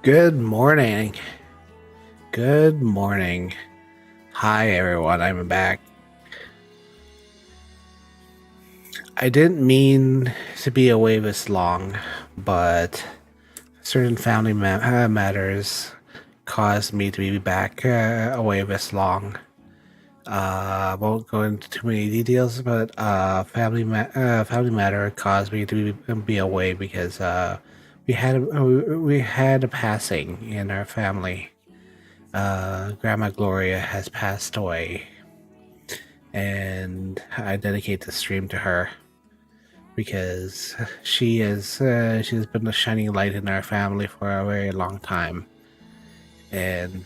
Good morning. Good morning. Hi, everyone. I'm back. I didn't mean to be away this long, but certain family matters caused me to be back away this long. I won't go into too many details, but family matter caused me to be away because we had a passing in our family. Grandma Gloria has passed away, and I dedicate this stream to her because she has been a shining light in our family for a very long time, and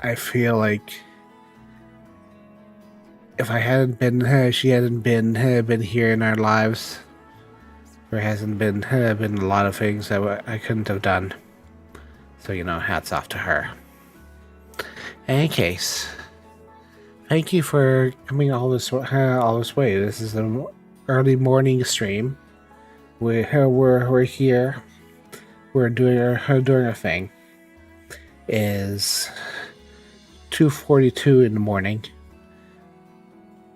I feel like if I hadn't been she hadn't been here in our lives, there hasn't been a lot of things that I couldn't have done. So hats off to her. In any case, thank you for coming all this way. This is an early morning stream. We're here. We're doing our thing. Is 2:42 in the morning.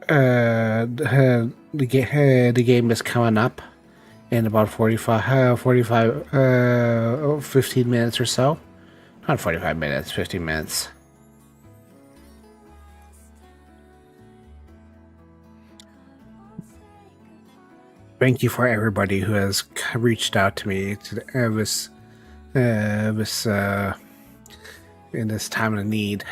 The game is coming up in about 15 minutes or so. Not 45 minutes, 15 minutes. Thank you for everybody who has reached out to me to this in this time of need.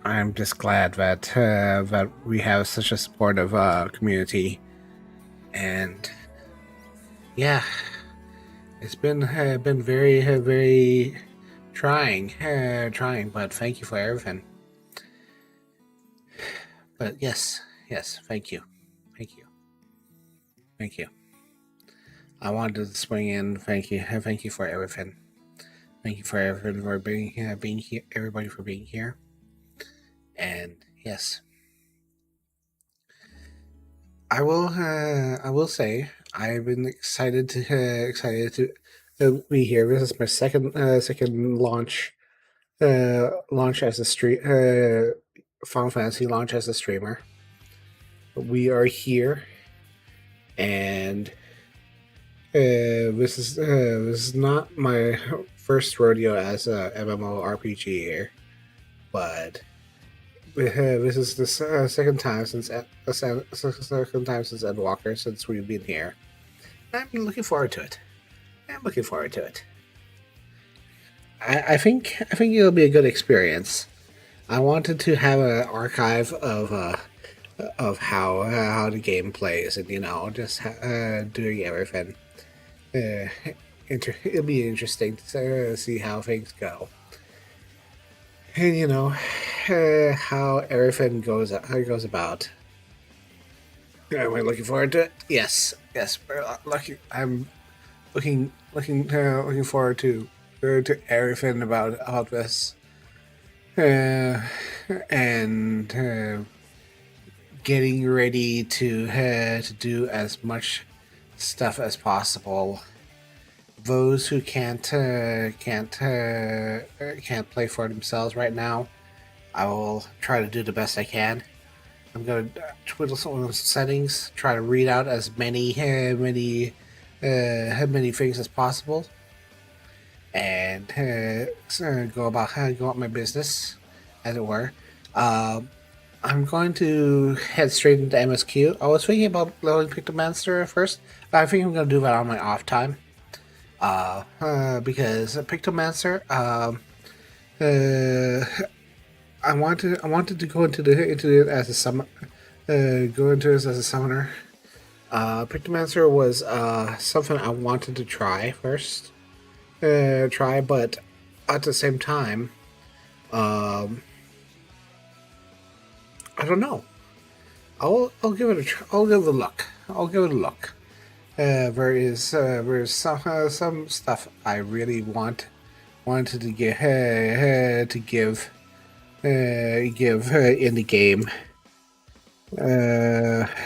I'm just glad that we have such a supportive community, and yeah, it's been very trying, but thank you for everything. But yes, thank you. I wanted to swing in. Thank you for everything. Thank you for everything for being here, everybody for being here. And yes, I will say I've been excited to be here. This is my second launch as a stream Final Fantasy launch as a streamer. We are here, and this is not my first rodeo as a MMORPG here, but this is the second time since Endwalker since we've been here. I'm looking forward to it. I think it'll be a good experience. I wanted to have an archive of how the game plays, and just doing everything. It'll be interesting to see how things go, and how everything goes about. Am I looking forward to it? Yes. We're lucky. I'm looking forward to everything about this, and getting ready to do as much stuff as possible. Those who can't play for themselves right now, I will try to do the best I can. I'm gonna twiddle some of those settings, try to read out as many things as possible, and go about my business, as it were. I'm going to head straight into MSQ. I was thinking about loading Pictomancer first, but I think I'm going to do that on my off time. Because Pictomancer, I wanted to go into it as a summoner. Pictomancer was something I wanted to try first. But at the same time, I don't know. I'll give it a try. I'll give it a look. There is some stuff I really wanted to give in the game.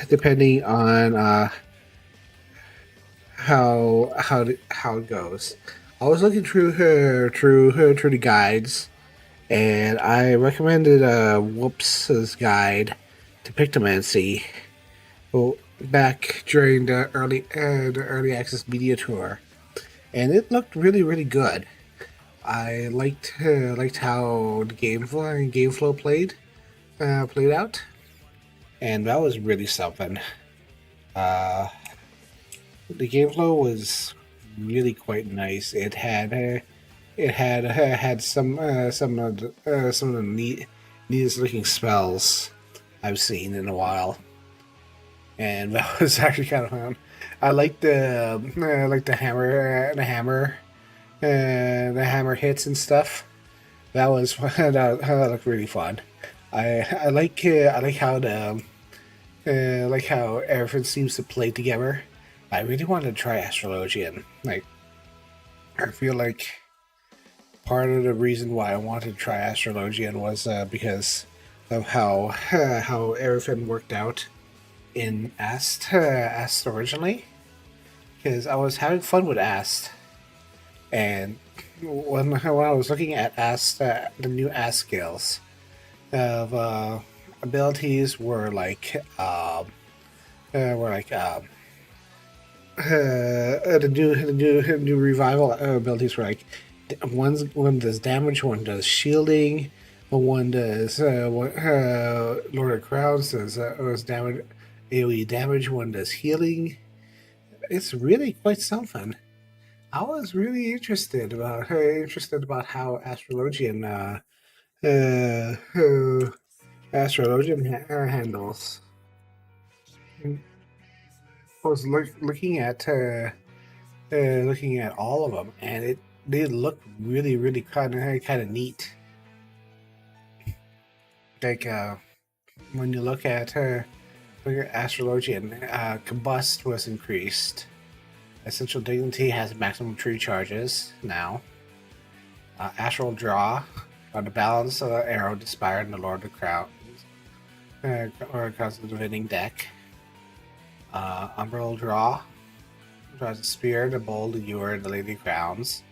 Depending on how it goes. I was looking through the guides, and I recommended Whoops's guide to Pictomancy. Well, back during the early access media tour, and it looked really good. I liked how the game flow played out, and that was really something. Uh, the game flow was really quite nice. It had some of the neatest looking spells I've seen in a while, and that was actually kind of fun. I like the hammer hits and stuff. That was that looked really fun. I like how everything seems to play together. I really wanted to try Astrologian. Like, I feel like part of the reason why I wanted to try Astrologian was because of how everything worked out in Ast originally. Because I was having fun with Ast, and when I was looking at Ast, the new Ast skills of abilities were like the new revival abilities were like one does damage, one does shielding, one does Lord of Crowns does damage, AOE damage, one does healing. It's really quite something. I was really interested about how Astrologian handles. I was looking at all of them, and it they look really kind of neat. Like when you look at Astrologian, Combust was increased. Essential Dignity has maximum tree charges now. Astral Draw on the balance of the arrow inspired in the Lord of the Crown or across the winning deck. Umbral Draw draws a spear, the bowl, the ewer, the lady crowns.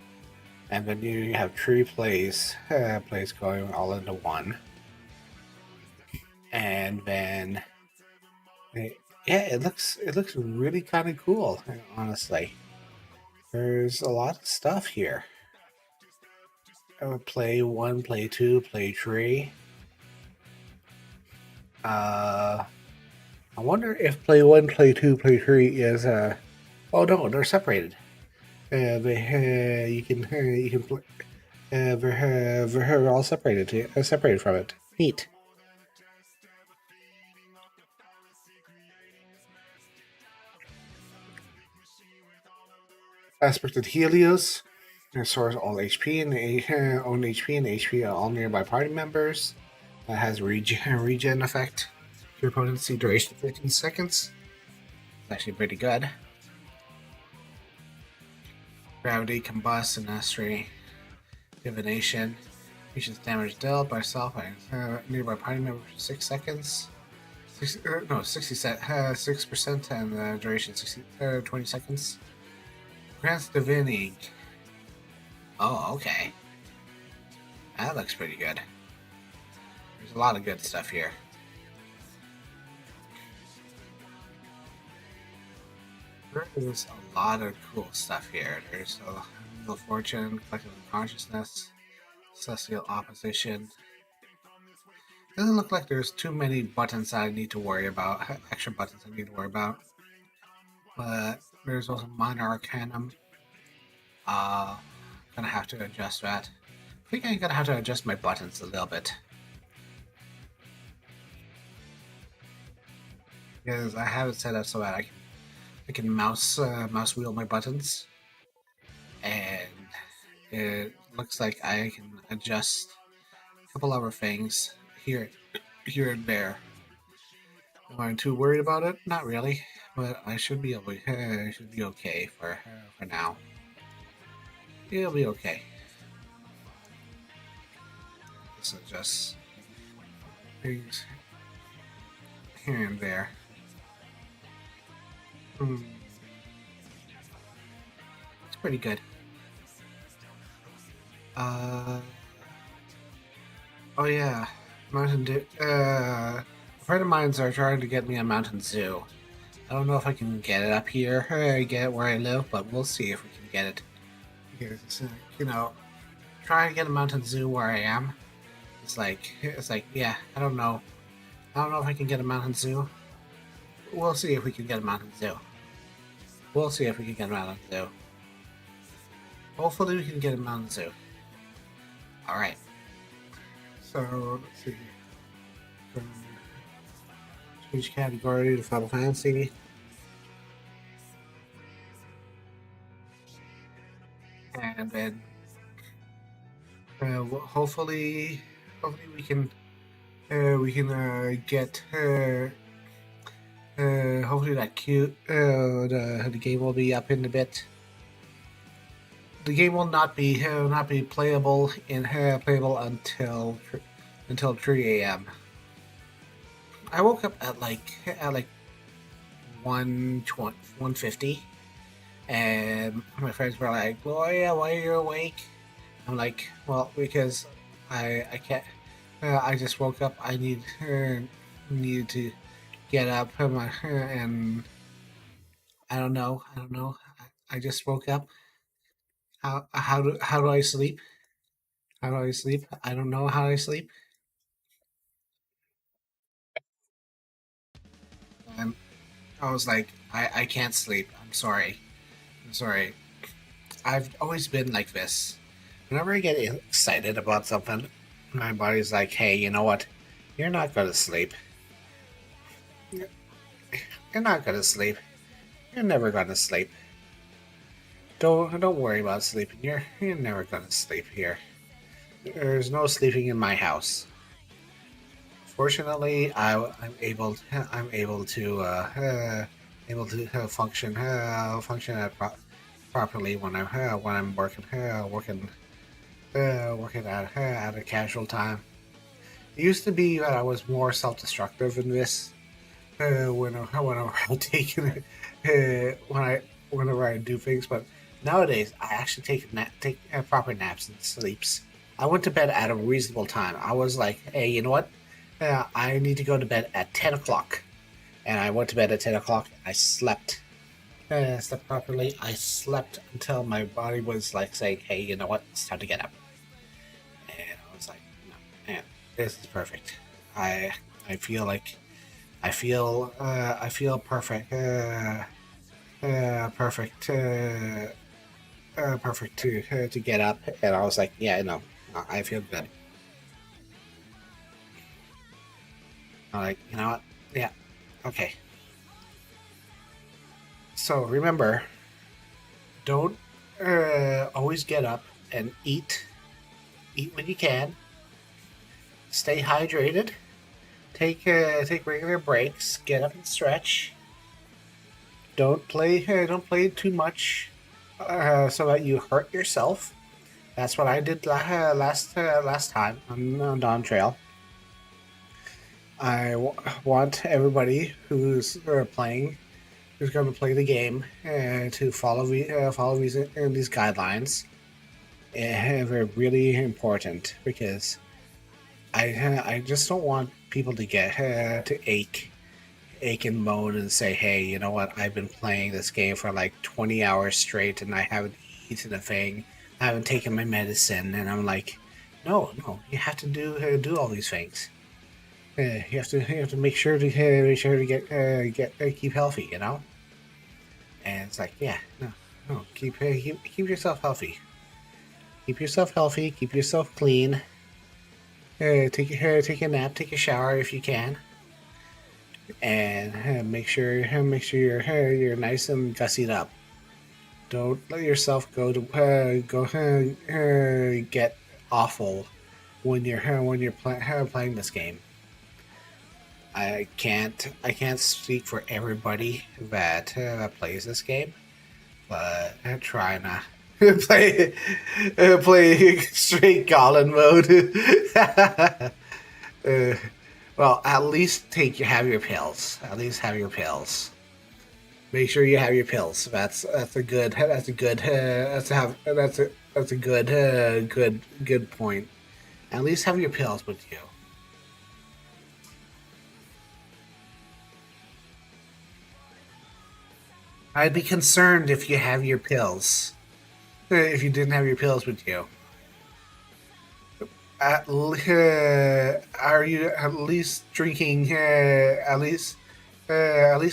And then you have tree plays going all into one. And then yeah, it looks really kind of cool, honestly. There's a lot of stuff here. Play one, play two, play three. I wonder if play one, play two, play three is oh no, they're separated. You can play. They're all separated from it. Neat. Aspected Helios restores all HP and own HP and HP of all nearby party members. That has regen effect. Your opponent's see duration 15 seconds. It's actually pretty good. Gravity, Combust, and Mastery. Divination. Increases damage dealt by self by nearby party member for 6 seconds. 6% and duration 20 seconds. Grants Divining. Oh, okay. That looks pretty good. There's a lot of good stuff here. There is a lot of cool stuff here. There's a Fortune, Collective Consciousness, Celestial Opposition. Doesn't look like there's too many buttons I need to worry about, extra buttons I need to worry about. But there's also Minor Arcanum. Gonna have to adjust that. I think I'm gonna have to adjust my buttons a little bit. Because I have it set up so that I can mouse wheel my buttons, and it looks like I can adjust a couple other things here and there. Am I too worried about it? Not really, but I should be able. I should be okay for now. It'll be okay. Let's adjust things here and there. pretty good. Uh, oh yeah, Mountain Dew. A friend of mine's are trying to get me a Mountain Zoo. I don't know if I can get it up here, get it where I live, but we'll see if we can get it. Because, you know, trying to get a Mountain Zoo where I am, it's like, yeah, I don't know. I don't know if I can get a Mountain Zoo. We'll see if we can get a Mountain Zoo. We'll see if we can get a Mountain Zoo. Hopefully we can get a Mountain Zoo. Alright. So, let's see. Change category to Final Fantasy. And then hopefully we can get hopefully that cute the game will be up in a bit. The game will not be playable until 3 a.m. I woke up at like 1:50, and my friends were like, "Gloria, why are you awake?" I'm like, "Well, because I can't. I just woke up. I needed to get up, and I don't know. I just woke up. How do I sleep? How do I sleep? I don't know how I sleep. And I was like, I can't sleep. I'm sorry. I'm sorry. I've always been like this. Whenever I get excited about something, my body's like, hey, you know what? You're not gonna sleep. You're not gonna sleep. You're never gonna sleep. Don't worry about sleeping. You're never gonna sleep here. There's no sleeping in my house. Fortunately, I'm able to function properly when I'm working at a casual time. It used to be that I was more self-destructive in this whenever I take whenever I do things, but nowadays I actually take proper naps and sleeps. I went to bed at a reasonable time. I was like, hey, you know what? I need to go to bed at 10 o'clock. And I went to bed at 10 o'clock. I slept. Slept properly. I slept until my body was like saying, hey, you know what? It's time to get up. And I was like, no, man, this is perfect. I I feel like I feel perfect. Perfect. Perfect to get up. And I was like, yeah, no, I feel good. I'm like, you know what? Yeah, okay. So remember, don't always get up and eat. Eat when you can. Stay hydrated. Take regular breaks. Get up and stretch. Don't play too much, so that you hurt yourself. That's what I did last time on Dawntrail. Want everybody who's going to play the game, to follow these guidelines. They're really important because I just don't want people to get to ache and moan and say, hey, you know what? I've been playing this game for like 20 hours straight and I haven't eaten a thing. I haven't taken my medicine, and I'm like, no, you have to do all these things. You have to make sure to get keep healthy, you know. And it's like, yeah, no, keep yourself healthy. Keep yourself healthy. Keep yourself clean. Take a nap. Take a shower if you can, and make sure you're nice and gussied up. Don't let yourself get awful when you're playing this game. I can't speak for everybody that plays this game, but I try not play straight Goblin mode. Well, at least have your pills. At least have your pills. Make sure you have your pills. That's a good that's a good good point. At least have your pills with you. I'd be concerned if you have your pills. If you didn't have your pills with you. Are you at least drinking? At least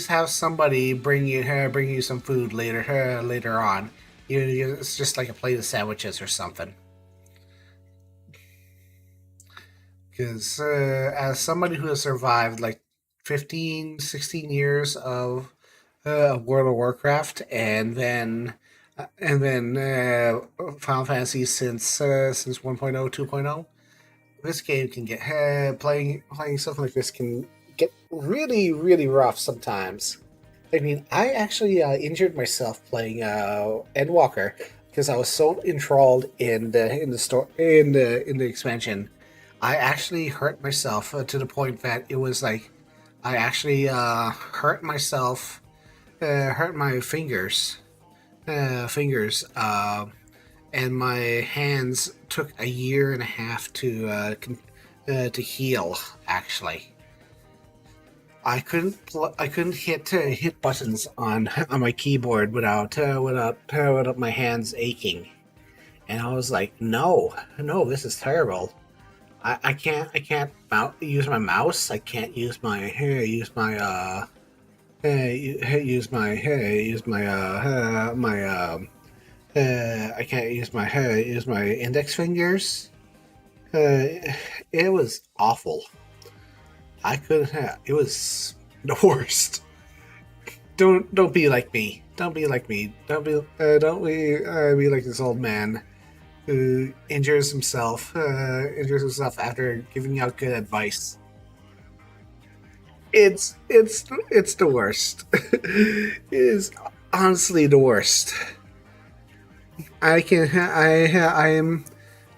have somebody bring you some food later on. It's just like a plate of sandwiches or something. Because as somebody who has survived like 15, 16 years of World of Warcraft, and then Final Fantasy since 1.0, 2.0, this game can get playing something like this can get really rough sometimes. I mean, I actually injured myself playing Endwalker because I was so enthralled in the store in the expansion. I actually hurt myself to the point that it was like I actually hurt my fingers, and my hands took a year and a half to heal. Actually, I couldn't hit buttons on my keyboard without my hands aching, and I was like, no, this is terrible. I can't use my mouse. I can't use my I can't use my index fingers. It was awful. I couldn't have. It was the worst. Don't be like me. Don't be like me. Don't be like this old man who injures himself after giving out good advice. It's the worst. It is honestly the worst. I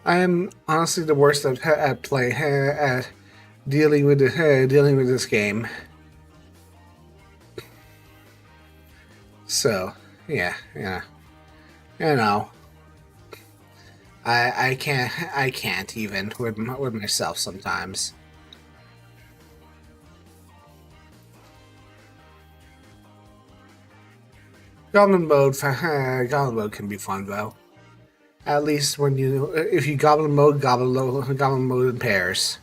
am honestly the worst at play at dealing with this game. So yeah, you know, I can't even with myself sometimes. Goblin mode can be fun though. At least when if you goblin mode in pairs.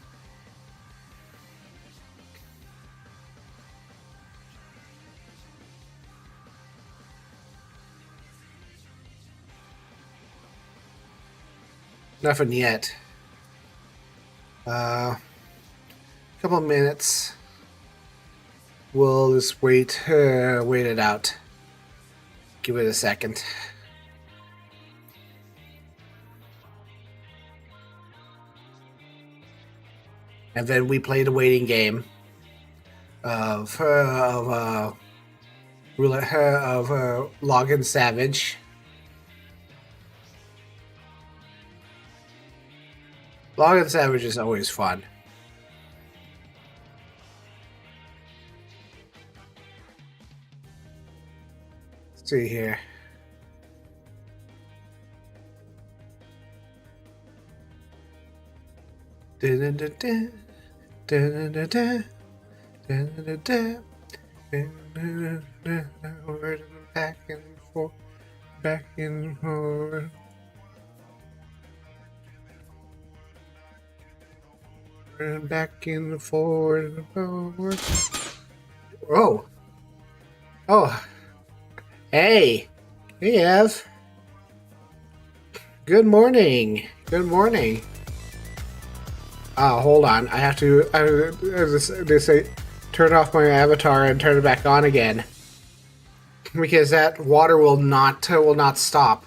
Nothing yet. Couple of minutes. We'll just wait it out. Give it a second. And then we play the waiting game of Login Savage. Login Savage is always fun. Let's see here. Back and forth, back and forth. Back and forward. Oh. Oh. Hey. Hey, Ev. Good morning. Good morning. Hold on. I have to. They say turn off my avatar and turn it back on again because that water will not stop.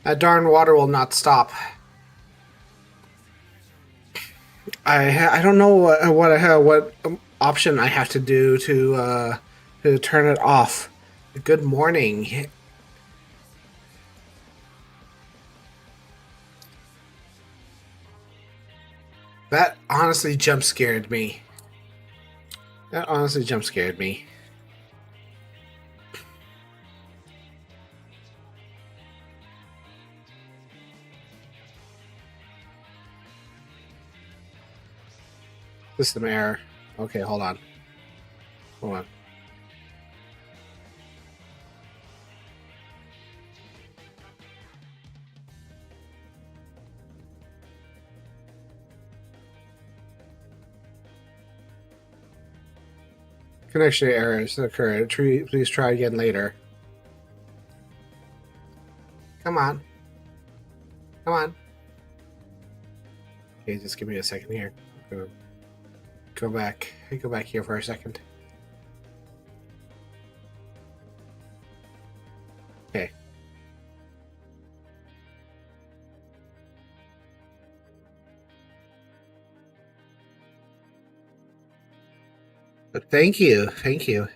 That darn water will not stop. I don't know what option I have to do to turn it off. Good morning. That honestly jump scared me. That honestly jump scared me. System error. Okay, hold on. Hold on. Connection errors occurred. Please try again later. Come on. Come on. Okay, just give me a second here. Go back. Go back here for a second. Okay. But thank you. Thank you.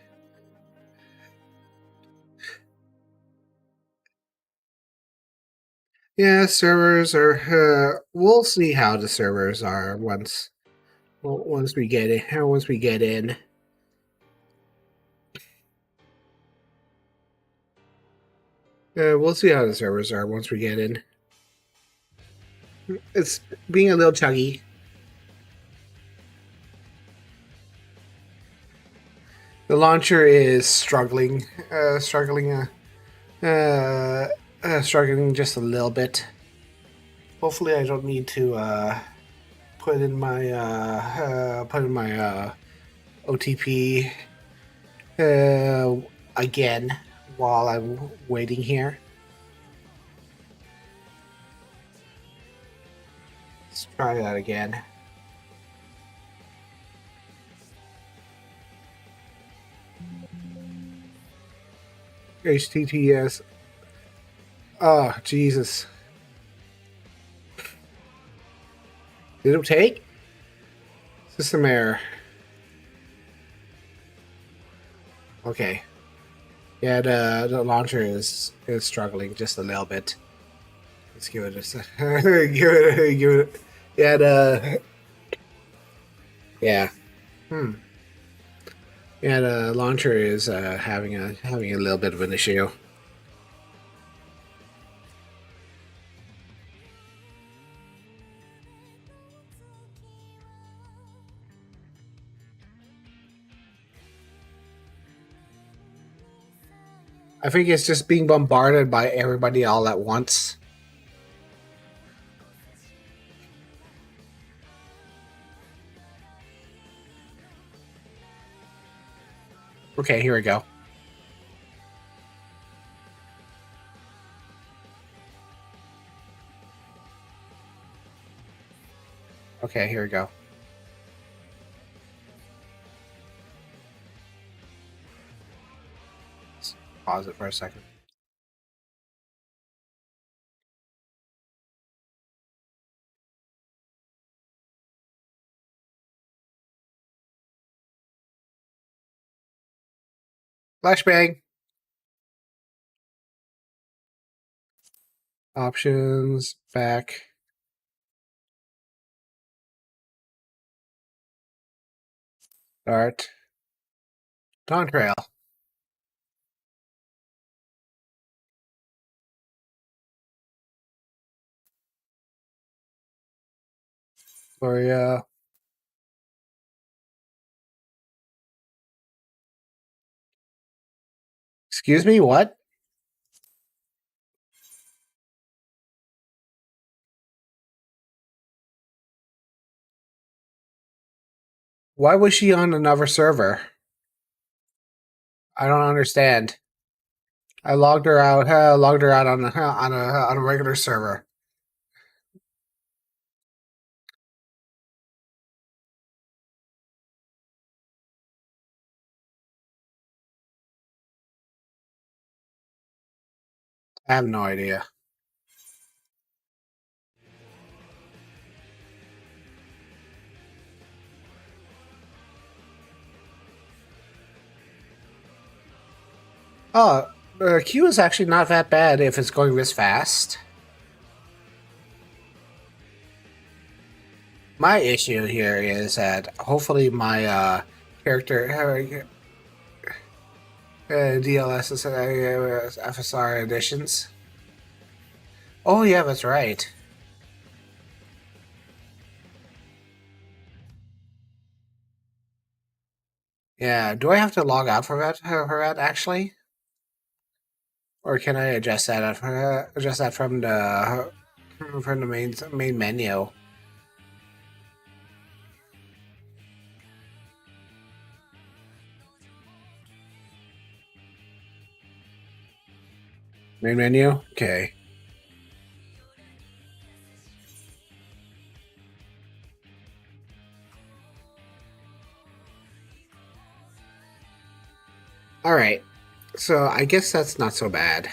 Yeah, servers are. We'll see how the servers are once we get in. Once we get in. We'll see how the servers are once we get in. It's being a little chuggy. The launcher is struggling, struggling just a little bit. Hopefully, I don't need to put in my OTP again while I'm waiting here. Let's try that again. HTTPS. Oh, Jesus. Did it take? System error. Okay. Yeah, the launcher is struggling just a little bit. Let's give it a give it. Yeah, yeah. Yeah, the launcher is having a little bit of an issue. I think it's just being bombarded by everybody all at once. Okay, here we go. Okay, here we go. Let's pause it for a second. Flashbang. Options, back. Start. Dawntrail. Gloria. Excuse me, what? Why was she on another server? I don't understand. I logged her out. Logged her out on a regular server. I have no idea. Oh, Q is actually not that bad if it's going this fast. My issue here is that hopefully my character DLSS FSR editions. Oh yeah, that's right. Yeah, do I have to log out for that actually, or can I adjust that from the main menu? Main menu. Okay. All right. So I guess that's not so bad.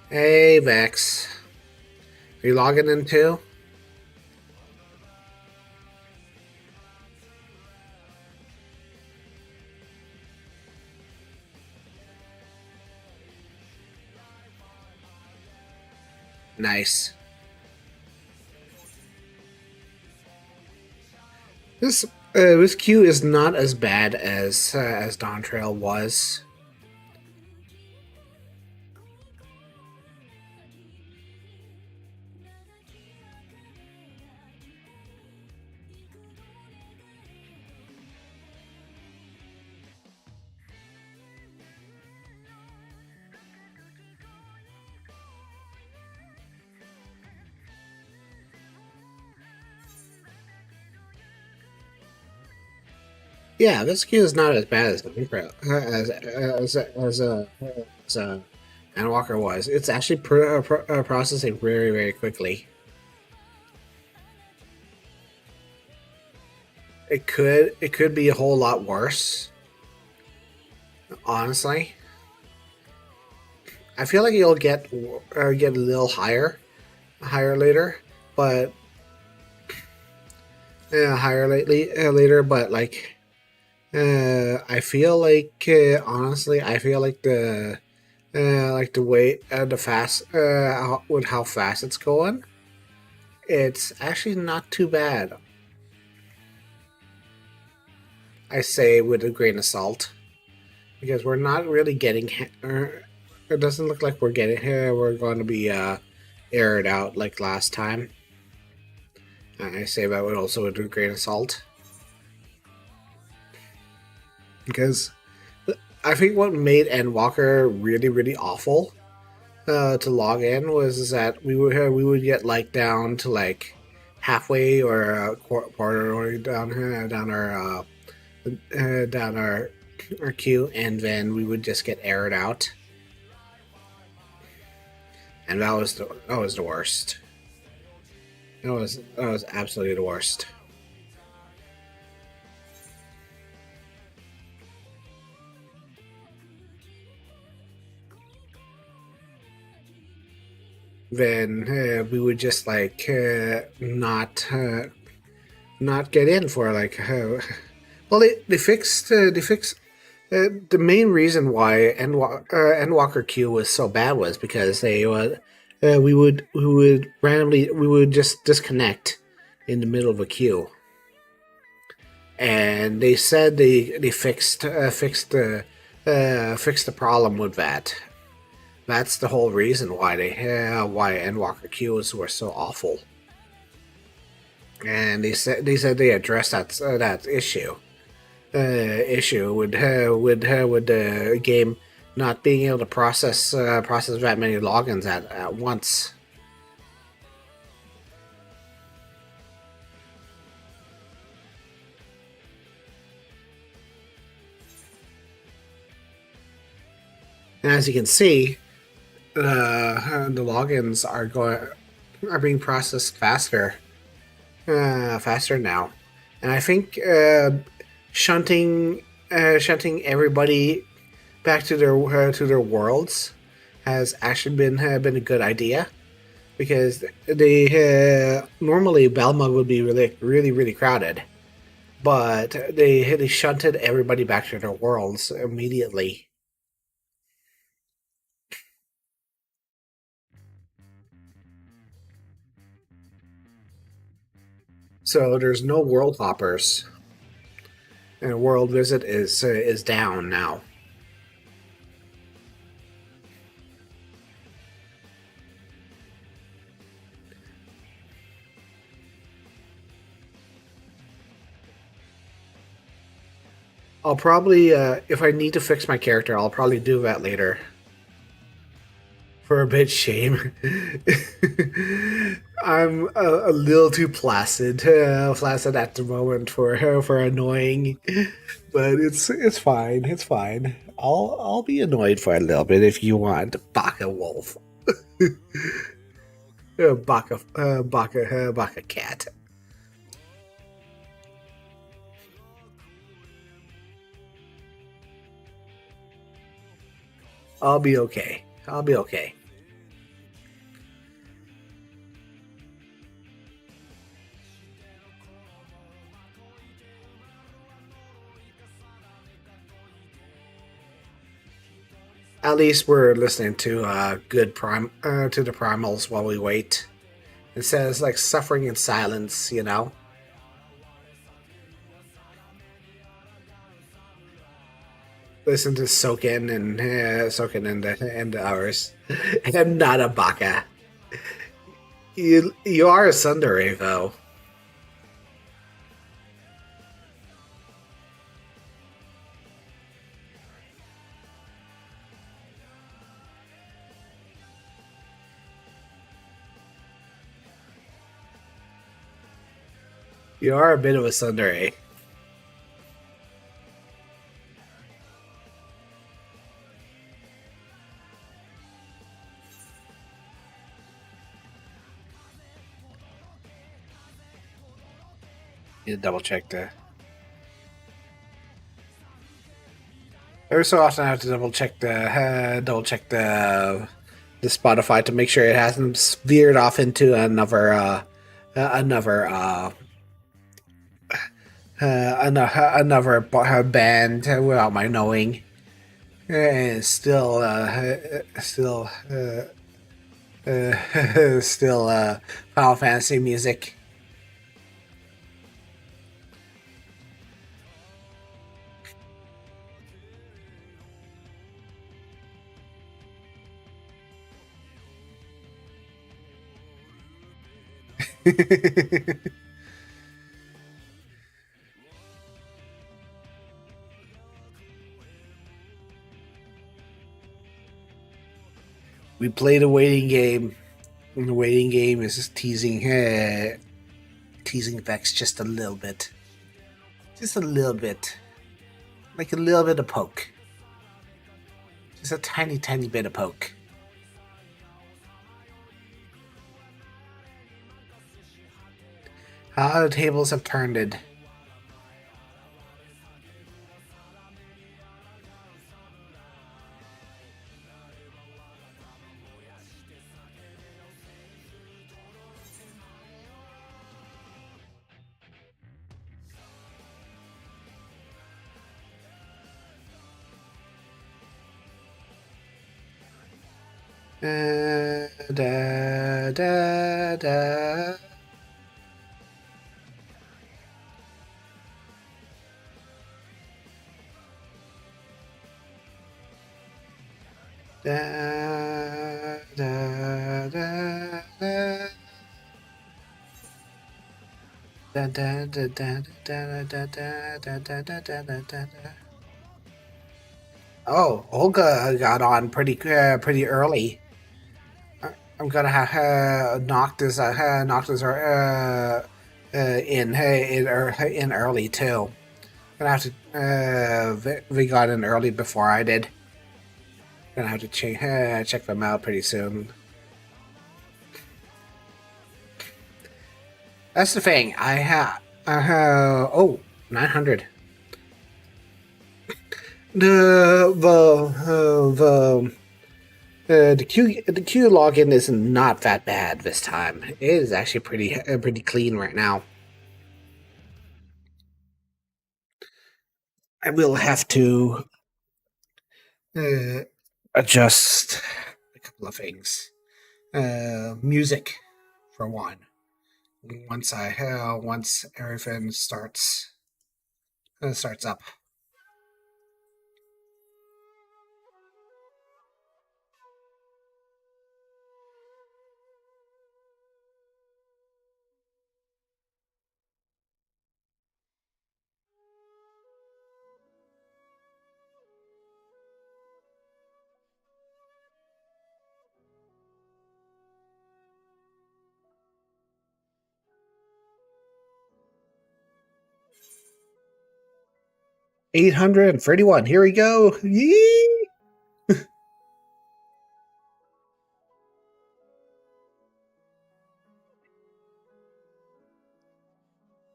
Hey Vex, are you logging in too? Nice. This queue is not as bad as Dawntrail was. Yeah, this queue is not as bad as Dawntrail as Anwalker was. It's actually processing very quickly. It could be a whole lot worse. Honestly, I feel like you'll get a little higher later, but higher later. But like, I feel like honestly, I feel like the way the fast with how fast it's going, it's actually not too bad. I say with a grain of salt because we're not really getting. It doesn't look like we're getting here. We're going to be aired out like last time. I say that with also with a grain of salt because I think what made Endwalker really awful to log in was that we would get like down to like halfway or a quarter or down our queue, and then we would just get aired out, and that was the worst. That was absolutely the worst. Then we would just like not get in for like well they fixed the main reason why Endwalker Q was so bad was because we would just disconnect in the middle of a queue, and they said they fixed the problem with that. That's the whole reason why Endwalker queues were so awful, and they said they addressed that issue with the game not being able to process that many logins at once. And as you can see, the logins are being processed faster now, and I think shunting everybody back to their worlds has actually been a good idea because they normally Balmug would be really crowded, but they shunted everybody back to their worlds immediately. So there's no world hoppers. And world visit is down now. I'll probably, if I need to fix my character, I'll probably do that later. For a bit shame. I'm a little too flaccid at the moment for annoying, but it's fine. It's fine. I'll be annoyed for a little bit if you want. Baka wolf, baka cat. I'll be okay. I'll be okay. At least we're listening to good prime to the primals while we wait. It says like suffering in silence, you know. Listen to soaking in the hours. And I'm not a baka. You are a tsundere though. You are a bit of a tsundere. You double check the. Every so often, I have to double check the Spotify to make sure it hasn't veered off into another band without my knowing. And still Final Fantasy music. We played a waiting game. And the waiting game is just teasing Vex just a little bit. Just a little bit. Like a little bit of poke. Just a tiny, tiny bit of poke. How the tables have turned it. Da, da, da. Da, da, da, da. Da, da, da, da, da, da, da, da, da, da, da, da, da. Oh, Olga got on pretty early. I'm gonna have Noctis in early too. Gonna have to we got in early before I did. Gonna have to check them out pretty soon. That's the thing. I have 900. The queue login is not that bad this time. It is actually pretty clean right now. I will have to uh, adjust a couple of things. Music, for one. Once everything starts And it starts up. $831. Here we go. Yee!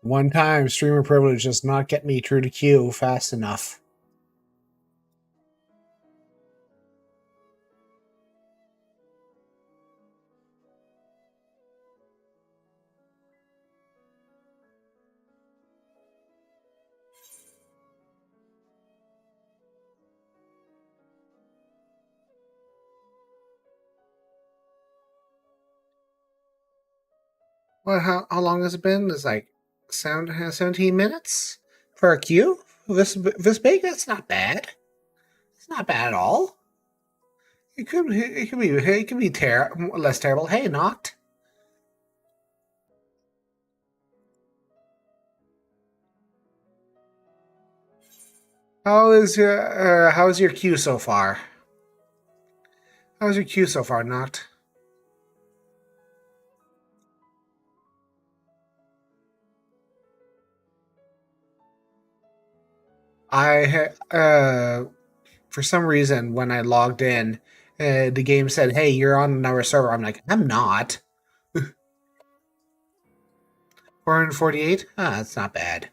One time, streamer privilege does not get me through the queue fast enough. Well, how long has it been? It's like 17 minutes for a queue. This big? That's not bad. It's not bad at all. It could be less terrible. Hey, not. How's your queue so far? How's your queue so far, not? For some reason when I logged in, the game said, "Hey, you're on another server." I'm like, I'm not. 448. Ah, that's not bad.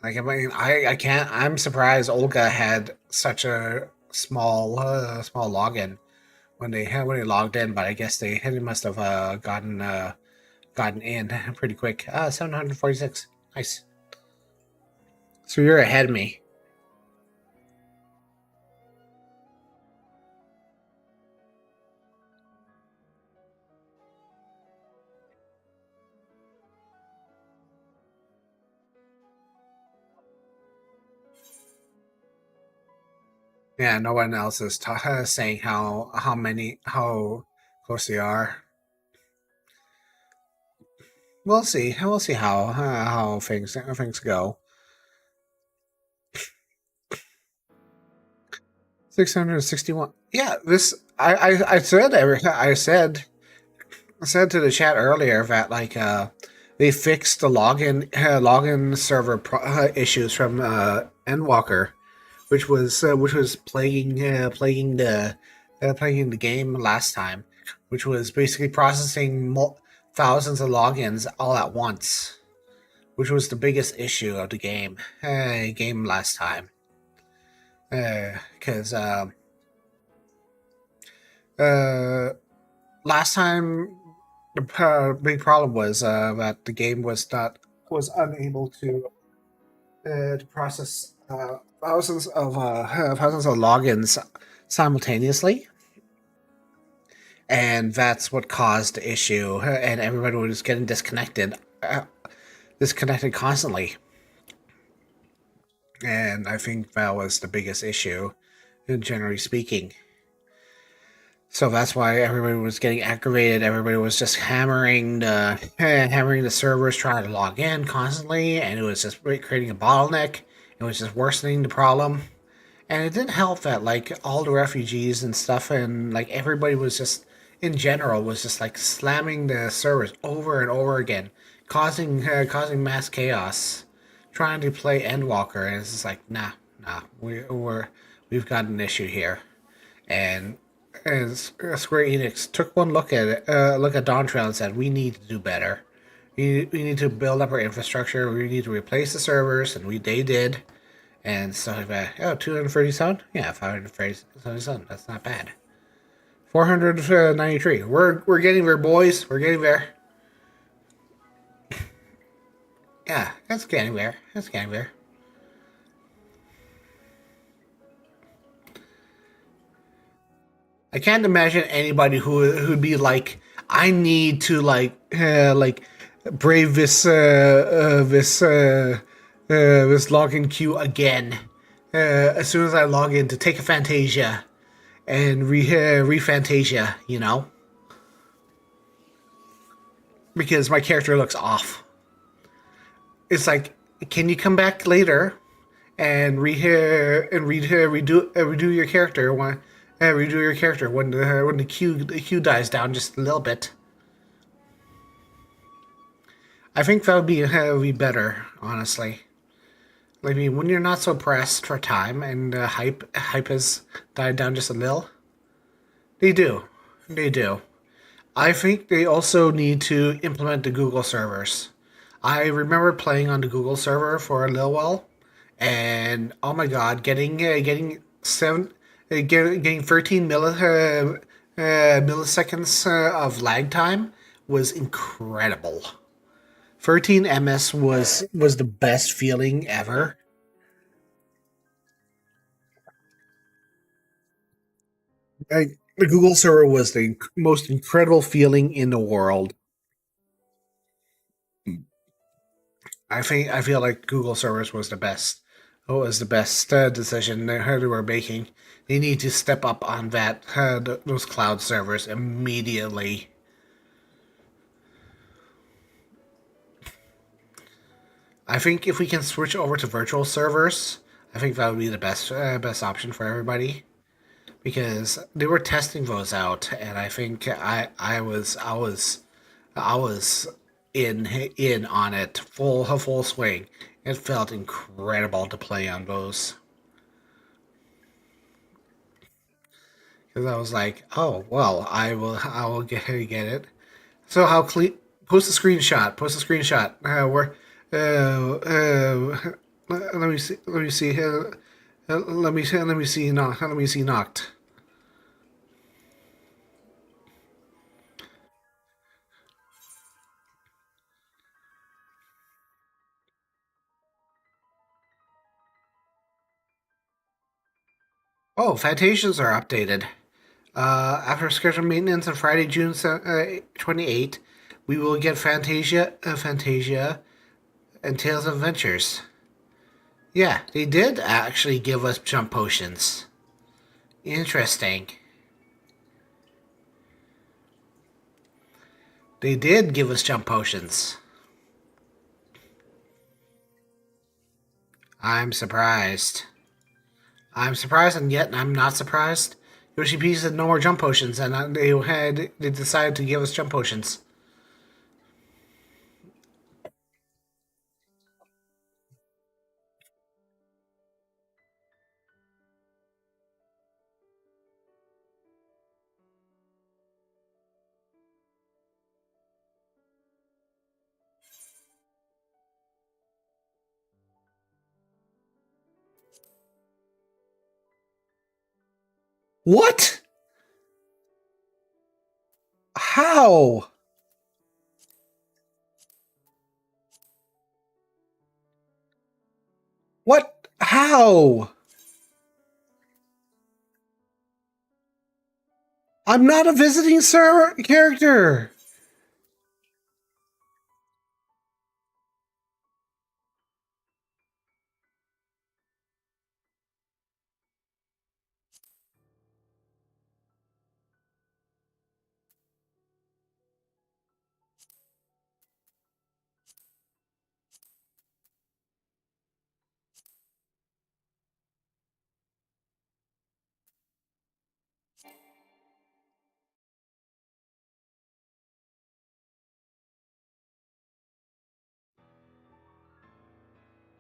Like, I mean, I can't. I'm surprised Olga had such a small login when they logged in, but I guess they must have gotten in pretty quick. 746. Nice. So you're ahead of me. Yeah, no one else is saying how close they are. We'll see. We'll see how things go. 661. Yeah, this I said to the chat earlier that like they fixed the login server issues from Endwalker, which was plaguing the game last time, which was basically processing thousands of logins all at once, which was the biggest issue of the game last time. Because last time the big problem was that the game was unable to process thousands of logins simultaneously, and that's what caused the issue. And everybody was getting disconnected constantly. And I think that was the biggest issue, generally speaking. So that's why everybody was getting aggravated. Everybody was just hammering the servers, trying to log in constantly, and it was just creating a bottleneck. It was just worsening the problem, and it didn't help that like all the refugees and stuff, and like everybody was just in general was just like slamming the servers over and over again, causing mass chaos, trying to play Endwalker, and it's just like nah, we've got an issue here, and Square Enix took one look at Dawntrail and said, "We need to do better. We need to build up our infrastructure. We need to replace the servers," and they did. And so, 237? Yeah, 537. That's not bad. 493. We're getting there, boys. We're getting there. Yeah, that's getting there. That's getting there. I can't imagine anybody who'd be like, I need to brave this login queue again. As soon as I log in to take a Fantasia and re-Fantasia, you know, because my character looks off. It's like, can you come back later and redo your character when the queue dies down just a little bit. I think that would be better, honestly. I mean, when you're not so pressed for time and hype has died down just a little, they do, they do. I think they also need to implement the Google servers. I remember playing on the Google server for a little while, and oh my god, getting 13 milliseconds of lag time was incredible. 13 ms was the best feeling ever. The Google server was the most incredible feeling in the world. I feel like Google servers was the best. Was the best decision they were making. They need to step up on those cloud servers immediately. I think if we can switch over to virtual servers, I think that would be the best option for everybody because they were testing those out, and I think I was in on it full swing. It felt incredible to play on those because I was like, oh well, I will get it. So how clean? Post a screenshot. Post a screenshot. Where? Let me see. Let me see. Let me see. Let me see. Knocked. Oh, Fantasias are updated. After scheduled maintenance on Friday, June 28, we will get Fantasia, and Tales of Adventures. Yeah, they did actually give us jump potions. Interesting. They did give us jump potions. I'm surprised. I'm surprised, and yet I'm not surprised. Yoshi P said no more jump potions, and they decided to give us jump potions. What? How? What? How? I'm not a visiting server character.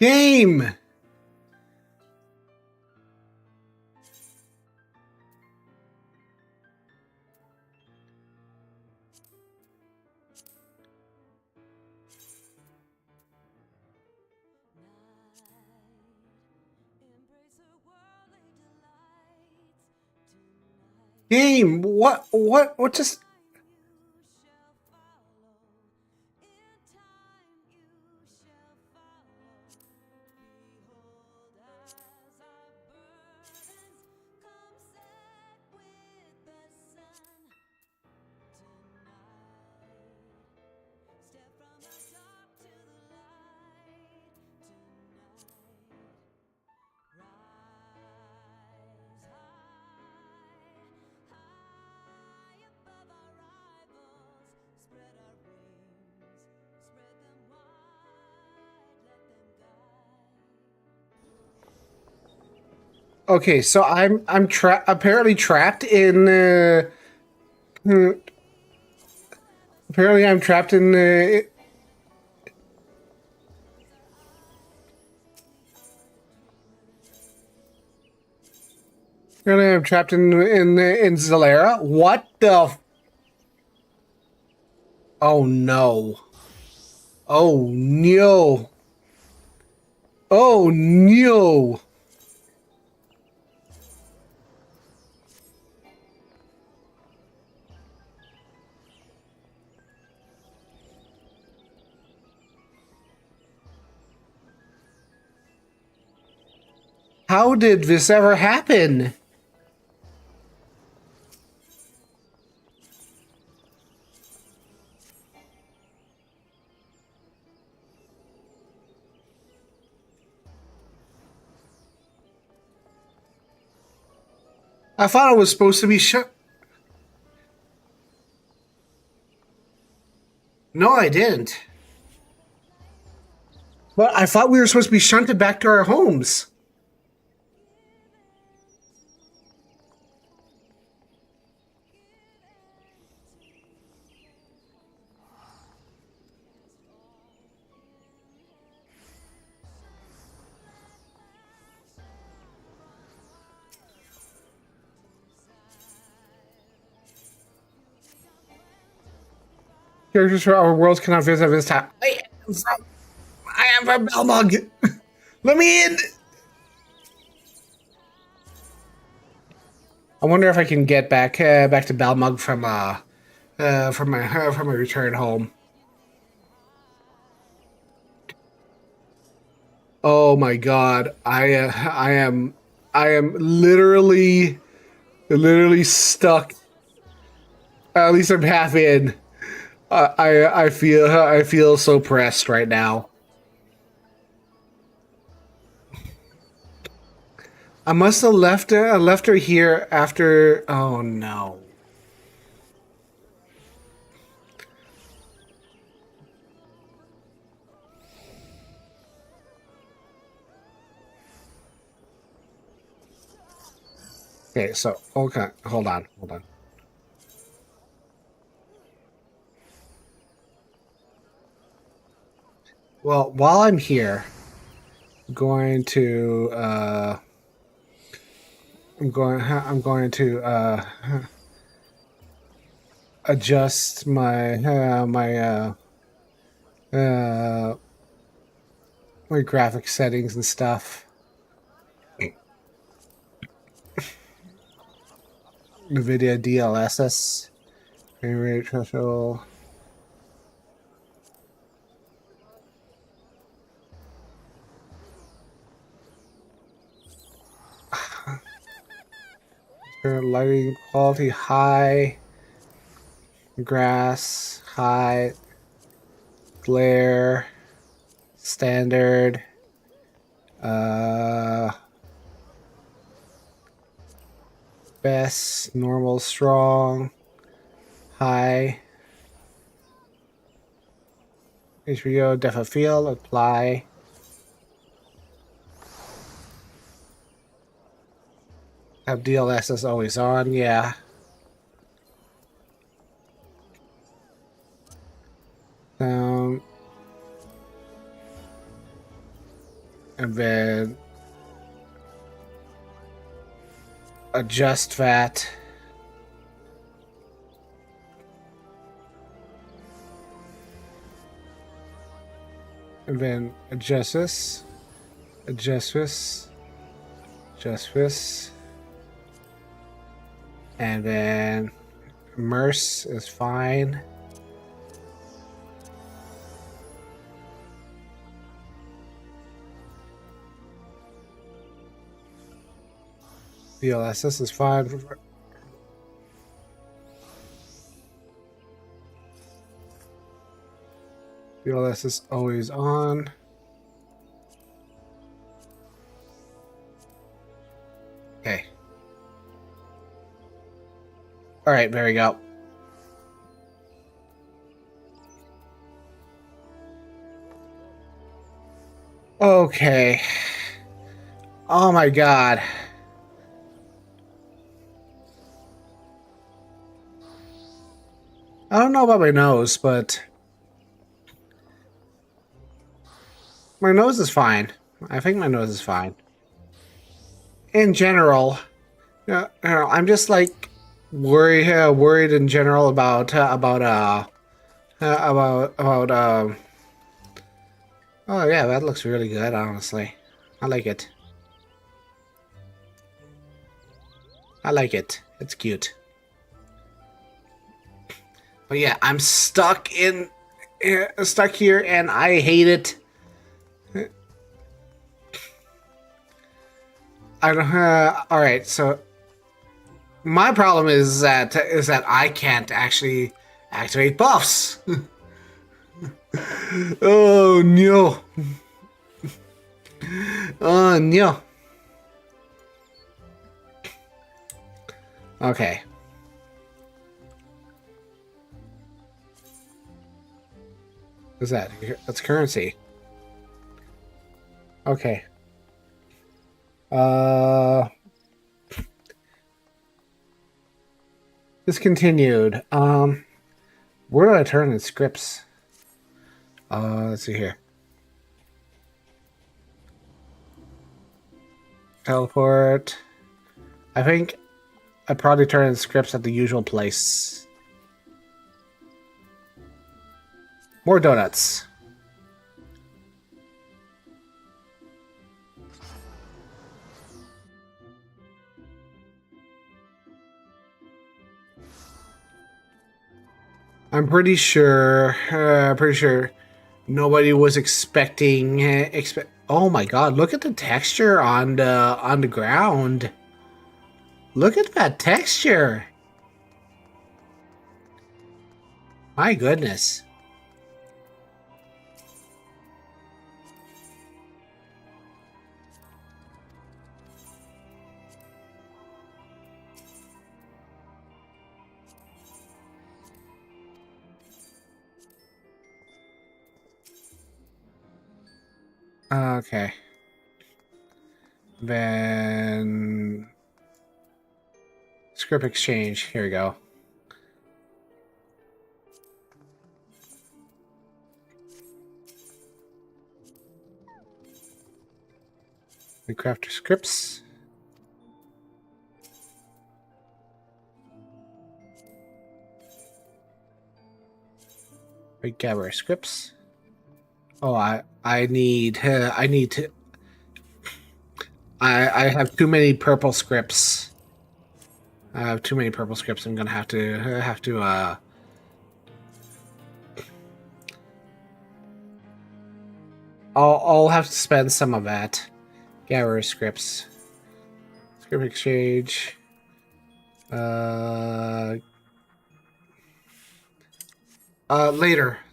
Game. Game. What? What? What just? Okay, so I'm apparently trapped in. Hmm, apparently, I'm trapped in. Apparently, I'm trapped in Zalera. What the? Oh no! Oh no! Oh no! How did this ever happen? I thought I was supposed to be shut. No, I didn't. But I thought we were supposed to be shunted back to our homes. Characters from our worlds cannot visit this time. I am from Belmog. Let me in. I wonder if I can get back to Balmug from my return home. Oh my god, I am literally stuck. At least I'm half in. I feel so pressed right now. I must have left her here after. Oh no. Okay, so okay, hold on, hold on. Well, while I'm here, I'm going to I'm going to adjust uh my graphic settings and stuff. NVIDIA DLSS, frame rate threshold. Lighting quality high, grass high, glare standard, uh, best normal strong, high, HBO depth of field apply. Have DLSS always on, yeah. And then adjust that. And then adjust this, adjust this, adjust this. And then immerse is fine. DLSS is fine. DLSS is always on. Okay. All right, there we go. Okay. Oh my god. I don't know about my nose, but my nose is fine. I think my nose is fine. In general, I'm just like worried in general about oh yeah, that looks really good, honestly. I like it. I like it. It's cute. But yeah, I'm stuck here, and I hate it. I don't. All right, so my problem is that I can't actually activate buffs. Oh no! Oh no! Okay. What's that? That's currency. Okay. Uh, discontinued. Where do I turn in scripts? Let's see here. Teleport. I think I'd probably turn in scripts at the usual place. More donuts. I'm pretty sure. Nobody was expecting. Oh my god! Look at the texture on the ground. Look at that texture. My goodness. Okay. Then script exchange. Here we go. We craft scripts. We gather scripts. Oh, I need to. I have too many purple scripts. I have too many purple scripts. I'm gonna have to. I'll have to spend some of that. Gather scripts. Script exchange.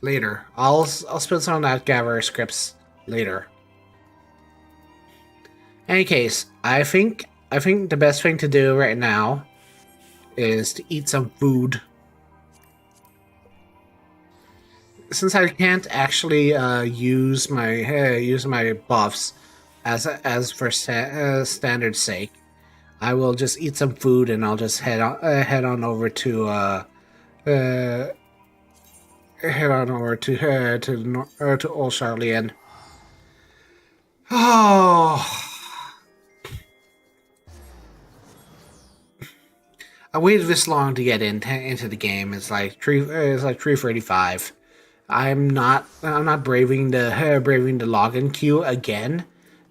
Later. I'll spend some of that gather scripts later. Any case, I think the best thing to do right now is to eat some food. Since I can't actually use my buffs as for standard sake, I will just eat some food and I'll just head on over to head on over to Old Charlene. Oh, I waited this long to get into the game. It's like 3:35. I'm not braving the login queue again,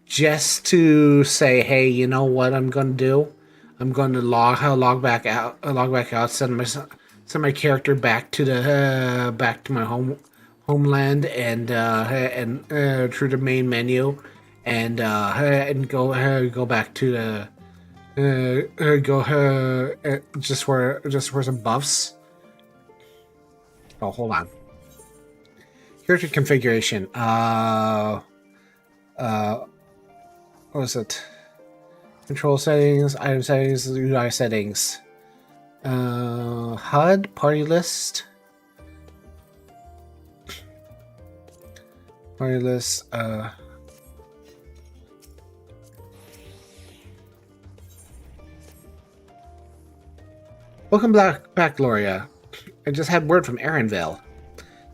just to say, hey, you know what I'm gonna do? I'm going to log back out, send my character back to the back to my homeland, and through the main menu, and go back to the just for some buffs. Oh, hold on. Character configuration. What was it? Control settings, item settings, UI settings. HUD, party list. Party list, welcome back, Gloria. I just had word from Aaronville.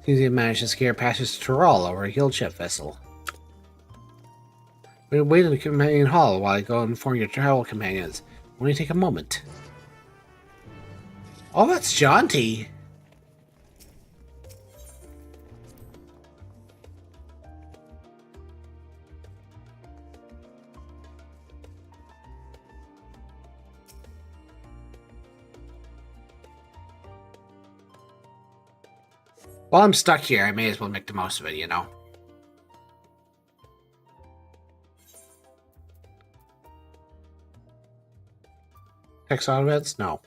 Seems he managed to scare passage to Tyrol over a guild ship vessel. Wait in the companion hall while I go and inform your travel companions. Only take a moment. Oh, that's jaunty. While I'm stuck here, I may as well make the most of it, you know? Text on events? No.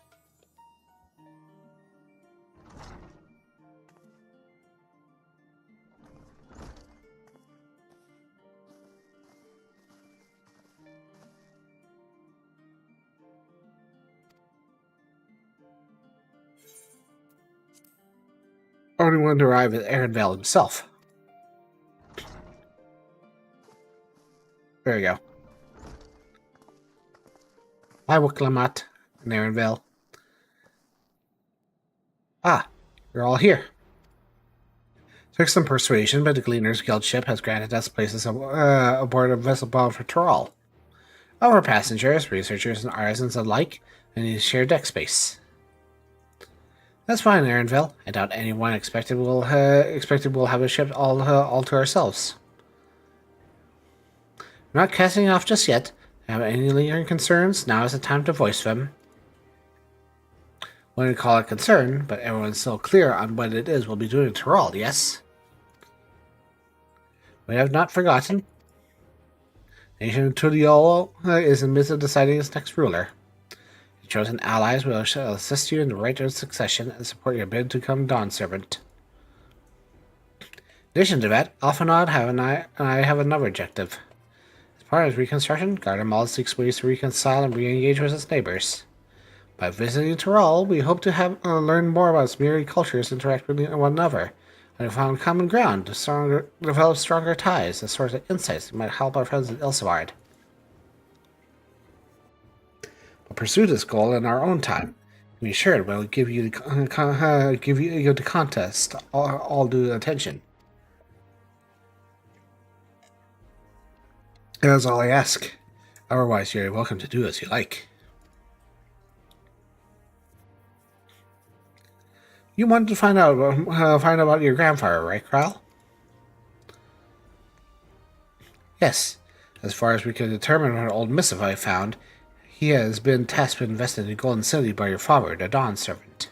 Only one to arrive at Aaronvale himself. There you go. Hi, Wiklamat and Aaronvale. Ah, you're all here. Took some persuasion, but the Gleaner's Guild ship has granted us places aboard a vessel bound for Tyrol. All our passengers, researchers, and artisans alike, and need to share deck space. That's fine, Aaronville. I doubt anyone expected we'll have a ship all to ourselves. We're not casting off just yet. If you have any lingering concerns, now is the time to voice them. Wouldn't call it concern, but everyone's still clear on what it is we'll be doing in Tyrol, yes? We have not forgotten. Nation Tudiolo is in the midst of deciding its next ruler. Your chosen allies will assist you in the right of succession and support your bid to become Dawn Servant. In addition to that, Alphanod and I have another objective. As part of reconstruction, Gardermal seeks ways to reconcile and re-engage with its neighbors. By visiting Tyrol, we hope to have learn more about its myriad cultures interact with one another, and found common ground to develop stronger ties, a source of insights that might help our friends in Ilsevard. We'll pursue this goal in our own time. Be sure we'll give you the contest all due attention. That's all I ask. Otherwise, you're welcome to do as you like. You wanted to find out about your grandfather, right, Kral? Yes. As far as we can determine what old missive I found, he has been tasked with investing in Golden City by your father, the Dawn Servant.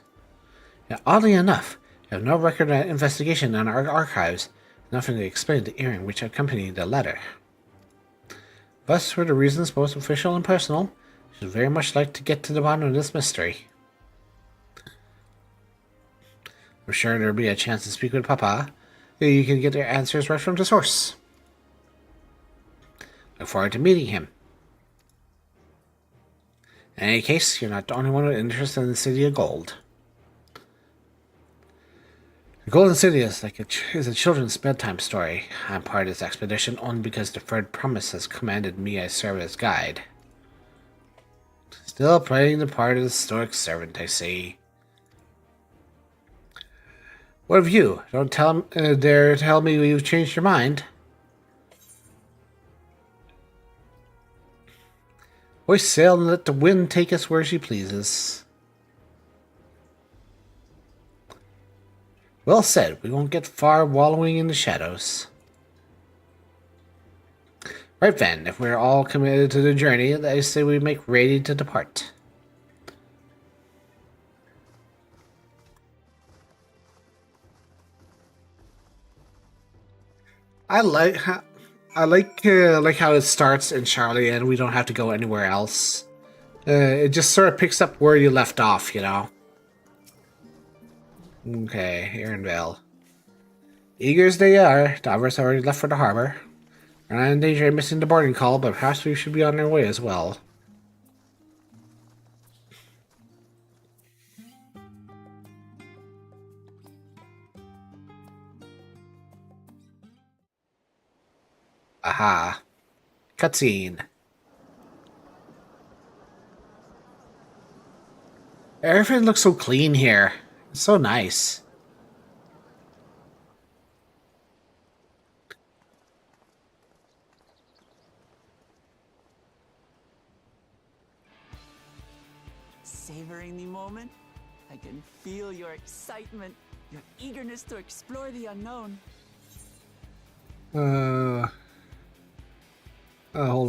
Now, oddly enough, I have no record of investigation in our archives, nothing to explain the earring which accompanied the letter. Thus were the reasons both official and personal. I should very much like to get to the bottom of this mystery. I'm sure there'll be a chance to speak with Papa. You can get your answers right from the source. Look forward to meeting him. In any case, you're not the only one with interest in the City of Gold. The Golden City is a children's bedtime story. I'm part of this expedition only because the Third Promise has commanded me I serve as guide. Still playing the part of the stoic servant, I see. What of you? Don't dare tell me you've changed your mind. Hoist sail and let the wind take us where she pleases. Well said. We won't get far wallowing in the shadows. Right then, if we're all committed to the journey, I say we make ready to depart. I like how it starts in Charlie and we don't have to go anywhere else. It just sort of picks up where you left off, you know. Okay, Aaronvale. Eager as they are, the others already left for the harbor. We're not in danger of missing the boarding call, but perhaps we should be on our way as well. Aha. Cutscene. Everything looks so clean here. So nice. Savoring the moment? I can feel your excitement, your eagerness to explore the unknown. Hold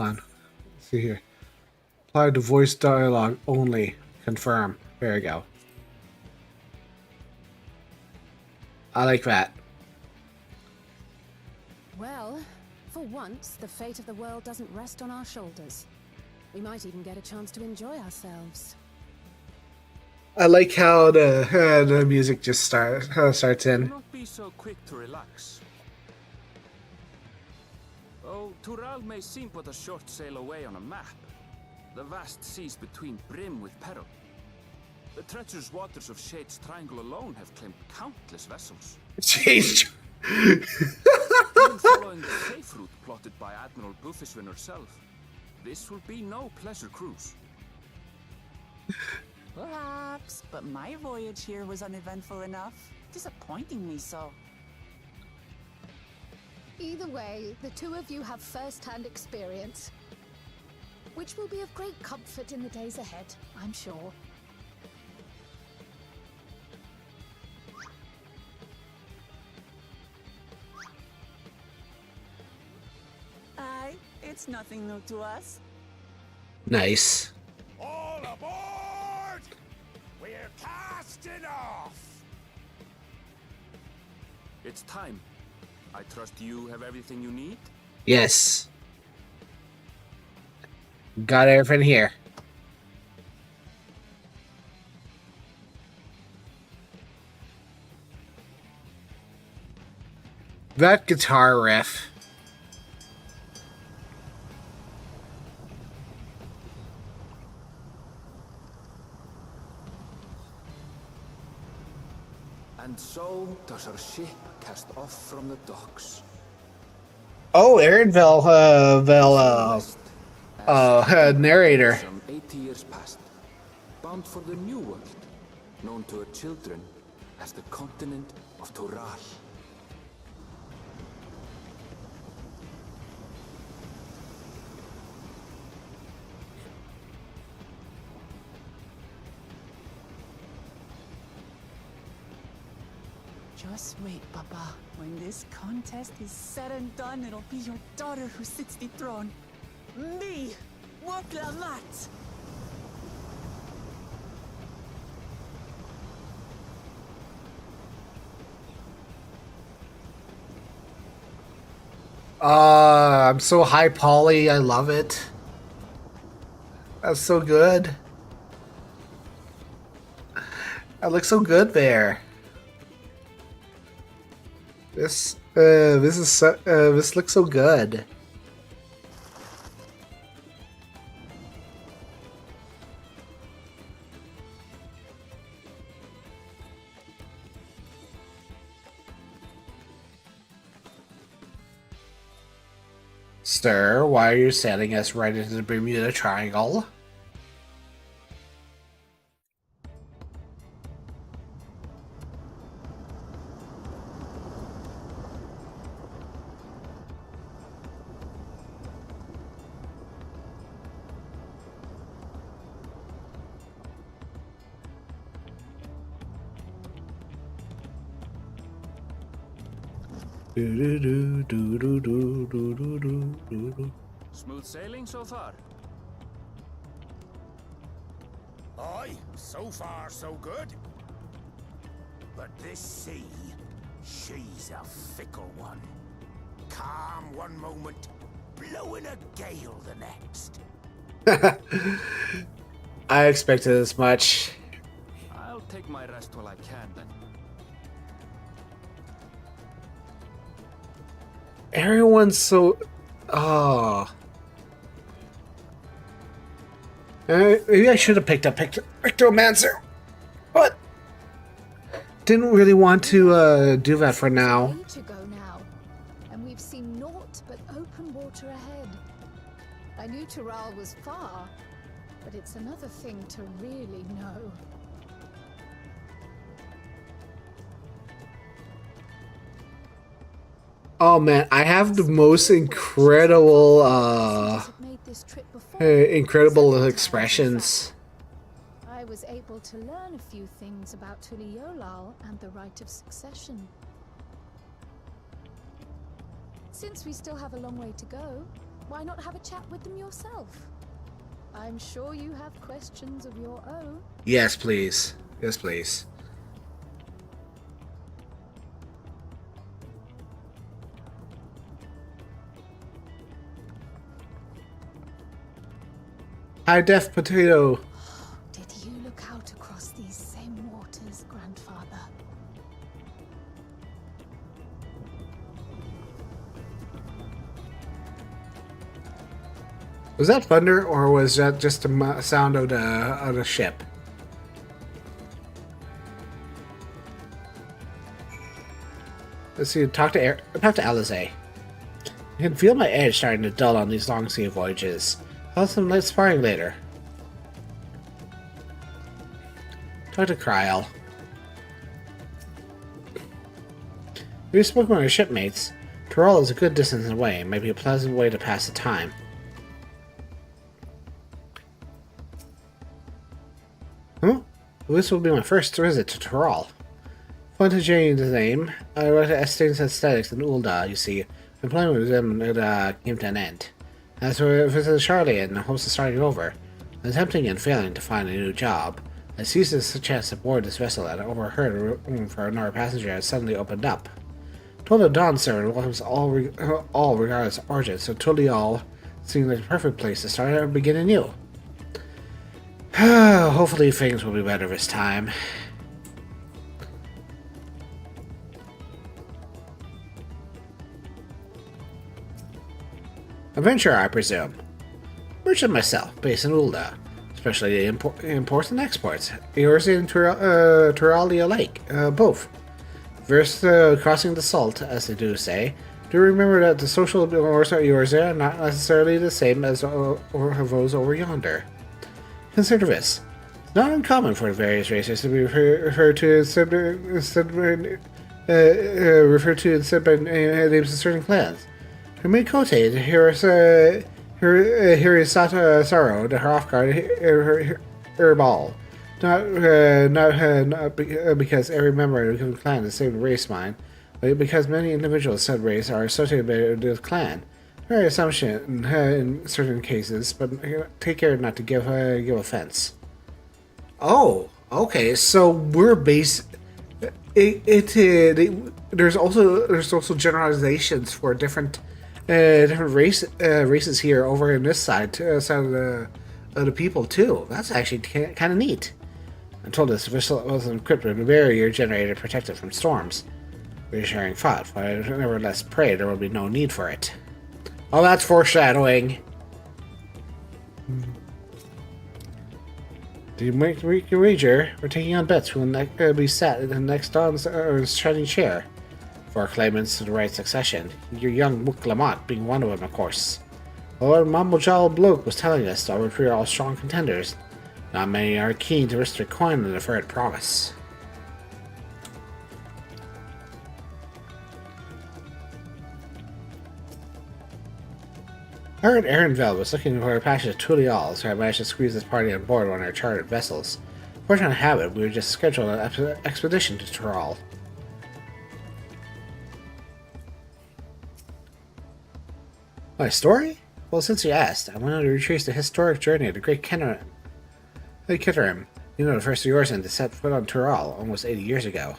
on. Let's see here. Apply to voice dialogue only. Confirm. There we go. I like that. Well, for once, the fate of the world doesn't rest on our shoulders. We might even get a chance to enjoy ourselves. I like how the music just starts in. Do not be so quick to relax. Oh, Tural may seem but a short sail away on a map. The vast seas between brim with peril. The treacherous waters of Shade's Triangle alone have claimed countless vessels. Jeez. Even following the safe route plotted by Admiral Bufiswin herself, this will be no pleasure cruise. Perhaps, but my voyage here was uneventful enough, disappointing me so. Either way, the two of you have first-hand experience, which will be of great comfort in the days ahead, I'm sure. Aye, it's nothing new to us. Nice. All aboard! We're casting off! It's time. I trust you have everything you need? Yes. Got everything here. That guitar riff. And so does our ship cast off from the docks. Oh, Aaronville, narrator. Some 80 years past, bound for the new world, known to her children as the continent of Toral. Just wait, Papa. When this contest is said and done, it'll be your daughter who sits the throne. Me! Waklamat! I'm so high poly. I love it. That's so good. I look so good there. This looks so good. Sir, why are you sailing us right into the Bermuda Triangle? Smooth sailing so far? Aye, so far so good. But this sea, she's a fickle one. Calm one moment, blowing a gale the next. I expected as much. I'll take my rest while I can then. Everyone's so... Oh. Maybe I should have picked up Pictomancer. But didn't really want to do that for now. Way to go now, and we've seen naught but open water ahead. I knew Tural was far, but it's another thing to really know. Oh man, I have the most incredible, Made this trip before. incredible Several times, in expressions. fact. I was able to learn a few things about Tuliolal and the right of succession. Since we still have a long way to go, why not have a chat with them yourself? I'm sure you have questions of your own. Yes, please. Yes, please. High def potato. Did you look out across these same waters, grandfather? Was that thunder, or was that just a sound of the ship? Let's see. Talk to Alizé. I can feel my edge starting to dull on these long sea voyages. I'll have some light sparring later. Talk to Kryl. We spoke with our shipmates. Tyrol is a good distance away. It might be a pleasant way to pass the time. Huh? Well, this will be my first visit to Tyrol. Fun to change the name. I wrote Estates Aesthetics in Ulda, you see. Employment with them came to an end. As for visiting Charlie and hopes of starting over, attempting and failing to find a new job, I seized this chance to board this vessel and overheard a room for another passenger had suddenly opened up. Told the Dawn servant welcomes all regardless of origin, so Tulial seemed like the perfect place to start and begin anew. Hopefully things will be better this time. Adventurer, I presume. Merchant myself, based in Ulda, especially imports and exports. Yours in Turalia Lake, both. First, crossing the salt, as they do say. Do remember that the social norms of yours are not necessarily the same as those over yonder. Consider this. It's not uncommon for various races to be referred to instead by names of certain clans. Hermikote, Hirisata the Hrothgar, Herbal. Not because every member of the clan is the same race mine, but because many individuals said race are associated with the clan. Very assumption in certain cases, but take care not to give offense. Oh, okay. So we're there's also generalizations for different races here over in this side of the people too. That's actually kind of neat. I'm told this vessel was equipped with a barrier generator protected from storms. Reassuring thought, but I nevertheless pray there will be no need for it. Oh, that's foreshadowing. Do you make your wager? We're taking on bets who will be sat in the next Dawn's shining chair. For claimants to the right succession, your young Mook Lamont being one of them, of course. Well, what Mambo Jowl Bloke was telling us, though, we are all strong contenders. Not many are keen to risk their coin on the deferred promise. I heard Aaronville was looking for a passage to Tulial, so I managed to squeeze this party on board one of our chartered vessels. Fortunate habit, we were just scheduled an expedition to Tyrol. My story? Well, since you asked, I wanted to retrace the historic journey of the Great Kitterim. You know, the first of yours to set foot on Tyrol almost 80 years ago.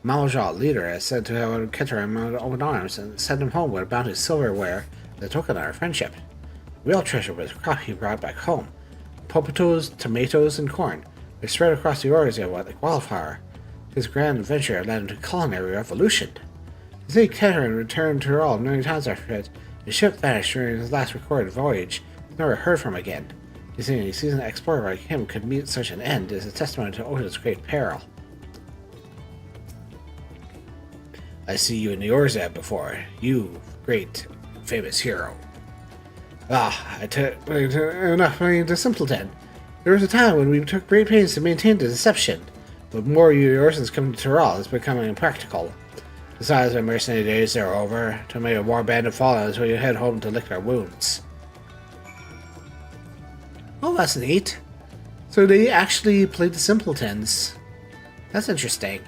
Malajal, leader, is said to have Kitterim on open arms and sent him home with a bounty of silverware as a token of our friendship. The real treasure was the crop he brought back home. Potatoes, tomatoes, and corn. They spread across the Eurasia like wildfire. His grand adventure led him to culinary revolution. His say Kitterim returned to Tyrol many times after it. His ship vanished during his last recorded voyage. Never heard from again. You see, a seasoned explorer like him could meet such an end is a testament to Odin's great peril. I see you in the Orzab before. You, great, famous hero. The simpleton. There was a time when we took great pains to maintain the deception, but more Eurasians coming to Tyrol is becoming impractical. Besides, my mercenary days are over. To make a war band of fallen, so we head home to lick our wounds. Oh, that's neat. So they actually played the simpletons. That's interesting.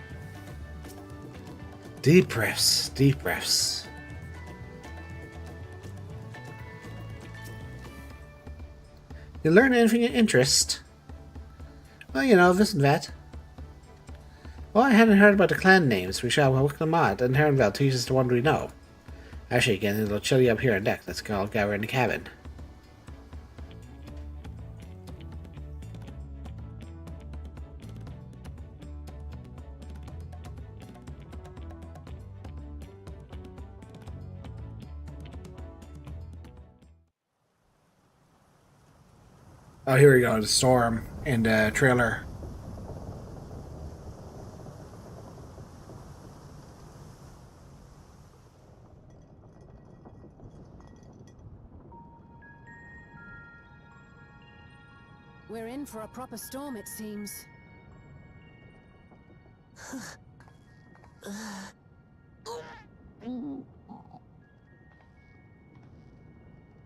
Deep breaths, deep breaths. You learn anything of interest? Well, you know, this and that. Well, I hadn't heard about the clan names. We shall look them out, and Herrenveld teaches the one we know. Actually, again, it'll chilly up here on deck. Let's go gather in the cabin. Oh, here we go. The storm in the trailer. We're in for a proper storm, it seems.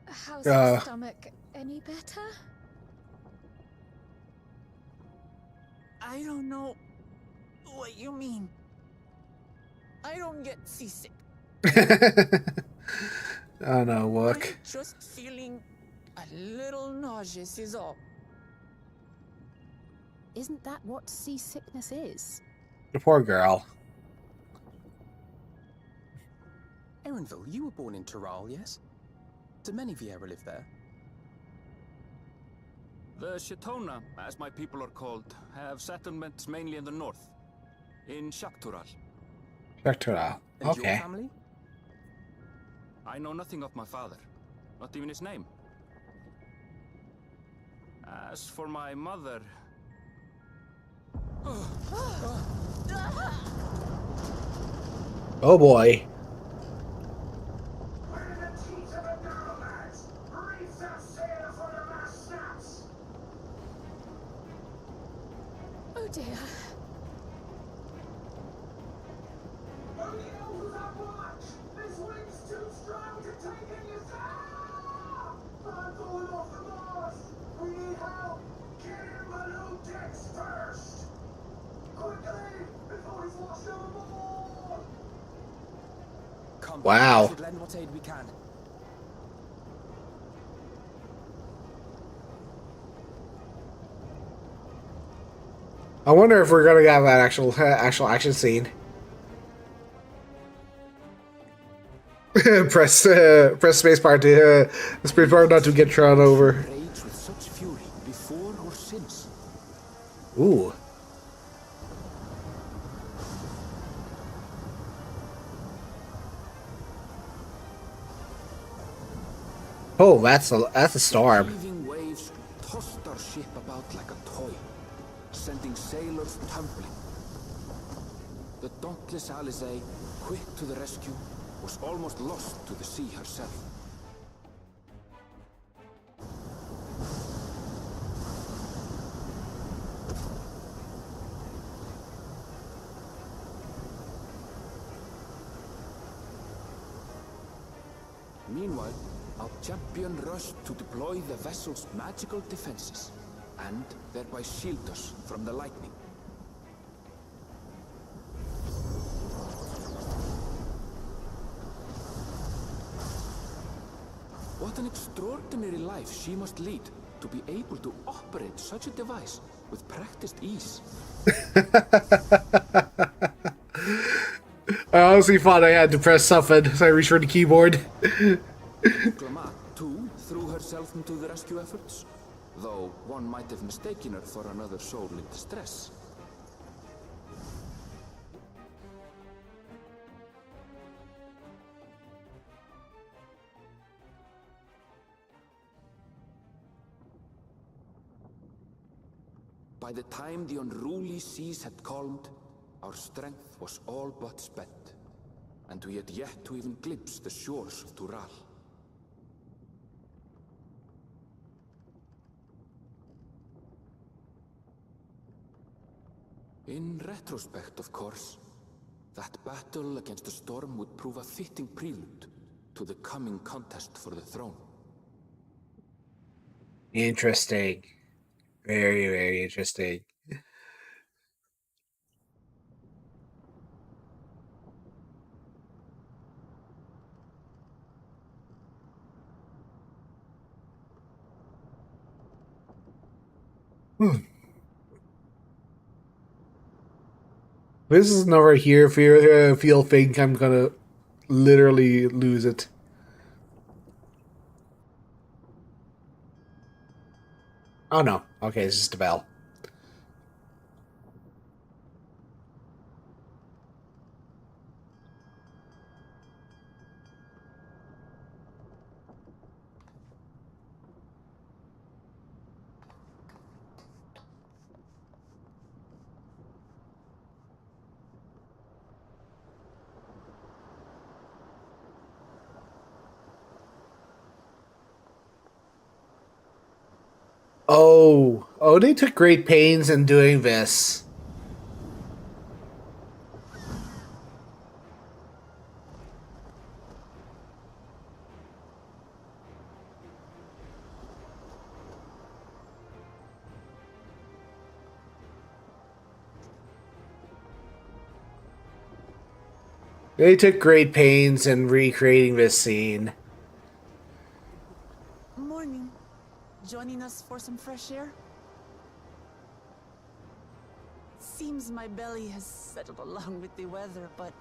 How's your stomach? Any better? I don't know what you mean. I don't get seasick. Oh no, look. I'm just feeling a little nauseous is all. Isn't that what seasickness is? The poor girl. Erenville, you were born in Tyrol, yes? Do many of you ever live there? The Shatona, as my people are called, have settlements mainly in the north, in Shaktural. Spectral. And your Okay. family? I know nothing of my father, not even his name. As for my mother, Oh boy. Where are the teeth of the girl, lads? Reef that sail for the last snaps! Oh dear. Only knows that watch! This wind's too strong to take in your side! I'm going off the mast! We need help! Get in below decks first! Quickly! Before he's washed overboard! Come. Wow. We should lend what aid we can. I wonder if we're gonna have that actual action scene. press spacebar to spacebar not to get thrown over. Rage with such fury before or since. Ooh. Oh, that's a storm. heaving waves tossed our ship about like a toy, sending sailors tumbling. The dauntless Alizé, quick to the rescue, was almost lost to the sea herself. Meanwhile, our champion rushed to deploy the vessel's magical defenses, and thereby shield us from the lightning. What an extraordinary life she must lead to be able to operate such a device with practiced ease. I honestly thought I had to press something, so I reached for the keyboard. Clamart, too, threw herself into the rescue efforts, though one might have mistaken her for another soul in distress. By the time the unruly seas had calmed, our strength was all but spent, and we had yet to even glimpse the shores of Tural. In retrospect, of course, That battle against the storm would prove a fitting prelude to the coming contest for the throne. Interesting. Very, very interesting. This is an over here feel think I'm gonna literally lose it. Oh no. Okay, it's just a bell. Oh, they took great pains in doing this. They took great pains in recreating this scene. Morning. Joining us for some fresh air? Seems my belly has settled along with the weather, but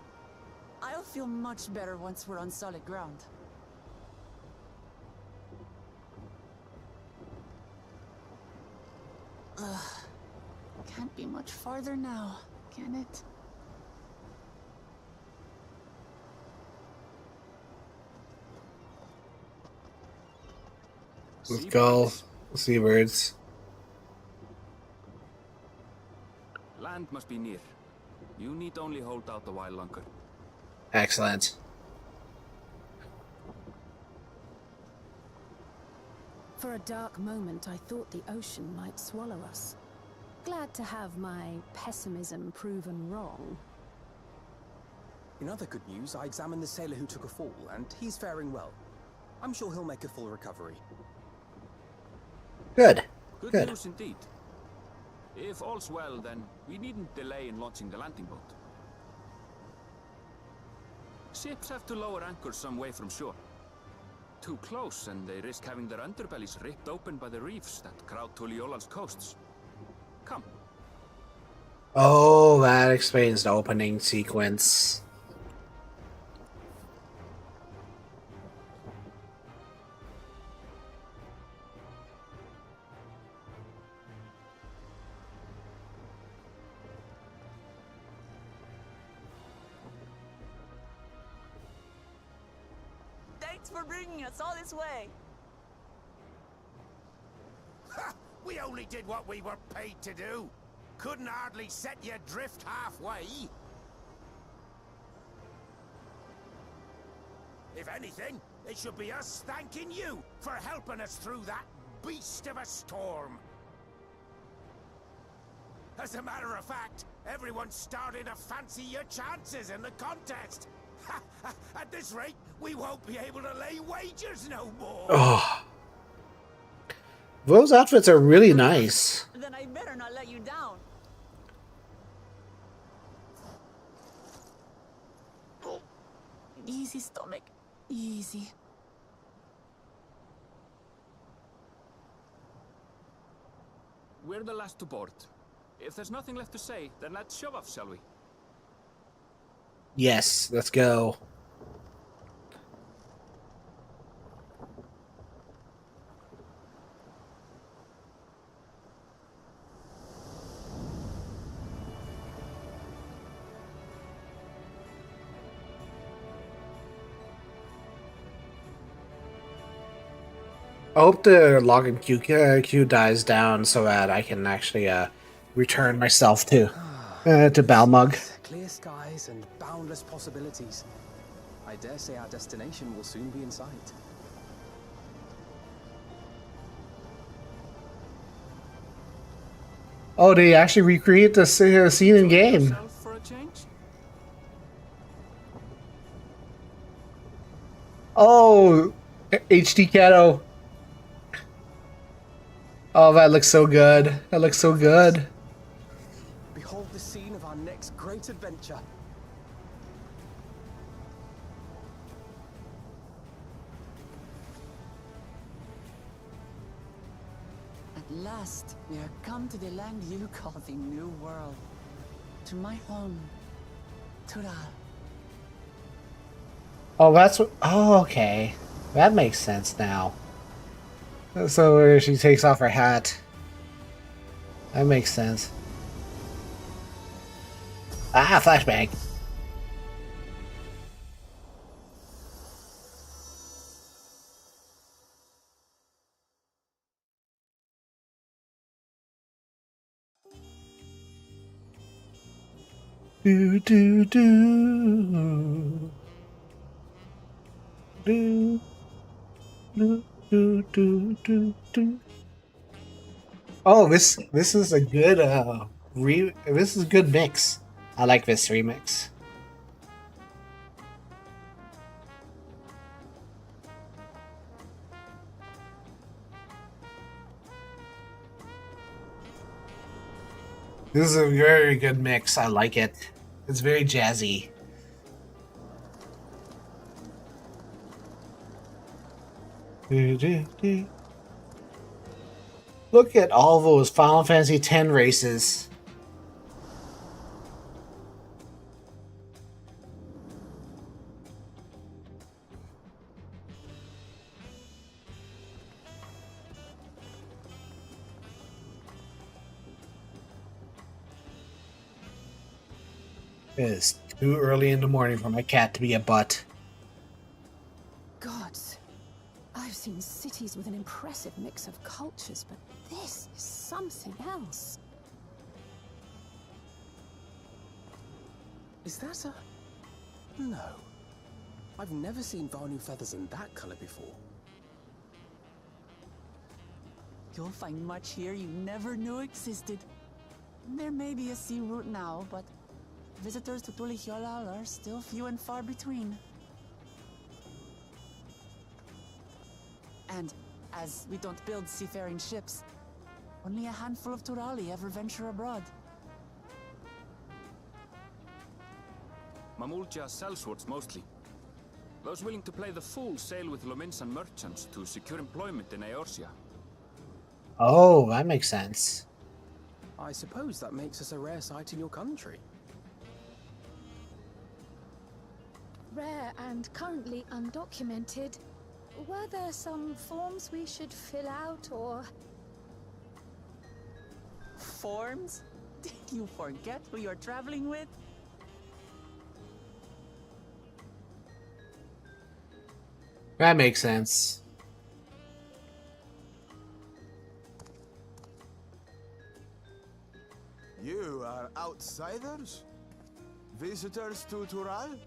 I'll feel much better once we're on solid ground. Ugh. Can't be much farther now, can it? Let's go. Seabirds. Land must be near. You need only hold out a while longer. Excellent. For a dark moment, I thought the ocean might swallow us. Glad to have my pessimism proven wrong. In other good news, I examined the sailor who took a fall, and he's faring well. I'm sure he'll make a full recovery. Good. Good news indeed. If all's well, then we needn't delay in launching the landing boat. Ships have to lower anchors some way from shore. Too close, and they risk having their underbellies ripped open by the reefs that crowd Tuliola's coasts. Come. Oh, that explains the opening sequence. Thanks for bringing us all this way. Ha! We only did what we were paid to do. Couldn't hardly set you adrift halfway. If anything, it should be us thanking you for helping us through that beast of a storm. As a matter of fact, everyone's starting to fancy your chances in the contest. At this rate, we won't be able to lay wagers no more. Oh. Those outfits are really nice. Then I better not let you down. Easy, stomach. Easy. We're the last to board. If there's nothing left to say, then let's shove off, shall we? Yes, let's go. I hope the login queue dies down so that I can actually return myself to Balmug. Clear skies and boundless possibilities. I dare say our destination will soon be in sight. Oh, they actually recreate the scene in game. For a change? Oh, HD Cato. Oh, that looks so good. That looks so good. Behold the scene of our next great adventure. At last, we are come to the land you call the New World. To my home, Tural. Oh, that's what. Oh, okay. That makes sense now. So where she takes off her hat. That makes sense. Ah, flashbang. Do do do. Do do do do do do. Oh, this is a good this is a good mix. I like this remix. This is a very good mix. I like it. It's very jazzy. Do, do, do. Look at all those Final Fantasy X races. It is too early in the morning for my cat to be a butt. Gods, I've seen cities with an impressive mix of cultures, but this is something else. Is that a... No. I've never seen Vanu feathers in that color before. You'll find much here you never knew existed. There may be a sea route now, but visitors to Tulihyolal are still few and far between. And as we don't build seafaring ships, only a handful of Turali ever venture abroad. Mamulja sellswords mostly. Those willing to play the fool sail with Lominsan merchants to secure employment in Eorzea. Oh, that makes sense. I suppose that makes us a rare sight in your country. Rare and currently undocumented. Were there some forms we should fill out, or...? Forms? Did you forget who you're traveling with? That makes sense. You are outsiders? Visitors to Tural?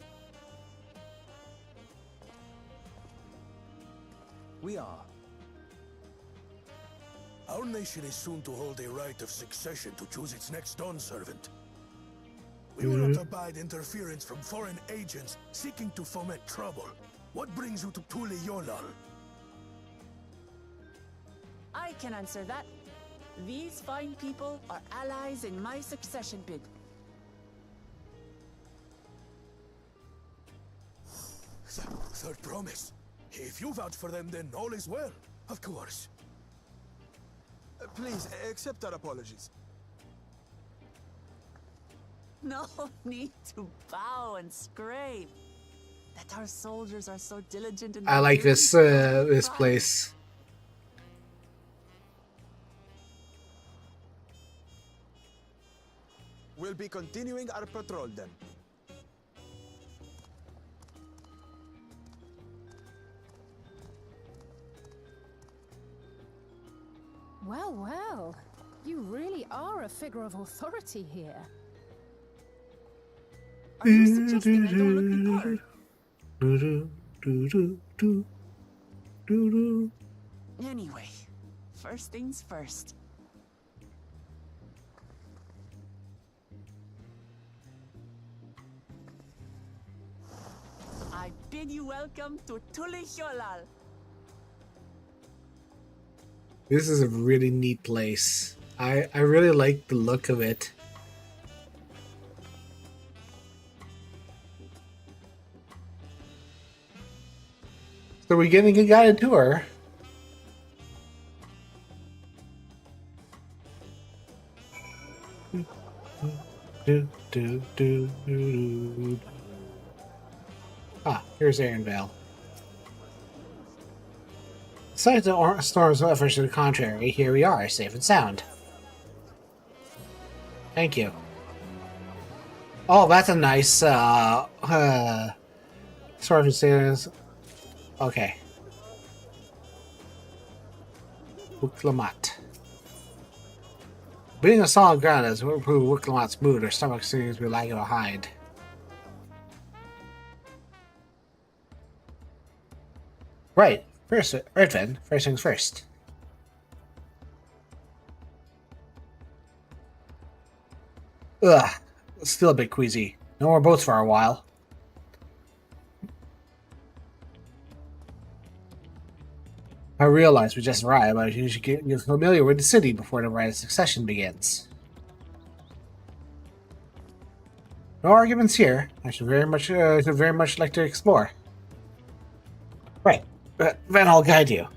We are. Our nation is soon to hold a right of succession to choose its next Dawn servant. We will not abide interference from foreign agents seeking to foment trouble. What brings you to Tulihyolal? I can answer that. These fine people are allies in my succession bid. Third promise. If you vouch for them, then all is well. Of course. Please, accept our apologies. No need to bow and scrape. That our soldiers are so diligent in I like this this place. We'll be continuing our patrol then. Well, well. You really are a figure of authority here. Are you suggesting I don't look the part? Anyway, first things first. I I bid you welcome to Tulihyolal. This is a really neat place. I really like the look of it. So we're getting a guided tour. Ah, here's Aaronvale. Besides the storm's efforts to the contrary, here we are, safe and sound. Thank you. Oh, that's a nice, sort of serious. Okay. Wuklamat. Being a solid ground has improved Wuklamat's mood. Her stomach seems to be lagging behind. Right. First, Redfin. First things first. Ugh. Still a bit queasy. No more boats for a while. I realize we just arrived, but you should get familiar with the city before the rite of succession begins. No arguments here. I should very much like to explore. Right. Then I'll guide you.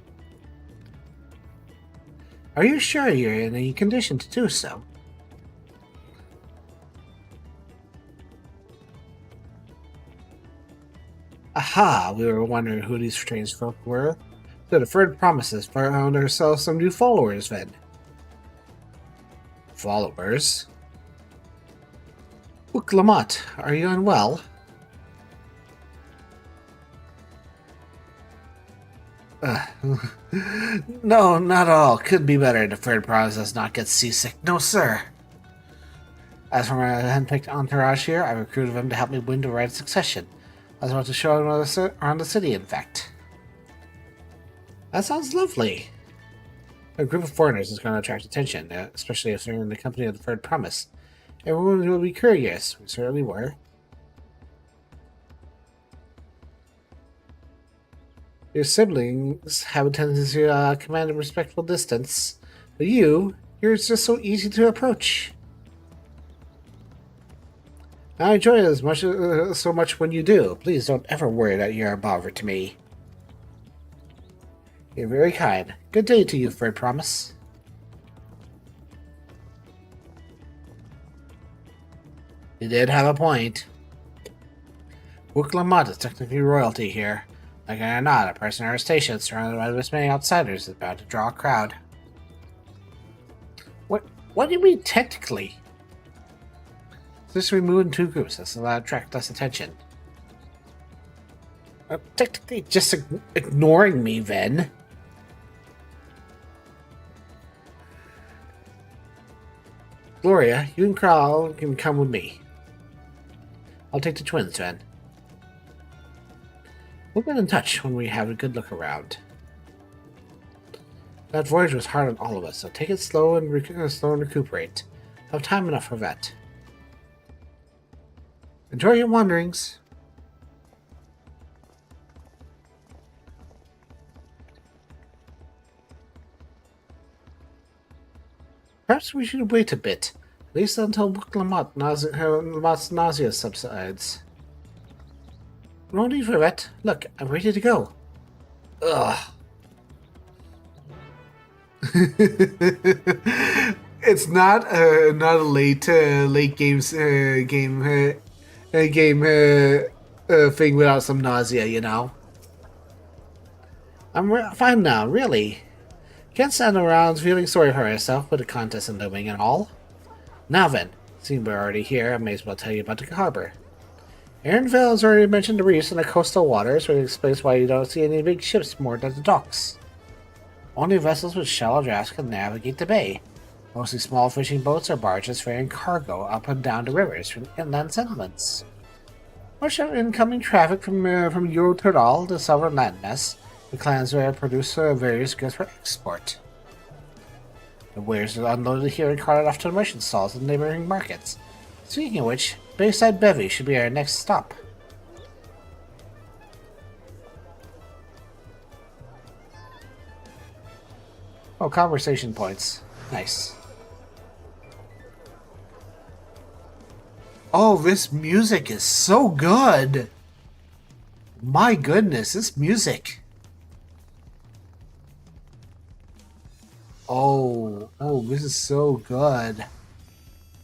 Are you sure you're in any condition to do so? Aha! We were wondering who these strange folk were. The deferred promises found ourselves some new followers, then. Followers? Uklamat, are you unwell? No, not at all. Could be better. Deferred promises not get seasick. No, sir. As for my handpicked entourage here, I recruited them to help me win the right of succession. I was about to show them around the city, in fact. That sounds lovely. A group of foreigners is going to attract attention, especially if they're in the company of the Deferred Promise. Everyone will be curious. We certainly were. Your siblings have a tendency to command a respectful distance, but you're just so easy to approach. I enjoy it as much so much when you do. Please don't ever worry that you're a bother to me. You're very kind. Good day to you, Deferred Promise. You did have a point. Wuklamat is technically royalty here. Like it or not, a person at our station surrounded by this many outsiders is about to draw a crowd. What do you mean, technically? This we move in two groups. That's allowed to attract less attention. Technically, just ignoring me, then. Gloria, you and Carl can come with me. I'll take the twins, then. We'll get in touch when we have a good look around. That voyage was hard on all of us, so take it slow and recuperate. Have time enough for that. Enjoy your wanderings. Perhaps we should wait a bit, at least until Wuklamat's nausea subsides. No need for that. Look, I'm ready to go. Ugh. It's not a late game thing without some nausea, you know. I'm fine now, really. Can't stand around feeling sorry for myself with the contest and looming and all. Now then, seeing we're already here, I may as well tell you about the harbor. Aaronvale has already mentioned the reefs and the coastal waters, which explains why you don't see any big ships moored at the docks. Only vessels with shallow drafts can navigate the bay. Mostly small fishing boats or barges ferrying cargo up and down the rivers from inland settlements. Much of incoming traffic from Euro-Tural, the southern landmass, the clans produce various goods for export. The wares are unloaded here and carted off to the merchant stalls and neighboring markets. Speaking of which, Bayside Bevy should be our next stop. Oh, conversation points. Nice. Oh, this music is so good. My goodness, this music. Oh, this is so good.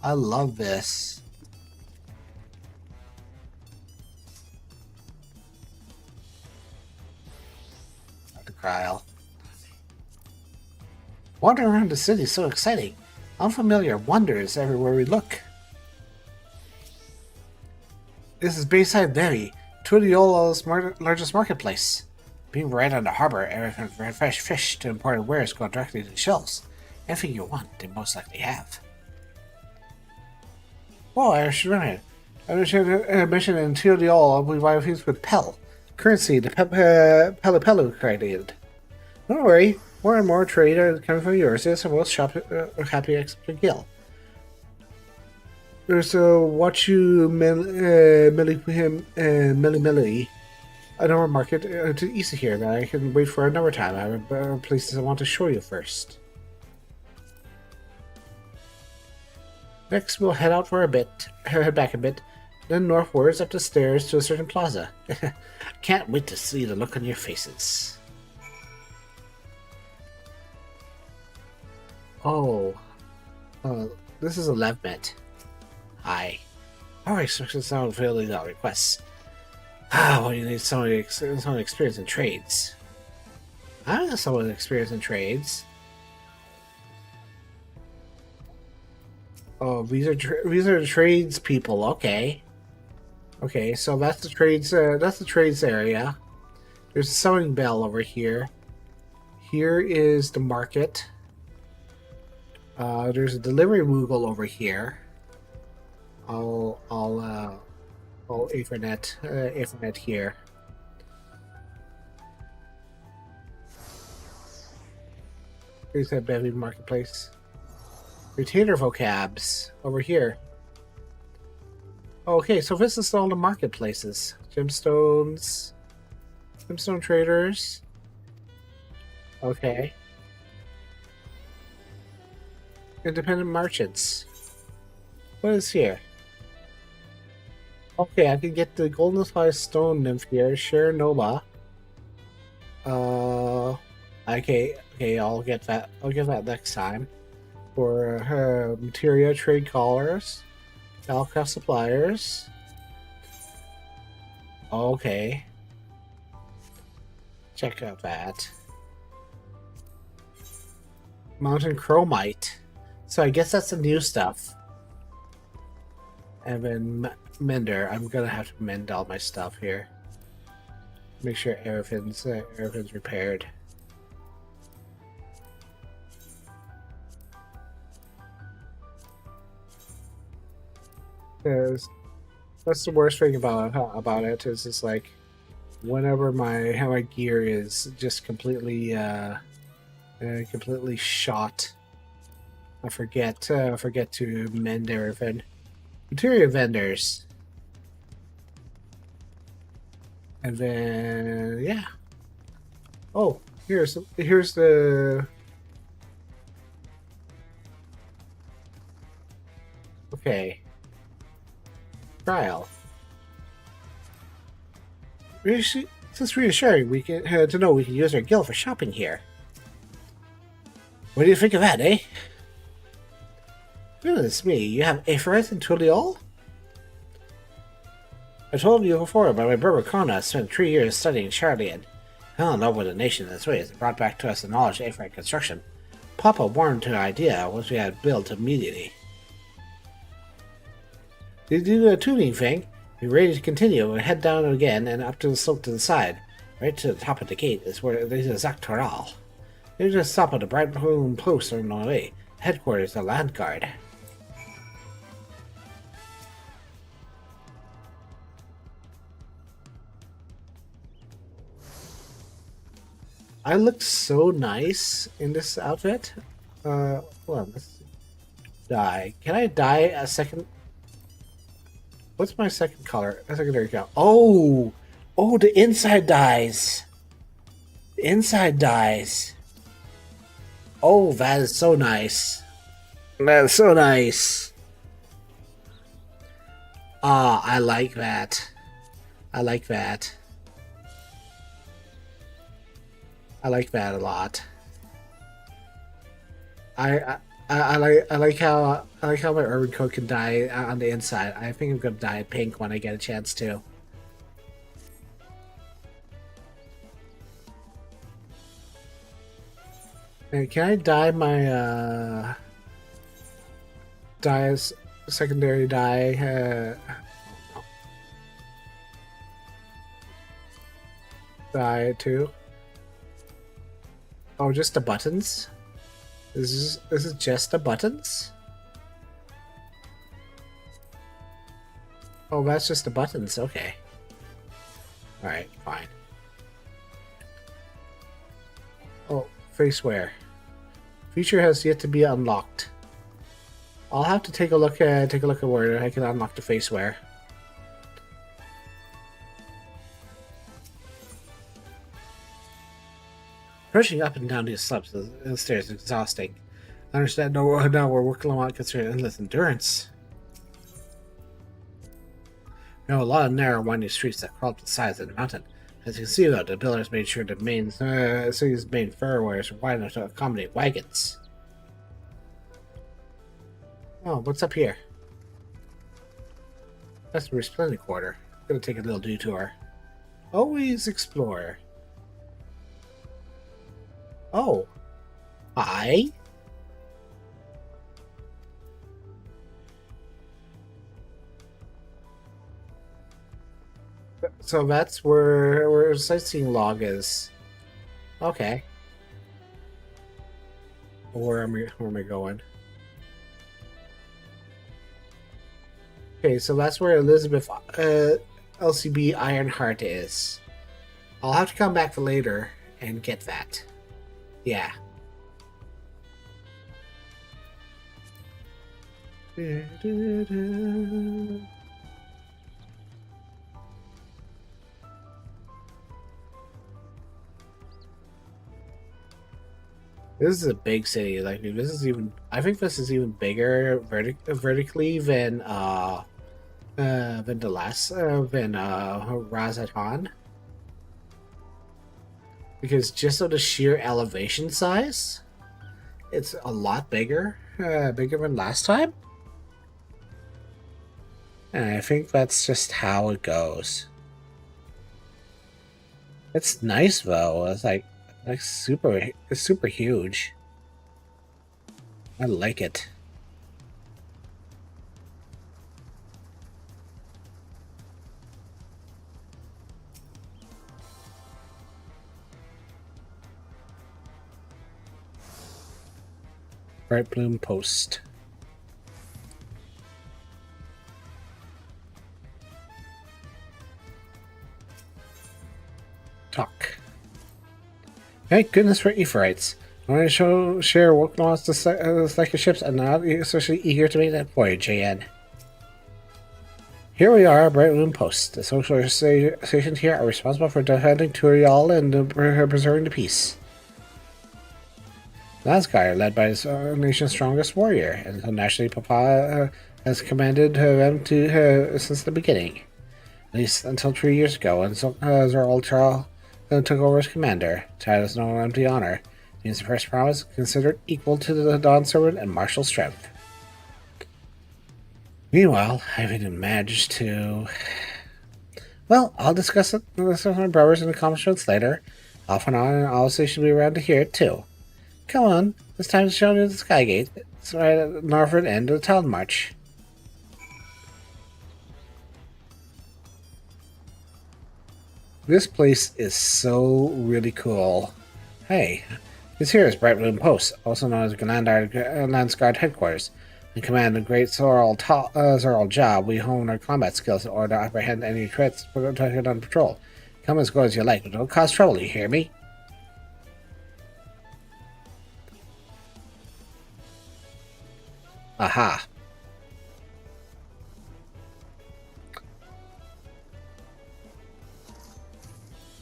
I love this. Dr. Kyle. Wandering around the city is so exciting. Unfamiliar wonders everywhere we look. This is Bayside Dairy, Tuliola's largest marketplace. Being right on the harbor, everything from fresh fish to imported wares go directly to the shelves. Anything you want, they most likely have. Oh, I should remember. I should mention in Tuliola we buy things with Pel. Currency, the Pelu created. Don't worry, more and more trade are coming from yours, and most shop are happy except Gil. There's a watch you Millie. Another market to east of here, but I can wait for another time. I have places I want to show you first. Next, we'll head out for a bit, head back a bit, then northwards up the stairs to a certain plaza. Can't wait to see the look on your faces. Oh, this is a Levmet. Hi. Our expectations sound fairly without requests. Well, you need someone experienced in trades. I have someone experienced in trades. Oh, these are the trades people. Okay. Okay, so that's the trades. That's the trades area. There's a sewing bell over here. Here is the market. There's a delivery moogle over here. I'll Ethernet here. Here's that Bevy Marketplace. Retainer vocabs over here. Okay, so this is all the marketplaces. Gemstones. Gemstone traders. Okay. Independent merchants. What is here? Okay, I can get the Golden Slice Stone Nymph here. Share Nova. Okay, I'll get that. I'll get that next time. For Materia Trade Callers. Alcraft Suppliers. Okay. Check out that. Mountain Chromite. So I guess that's the new stuff. And then Mender. I'm gonna have to mend all my stuff here. Make sure everything's repaired. Because that's the worst thing about it is it's like whenever my gear is just completely shot, I forget to mend everything. Material vendors, and then yeah. Oh, here's the. Okay. Trial. It's reassuring we can to know we can use our guild for shopping here. What do you think of that, eh? Goodness me, you have Aphrodite and Tuliol? I told you before about my brother Kona spent 3 years studying Charlian. Fell in love with the nation in its ways and brought back to us the knowledge of Aphrodite construction. Papa warmed to the idea once we had built immediately. Did you do a tuning thing? Be ready to continue and head down again and up to the slope to the side. Right to the top of the gate is where there's a Zaktoral. You just stop at the bright blue post on the way. Headquarters of the Land Guard. I look so nice in this outfit. Hold on, let's dye. Can I dye a second? What's my second color? A secondary color. Oh, the inside dyes. The inside dyes. Oh, that is so nice. That is so nice. Ah, I like that. I like that. I like that a lot. I like how my urban coat can dye on the inside. I think I'm gonna dye it pink when I get a chance to. Hey, can I dye my secondary dye? Dye too. Oh, just the buttons. This is just the buttons. Oh, that's just the buttons. Okay. All right, fine. Oh, face wear. Feature has yet to be unlocked. I'll have to take a look at where I can unlock the face wear. Rushing up and down these steps and stairs is exhausting. I understand now we're working on considering endless endurance. There are a lot of narrow, winding streets that crawl up the sides of the mountain. As you can see, though, the builders made sure the city's main thoroughfares are wide enough to accommodate wagons. Oh, what's up here? That's the resplendent quarter. I'm gonna take a little detour. Always explore. Oh. Hi. So that's where sightseeing log is. Okay. Where am I going? Okay, so that's where Elizabeth LCB Ironheart is. I'll have to come back for later and get that. Yeah. This is a big city. Like this is even. I think this is even bigger vertically than the last Razatan. Because just of the sheer elevation size, it's a lot bigger, bigger than last time. And I think that's just how it goes. It's nice though. It's like it's super huge. I like it. Bright Bloom Post. Talk. Thank goodness for Ephorites. I want to share what wants to select your ships and not especially eager to make that voyage, JN. Here we are, Bright Bloom Post. The social stations here are responsible for defending Turiel and preserving the peace. Landscar, led by the nation's strongest warrior, and nationally Papa has commanded them since the beginning. At least until 3 years ago, when Zoraltral took over as commander. Titles no empty honor. Means the first promise considered equal to the Dawn Servant and martial strength. Meanwhile, I haven't managed to. Well, I'll discuss it with my brothers and accomplishments later. Off and on, and all stations will be around to hear it too. Come on, it's time to show you the Skygate. It's right at the northern end of the town march. This place is so really cool. Hey, this here is Bright Bloom Post, also known as Landsguard Headquarters. In command of Great Zoral Job, we hone our combat skills in order to apprehend any threats protected on patrol. Come as go as you like, but don't cause trouble, you hear me? Aha.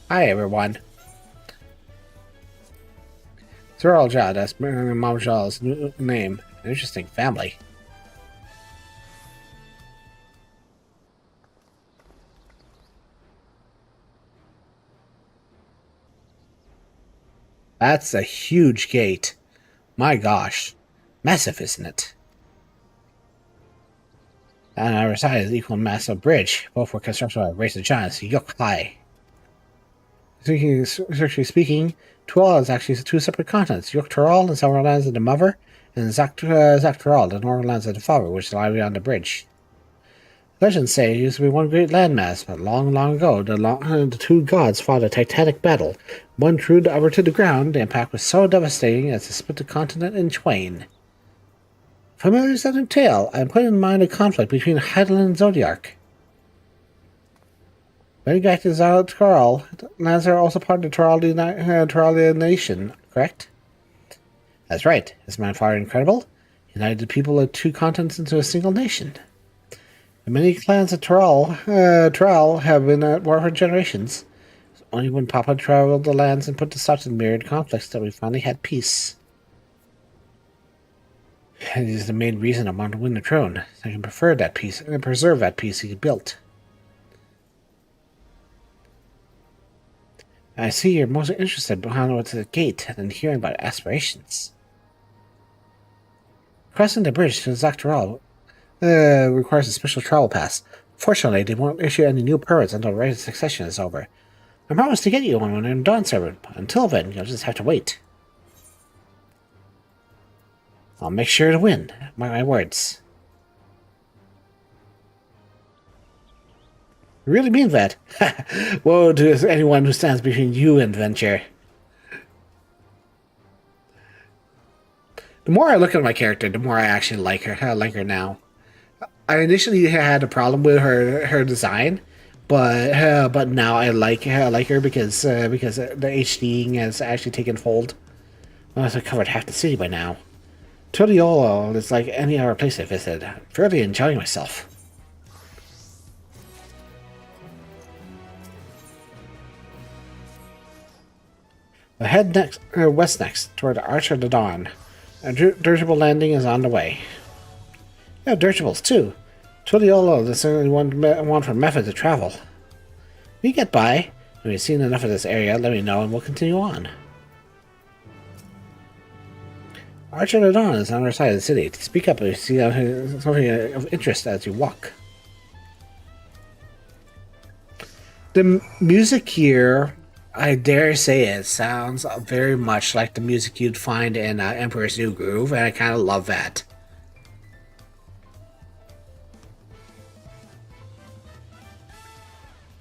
Hi everyone. Zoral Ja, that's Mom Jal's name. An interesting family. That's a huge gate. My gosh. Massive, isn't it? And on our side is equal massive bridge. Both were constructed by race of giants, Yuk High. Strictly speaking, Tural is actually two separate continents. Yuk Tural, the southern lands of the mother, and Zak Tural, the northern lands of the father, which lie beyond the bridge. Legends say it used to be one great landmass, but long, long ago, the two gods fought a titanic battle. One threw the other to the ground. The impact was so devastating as to split the continent in twain. Familiar southern tale, I put in mind a conflict between Heidelin and Zodiac. Going back to Tural, lands are also part of the Turalian nation, correct? That's right. Is my father incredible? United the people of two continents into a single nation. The many clans of Tural have been at war for generations. It's only when Papa traveled the lands and put to stop the myriad conflicts that we finally had peace. It is the main reason I want to win the throne, so I can preserve that peace he built. I see you're most interested behind what's the gate than hearing about aspirations. Crossing the bridge to Zaktaral requires a special travel pass. Fortunately, they won't issue any new permits until the right of succession is over. I promise to get you one when I'm Dawn Servant, but until then, you'll just have to wait. I'll make sure to win. Mark my words. You really mean that? Woe to anyone who stands between you and venture. The more I look at my character, the more I actually like her. I like her now. I initially had a problem with her design, but now I like her because the HDing has actually taken hold. I've covered half the city by now. Tuliolo is like any other place I visited. I'm fairly enjoying myself. I head west next, toward the Arch of the Dawn. A dirigible landing is on the way. You have dirigibles too. Tuliolo is the only one for method to travel. We get by. When you've seen enough of this area, let me know and we'll continue on. Arch of the Dawn is on our side of the city. Speak up if you see something of interest as you walk. The music here, I dare say it sounds very much like the music you'd find in Emperor's New Groove, and I kind of love that.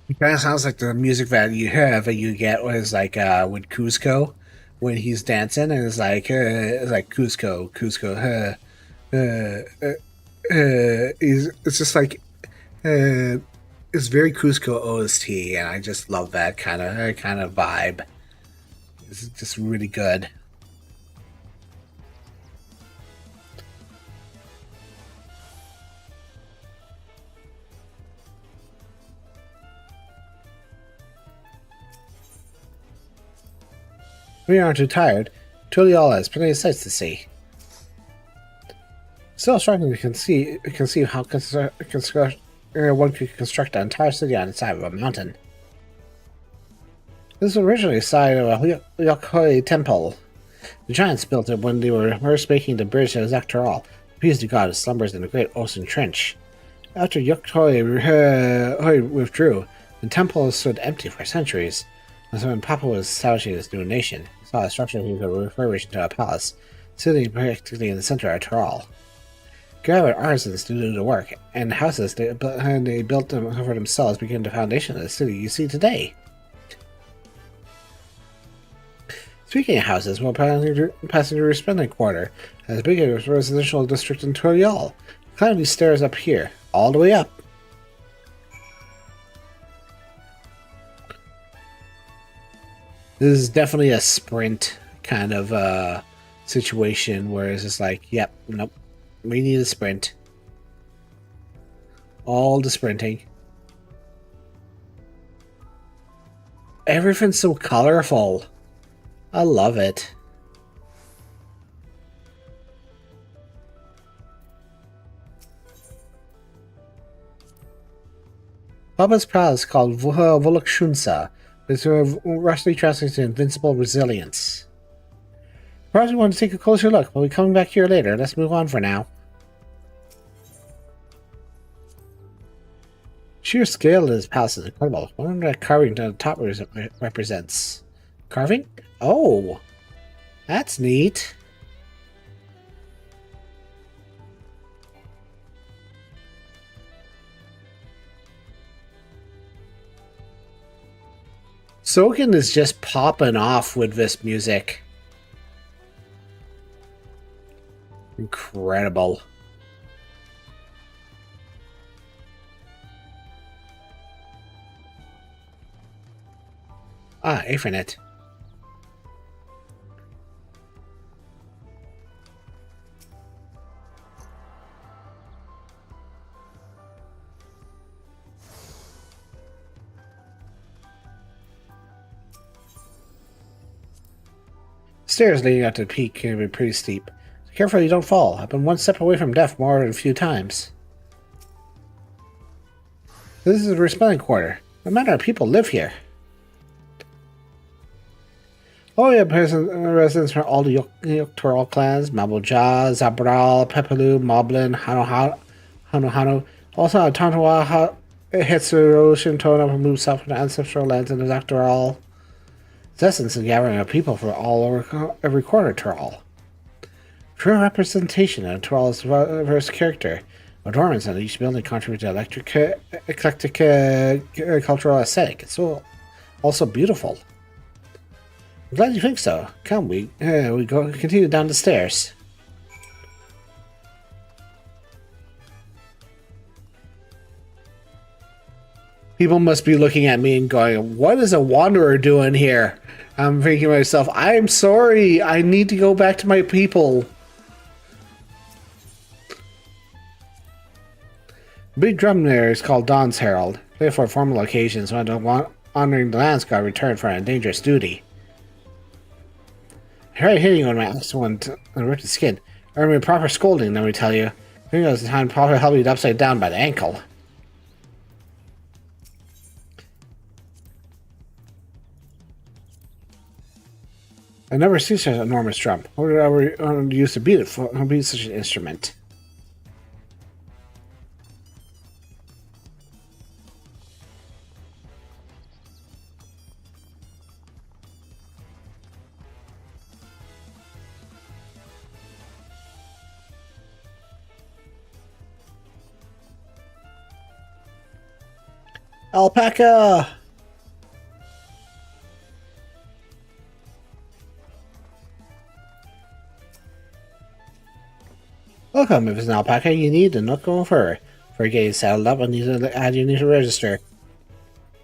It kind of sounds like the music that you get was like with Cusco when he's dancing, and it's like Cusco, it's just like it's very Cusco OST, and I just love that kind of vibe. It's just really good. We aren't too tired. Tuliala has plenty of sights to see. Still struggling to conceive how one could construct an entire city on the side of a mountain. This was originally the site of a Yokhoi temple. The giants built it when they were first making the bridge to Zaktaral, appeased the god who slumbers in the great ocean trench. After Yokhoi withdrew, the temple stood empty for centuries. And so when Papa was establishing his new nation, he saw a structure he could refurbish into a palace, sitting practically in the center of Tural. Grabbed artisans to do the work, and houses they built them for themselves became the foundation of the city you see today. Speaking of houses, we're passing through Resplendent Quarter, as big as a residential district in Tural. Climb these stairs up here, all the way up. This is definitely a sprint kind of situation where it's just like, yep, nope, we need a sprint. All the sprinting. Everything's so colorful. I love it. Baba's palace is called Volokshunsa. It's roughly translates to invincible resilience. Perhaps we want to take a closer look. We'll be coming back here later. Let's move on for now. Sheer scale of this palace is incredible. I wonder what that carving on the top represents. Carving? Oh! That's neat. Soken is just popping off with this music. Incredible. Ah, Ethernet. Stairs leading up to the peak can be pretty steep. So careful you don't fall. I've been one step away from death more than a few times. This is a respawning quarter. No matter how people live here. Oh yeah, residents from all the Yoctoral clans, Mabuja, Zabral, Pepelu, Moblin, Hano. Also, Tantawa, Hetsuro, Shintona removed south from the ancestral lands in the Doctoral. Its essence is gathering of people from all over every corner of Tural. True representation of Tural's diverse character. Adornments on each building contribute to eclectic cultural aesthetic. It's also beautiful. I'm glad you think so. Come, we continue down the stairs. People must be looking at me and going, "What is a wanderer doing here?" I'm thinking to myself, "I'm sorry. I need to go back to my people." The big drum there is called Dawn's Herald. Played for formal occasions when honoring the Lance Guard returned for a dangerous duty. I tried hitting on my excellent and ripped his skin. I earned me a proper scolding, let me tell you. I think it was the time Papa held me upside down by the ankle. I never seen such an enormous drum. What did I ever use to beat it for? Beat such an instrument? Alpaca! Welcome. If it's an alpaca you need, then look going fur. For getting saddled up, you need to register.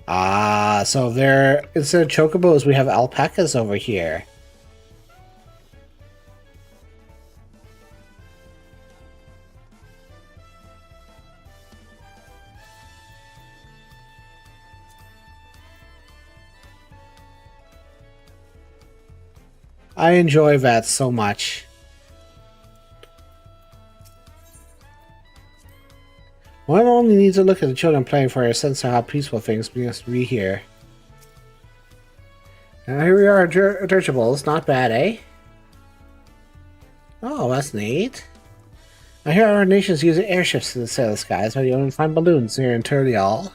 Ah, so there, instead of chocobos, we have alpacas over here. I enjoy that so much. One only needs to look at the children playing for a sense of how peaceful things must be here. And here we are, dirigibles. Not bad, eh? Oh, that's neat. I hear our nations using airships to sail the skies, but you only find balloons here in Turlial.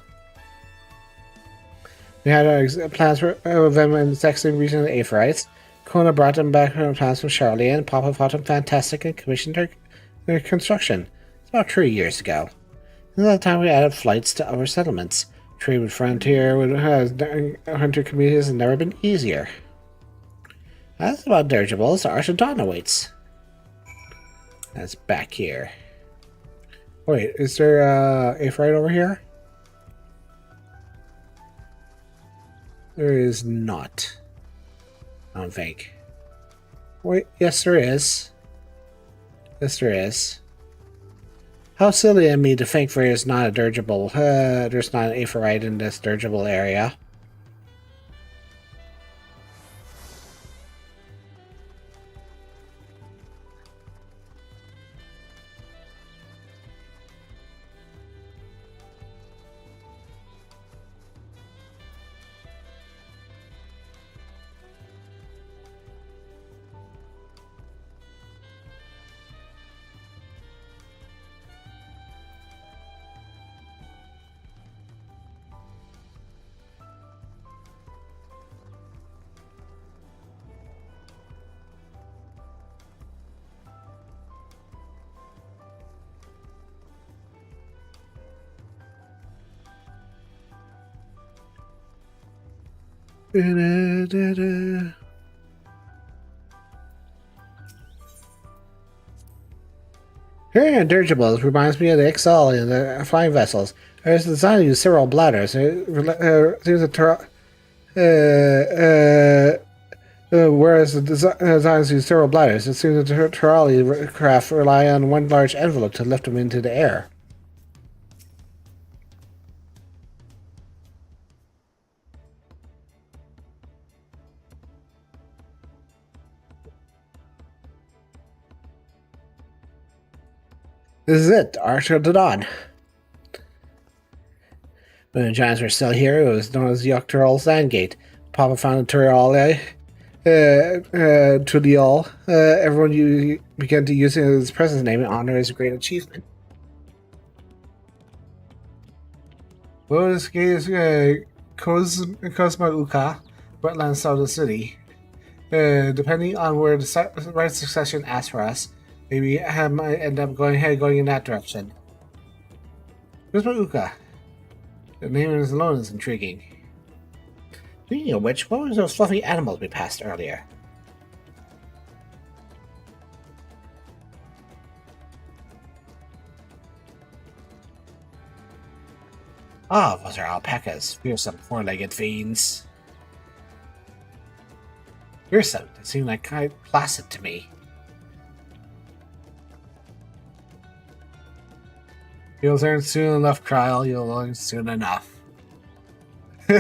We had our plans for them in the Saxon region of the Aetherites. Kona brought them back from plans from Charlie, and Papa thought them fantastic and commissioned their construction. It's about 3 years ago. At that time, we added flights to other settlements. Trade with frontier hunter communities has never been easier. That's about dirigibles. The Arch of Dawn awaits. That's back here. Wait, is there a Aetherite over here? There is not. I don't think. Wait, yes there is. Yes there is. How silly of me to think there's not a dirigible. There's not an Aetherite in this dirigible area. Da-da-da-da. Here, dirigibles reminds me of the XL in the flying vessels. It's designed to use several bladders. Whereas the designs use several bladders, it seems the trolley craft rely on one large envelope to lift them into the air. This is it, Arch of the Dawn. When the giants were still here, it was known as the Octoral Sandgate. Papa founded Turali. Tudial. Everyone began to use his presence name in honor of his great achievement. Well, this is Cosma Uka, wetlands south of the city. Depending on where the right succession asks for us, maybe I might end up going in that direction. Cosma Uka. The name alone is intriguing. Speaking of which, what was those fluffy animals we passed earlier? Ah, those are alpacas. Fearsome, four-legged fiends. Fearsome. They seem like quite placid to me. You'll learn soon enough, Kryl. You'll learn soon enough. We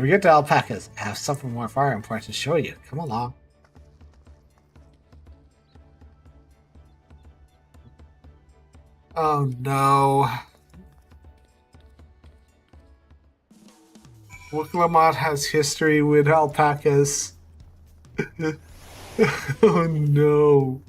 get to alpacas. I have something more far important to show you. Come along. Oh no. Wicklamat has history with alpacas. Oh no.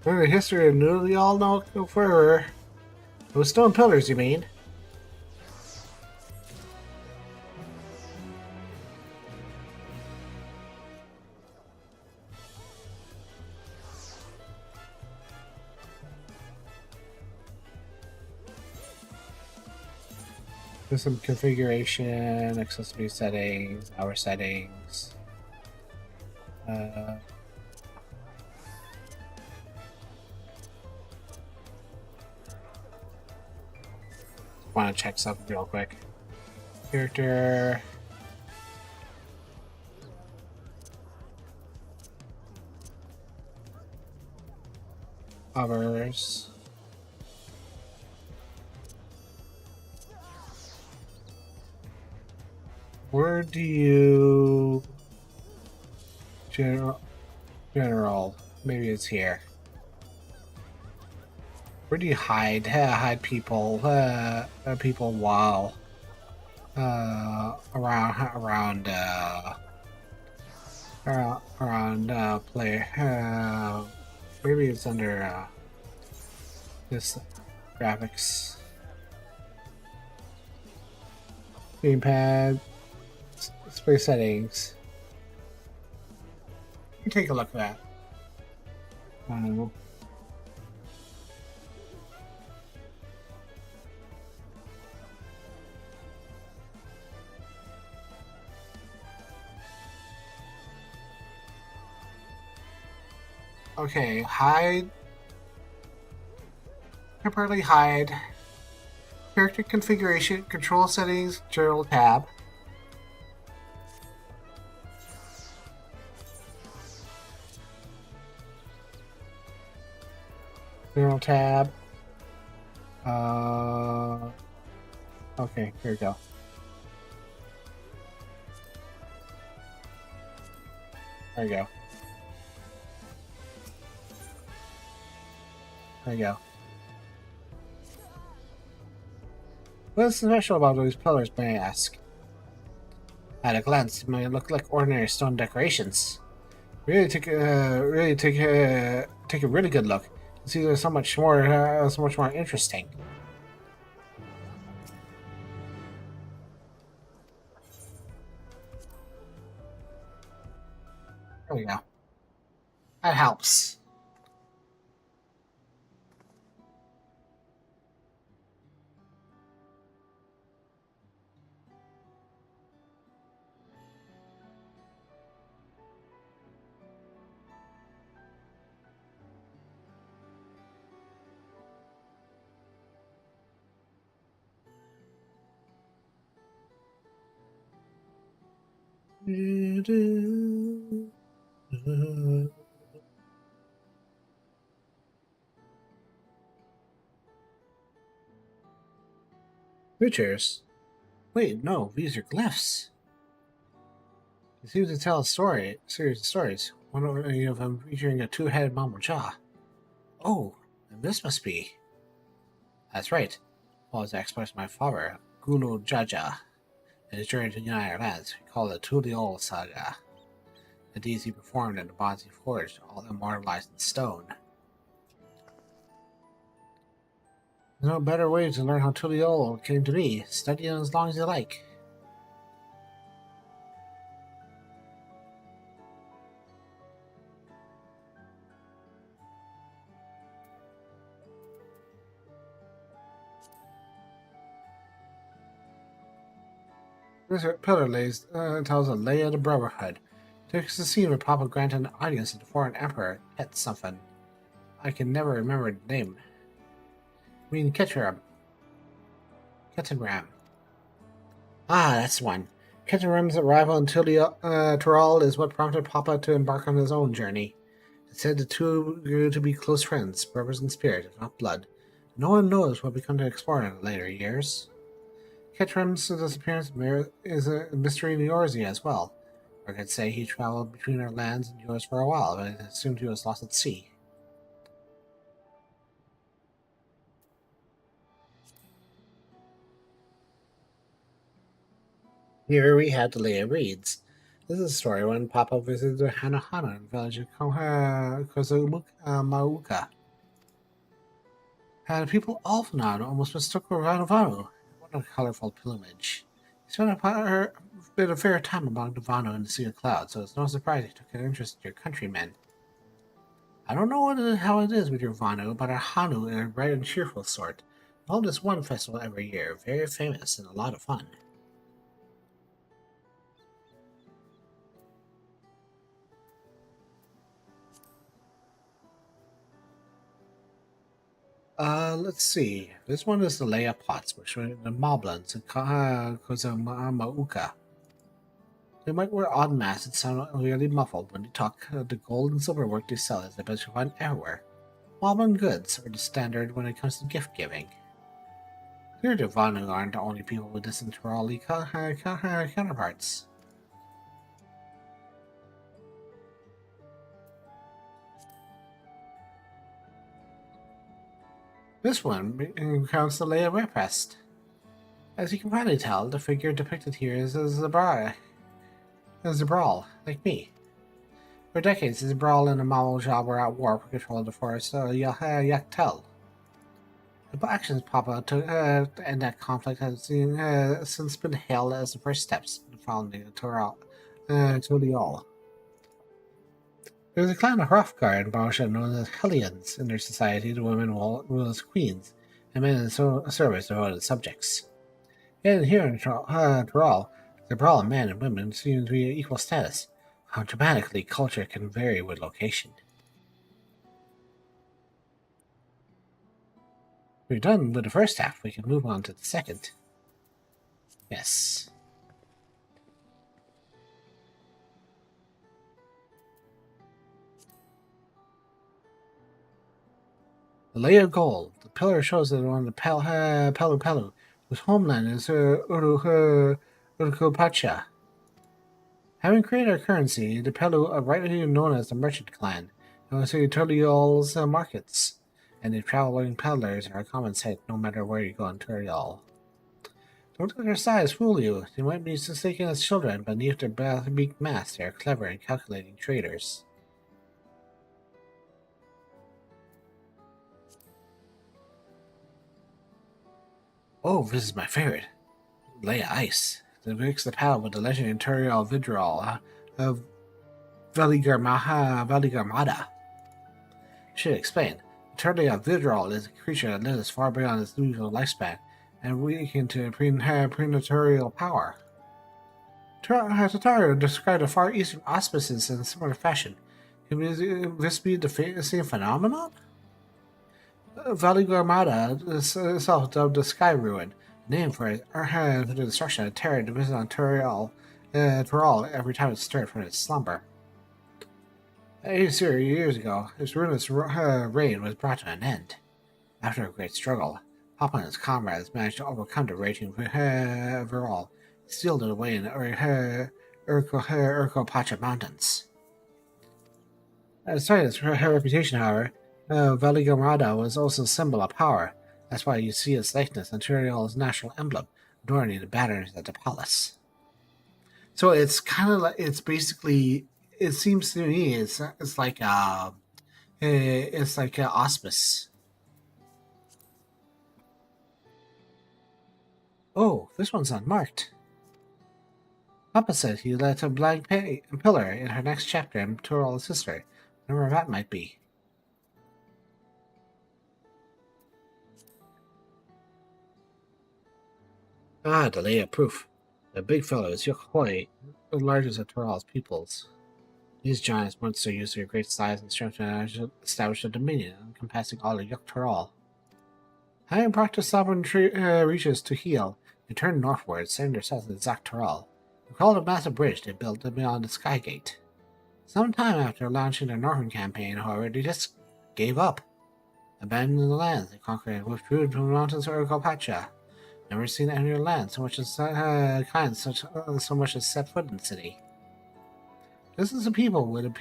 The history of newly all know forever. Those stone pillars, you mean? There's some configuration, accessibility settings, hour settings. Want to check something real quick. Character. Hovers. Where do you... General. Maybe it's here. Where do you hide? Hide people. People while around player. Maybe it's under this graphics. Gamepad. Space settings. Take a look at that. Okay, hide. Temporarily hide. Character configuration, control settings, general tab. General tab. Okay, here we go. There we go. There you go. What's special about those pillars, may I ask? At a glance, they may look like ordinary stone decorations. Really take a really good look. See, there's so much more interesting. There we go. That helps. Creatures? Wait, no, these are glyphs. They seem to tell a series of stories. One of them featuring a two-headed mammal jaw. Oh, and this must be. That's right. Well, as I expressed my father, Gulu Jaja, in his journey to the United Lands, we call it the Tuliol Saga. The deeds he performed and the bonds he forged, all immortalized in stone. There's no better way to learn how Tuliol came to be. Study it as long as you like. This pillar tells a lay of the Brotherhood. Takes the scene where Papa granted an audience to the foreign emperor, Het something. I can never remember the name. I mean Ketram. Ah, that's the one. Ketram's arrival in Tyrol is what prompted Papa to embark on his own journey. It said the two grew to be close friends, brothers in spirit, if not blood. No one knows what became to explore in later years. Ketram's disappearance is a mystery to Eorzea as well. Or I could say he traveled between our lands and yours for a while, but I assumed he was lost at sea. Here we have the Leia reads. This is a story when Papa visited the Hanahana in the village of Kozumauka. And people often almost mistook for Vanovano. What a colorful plumage. He spent a bit of fair time among the Vano in the Sea of Clouds, so it's no surprise he took an interest in your countrymen. I don't know how it is with your Vanu, but our Hanu are a bright and cheerful sort. They hold this one festival every year, very famous and a lot of fun. Let's see. This one is the Leia Pots, which are the Moblins and Kozumauka. They might wear odd masks that sound really muffled when they talk. The gold and silver work they sell is the best you find everywhere. Moblin goods are the standard when it comes to gift giving. Clear the Vanu aren't the only people with this Interali counterparts. This one counts the Leia Repressed. As you can probably tell, the figure depicted here is a Zabral, like me. For decades, the Zabral and the Mamal were at war for control of the forest Yaktel. The actions Papa took to end that conflict has since been hailed as the first steps in founding Toliol. There was a clan of Hrothgar in Barsha known as Hellions. In their society, the women rule as queens, and men in service devoted subjects. Yet here in Tyrol, the brawl of men and women seem to be equal status. How dramatically culture can vary with location. We're done with the first half, we can move on to the second. Yes. The Layer of Gold. The pillar shows that on the Palu, whose homeland is Urukupacha. Having created a currency, the Pelu are rightly known as the Merchant Clan, and was Turiol's markets, and the traveling peddlers are a common sight no matter where you go in Turiol. Don't let their size fool you. They might be mistaken as children, but beneath their big masks, they are clever and calculating traders. Oh, this is my favorite. Leia Ice. That makes the pal with the legendary Turiol Vidral Veligarmada. Should explain. The turtle of Vidral is a creature that lives far beyond its usual lifespan and weakened to prenatorial power. Tataru described the Far Eastern auspices in a similar fashion. Could this be the same phenomenon? Veligarmada is itself dubbed the Sky Ruin, named for the destruction of terror division on Tyrol every time it stirred from its slumber. 80 years ago, its ruinous reign was brought to an end. After a great struggle, Papa and his comrades managed to overcome the raging Virol, sealed it away in the Urko-Pacha Mountains. Despite its reputation, however, Veligarmada was also a symbol of power. That's why you see its likeness on Tyrol's national emblem, adorning the banners at the palace. So it's kind of like, it's basically, it seems to me it's like an auspice. Oh, this one's unmarked. Papa said he left a blank pillar in her next chapter in Tyrol's history, whatever that might be. Ah, delay of proof. The big fellow is Yokhoi, the largest of Tyrol's peoples. These giants once so used their great size and strength to establish a dominion encompassing all of Yuk Tyrol. Having practiced sovereignty reaches to heal, they turned northward, setting themselves in Zak Tyrol. They called a massive bridge they built beyond the Sky Gate. Some time after launching their northern campaign, however, they just gave up. Abandoning the lands they conquered and withdrew to the mountains of Urko-Pacha. Never seen any of their land so much as so much as set foot in the city. This is a people with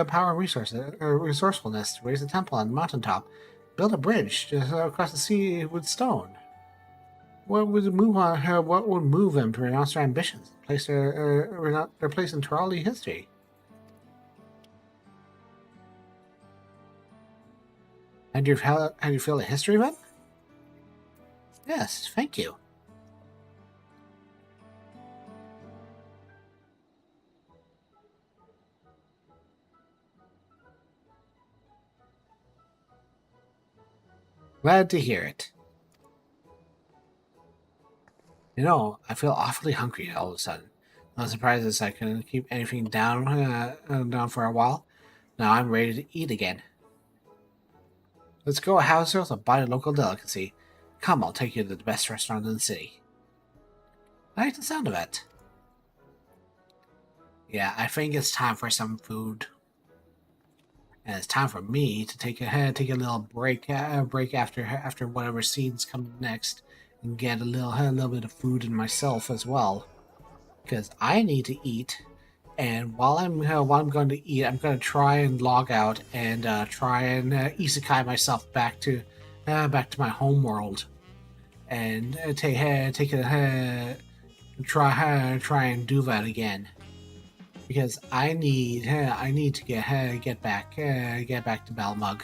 power and resourcefulness to raise a temple on the mountaintop, build a bridge across the sea with stone. What would move them to renounce their ambitions, place their place in Tyroli history? And you feel the history of it? Yes, thank you. Glad to hear it. You know, I feel awfully hungry all of a sudden. Not surprised as I couldn't keep anything down for a while. Now I'm ready to eat again. Let's go a house sales and buy a local delicacy. Come, I'll take you to the best restaurant in the city. I like the sound of it. Yeah, I think it's time for some food. And it's time for me to take a little break after whatever scenes come next, and get a little bit of food in myself as well, because I need to eat. And while I'm going to eat, I'm going to try and log out and try and isekai myself back to my home world, and try and do that again. Because I need to get back to Balmug,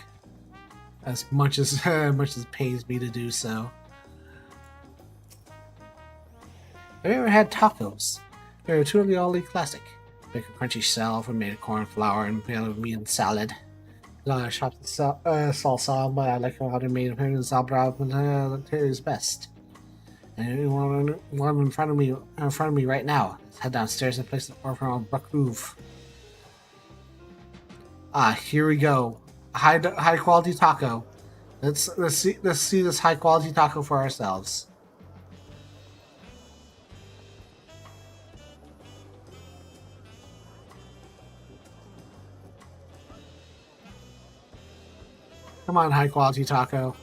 as much as it pains me to do so. Have you ever had tacos? They're truly all classic. Make a crunchy shell from made of corn flour and meat and salad. Chopped salsa, but I like how they're made of zabra, but is best. And one in front of me right now. Let's head downstairs and place an order on Buckroove. Ah, here we go. High quality taco. Let's see this high quality taco for ourselves. Come on, high quality taco.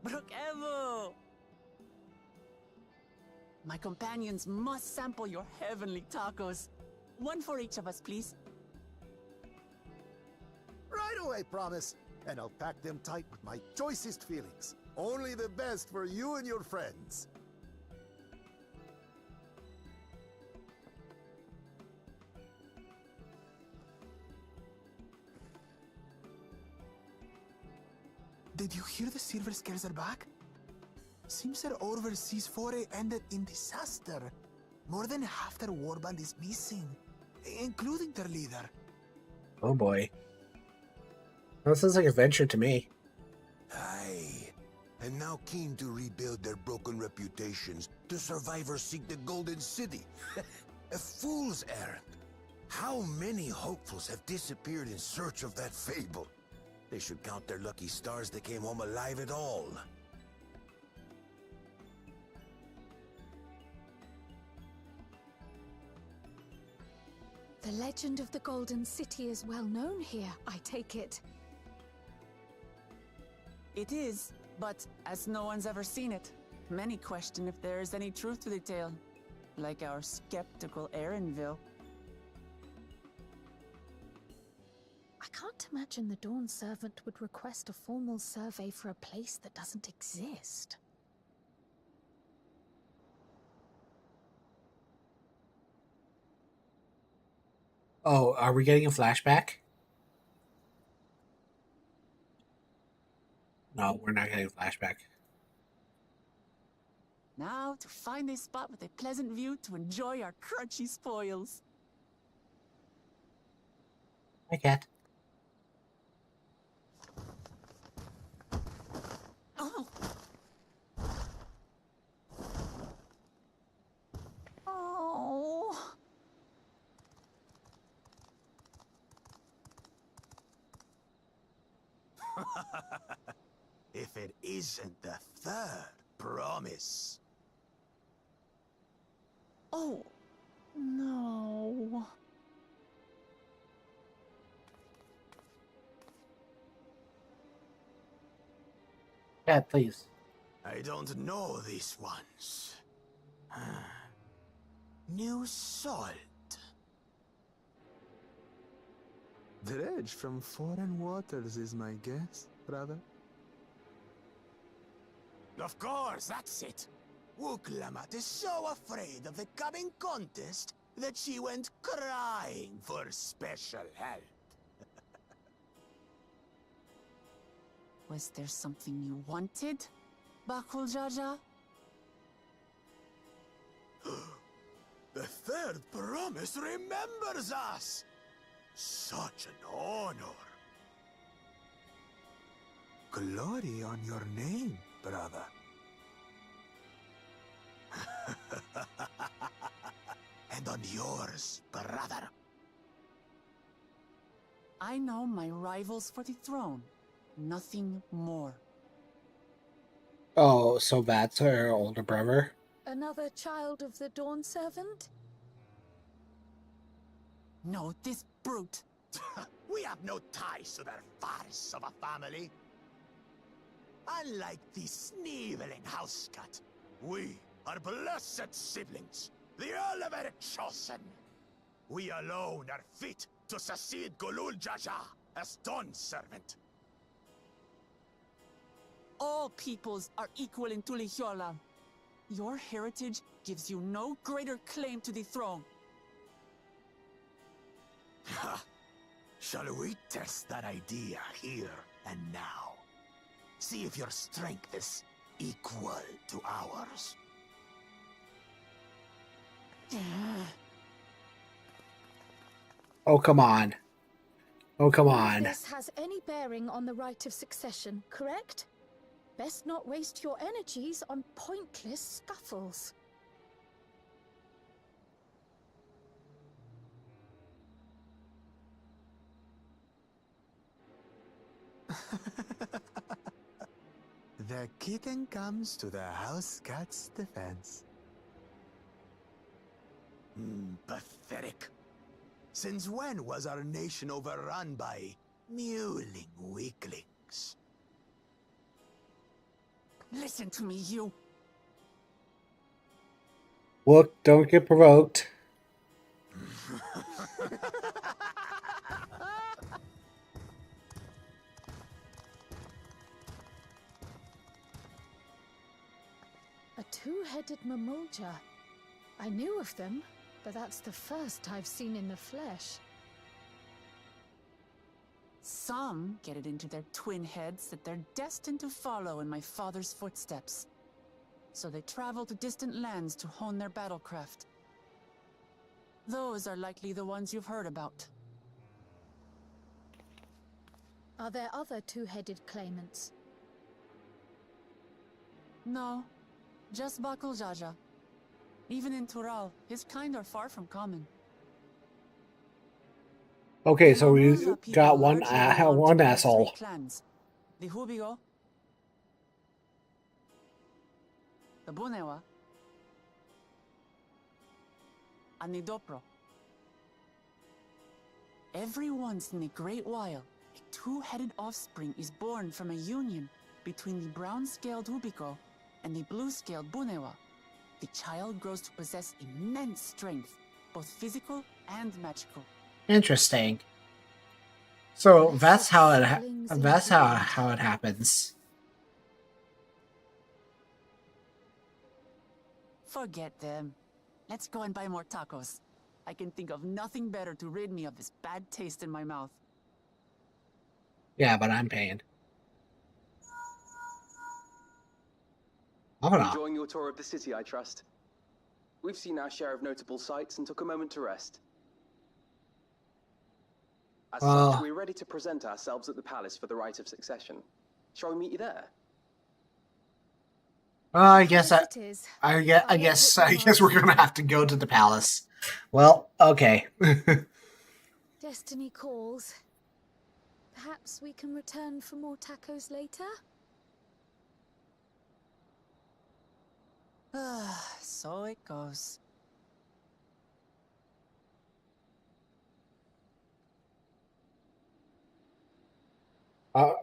Brookevo! My companions must sample your heavenly tacos. One for each of us, please. Right away, promise. And I'll pack them tight with my choicest feelings. Only the best for you and your friends. Did you hear the silver scales are back? Seems their overseas foray ended in disaster. More than half their warband is missing, including their leader. Oh boy. That sounds like a venture to me. Aye. And now keen to rebuild their broken reputations, the survivors seek the Golden City. A fool's errand. How many hopefuls have disappeared in search of that fable? They should count their lucky stars they came home alive at all. The legend of the Golden City is well known here, I take it. It is, but as no one's ever seen it, many question if there is any truth to the tale. Like our skeptical Erinville. I can't imagine the Dawn Servant would request a formal survey for a place that doesn't exist. Oh, are we getting a flashback? No, we're not getting a flashback. Now to find a spot with a pleasant view to enjoy our crunchy spoils. Hi, cat. Oh. Oh. If it isn't the third promise. Oh. No. Cat, please. I don't know these ones. New salt. Dredge from foreign waters is my guess, brother. Of course, that's it. Wuklamat is so afraid of the coming contest that she went crying for special help. Was there something you wanted, Bakul Jaja? The third promise remembers us! Such an honor. Glory on your name, brother. And on yours, brother. I know my rivals for the throne. Nothing more. Oh, so that's her older brother? Another child of the Dawn Servant? No, this brute. We have no ties to their farce of a family. Unlike the sneevling housecut, we are blessed siblings, the elevated chosen. We alone are fit to succeed Golul Jaja as Dawn Servant. All peoples are equal in Tulihiola. Your heritage gives you no greater claim to the throne. Ha! Shall we test that idea here and now? See if your strength is equal to ours. Oh, come on. Oh, come None of on. this has any bearing on the right of succession, correct? Best not waste your energies on pointless scuffles. The kitten comes to the house cat's defense. Pathetic. Since when was our nation overrun by mewling weaklings? Listen to me, you. Look, don't get provoked. A two-headed mamulja. I knew of them, but that's the first I've seen in the flesh. Some get it into their twin heads that they're destined to follow in my father's footsteps. So they travel to distant lands to hone their battlecraft. Those are likely the ones you've heard about. Are there other two-headed claimants? No, just Bakul Jaja. Even in Tural, his kind are far from common. Okay, so we Mamuza people got one largely belong to one the asshole. three clans: the Hubigo, the Bunewa, and the Dopro. Every once in a great while, a two-headed offspring is born from a union between the brown-scaled Hubigo and the blue-scaled Bunewa. The child grows to possess immense strength, both physical and magical. Interesting. So that's how it Siblings that's indeed. how it happens. Forget them. Let's go and buy more tacos. I can think of nothing better to rid me of this bad taste in my mouth. Yeah, but I'm paying. Hold on. Enjoying your tour of the city, I trust. We've seen our share of notable sights and took a moment to rest. As such, we're ready to present ourselves at the palace for the rite of succession. Shall we meet you there? I guess Yes, it is. I guess I won't hit the we're gonna have to go to the palace. Well, okay. Destiny calls. Perhaps we can return for more tacos later? So it goes.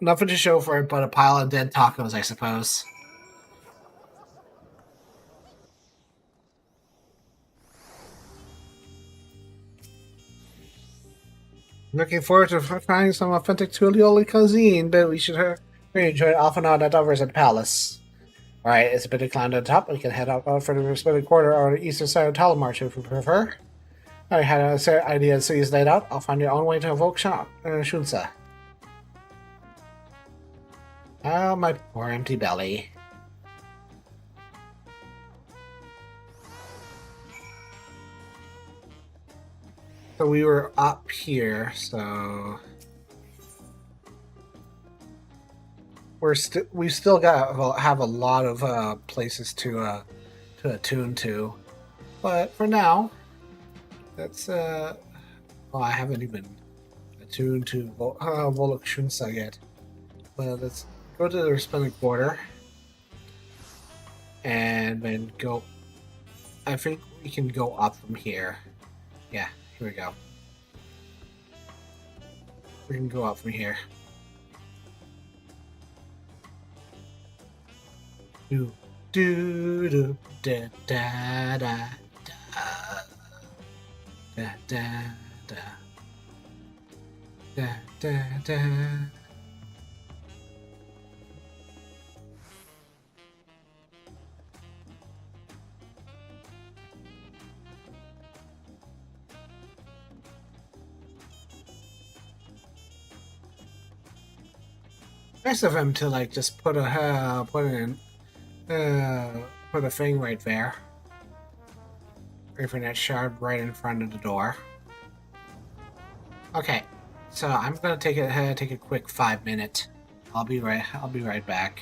Nothing to show for it but a pile of dead tacos, I suppose. Looking forward to trying some authentic Tulioli cuisine, but we should really enjoy it off and on at others at the palace. Alright, it's a bit of climb to the top. We can head up for the respective quarter or the eastern side of Talamarch if we prefer. I had a set idea of cities laid out. I'll find your own way to evoke Shunsa. Ah, my poor empty belly. So we were up here, so we still have a lot of places to attune to, but for now, that's well, I haven't even attuned to Volok Shunsa yet. But let's go to the responding quarter and then go. I think we can go up from here. Yeah, here we go. We can go up from here. Do do do da da da da da da da da da. Nice of him to like just put a thing right there. Internet shard right in front of the door. Okay, so I'm gonna take a quick 5-minute. I'll be right back.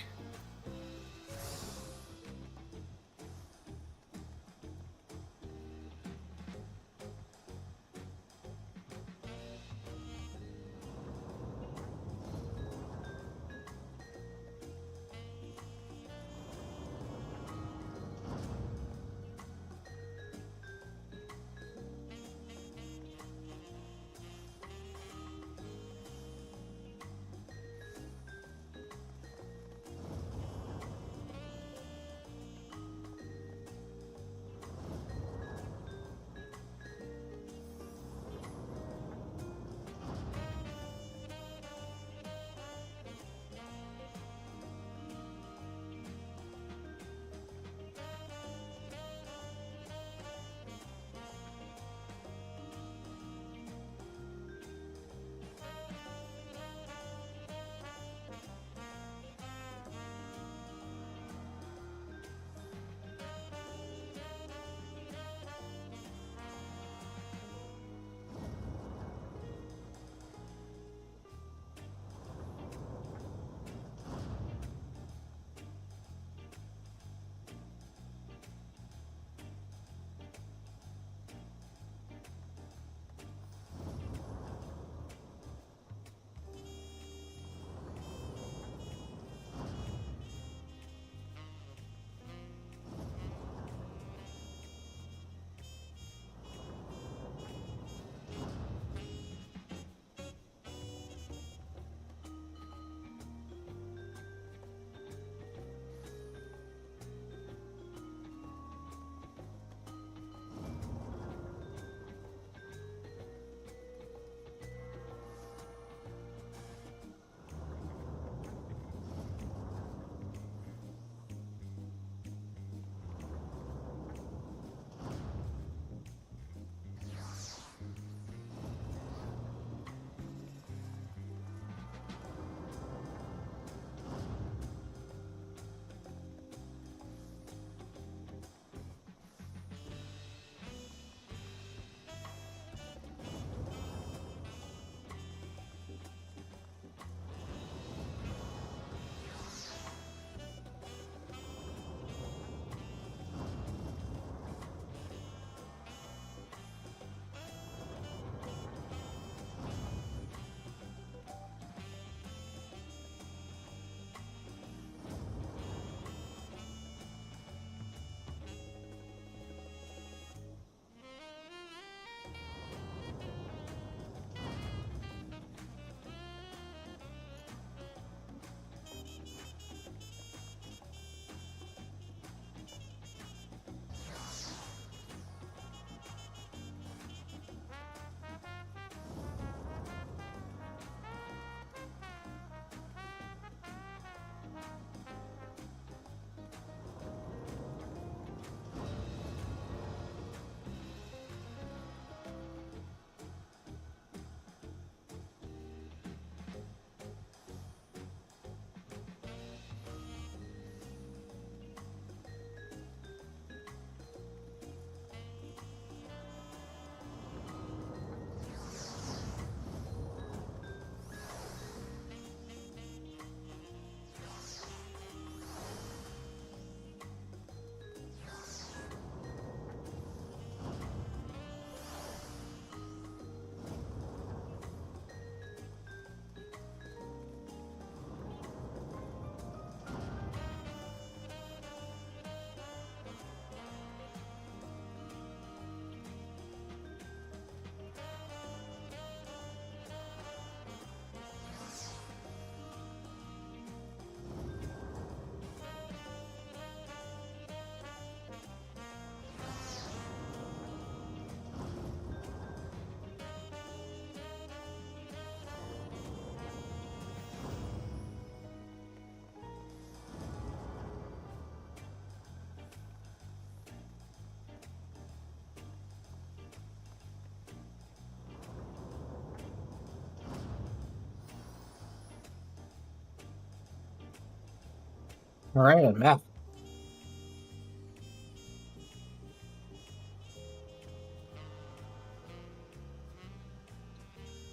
All right, I'm back.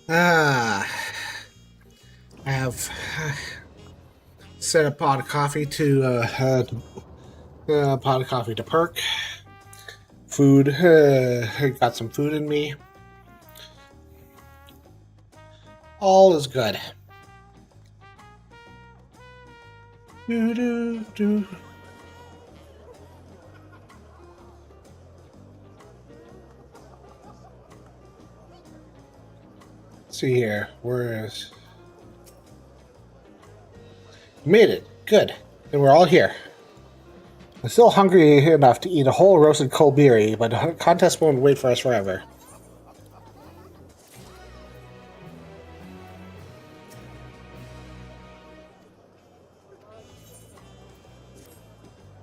Ah, I have set a pot of coffee to pot of coffee to perk. Food, got some food in me. All is good. Do do do. See here, where is? Made it. Good. And we're all here. I'm still hungry enough to eat a whole roasted Colberry, but the contest won't wait for us forever.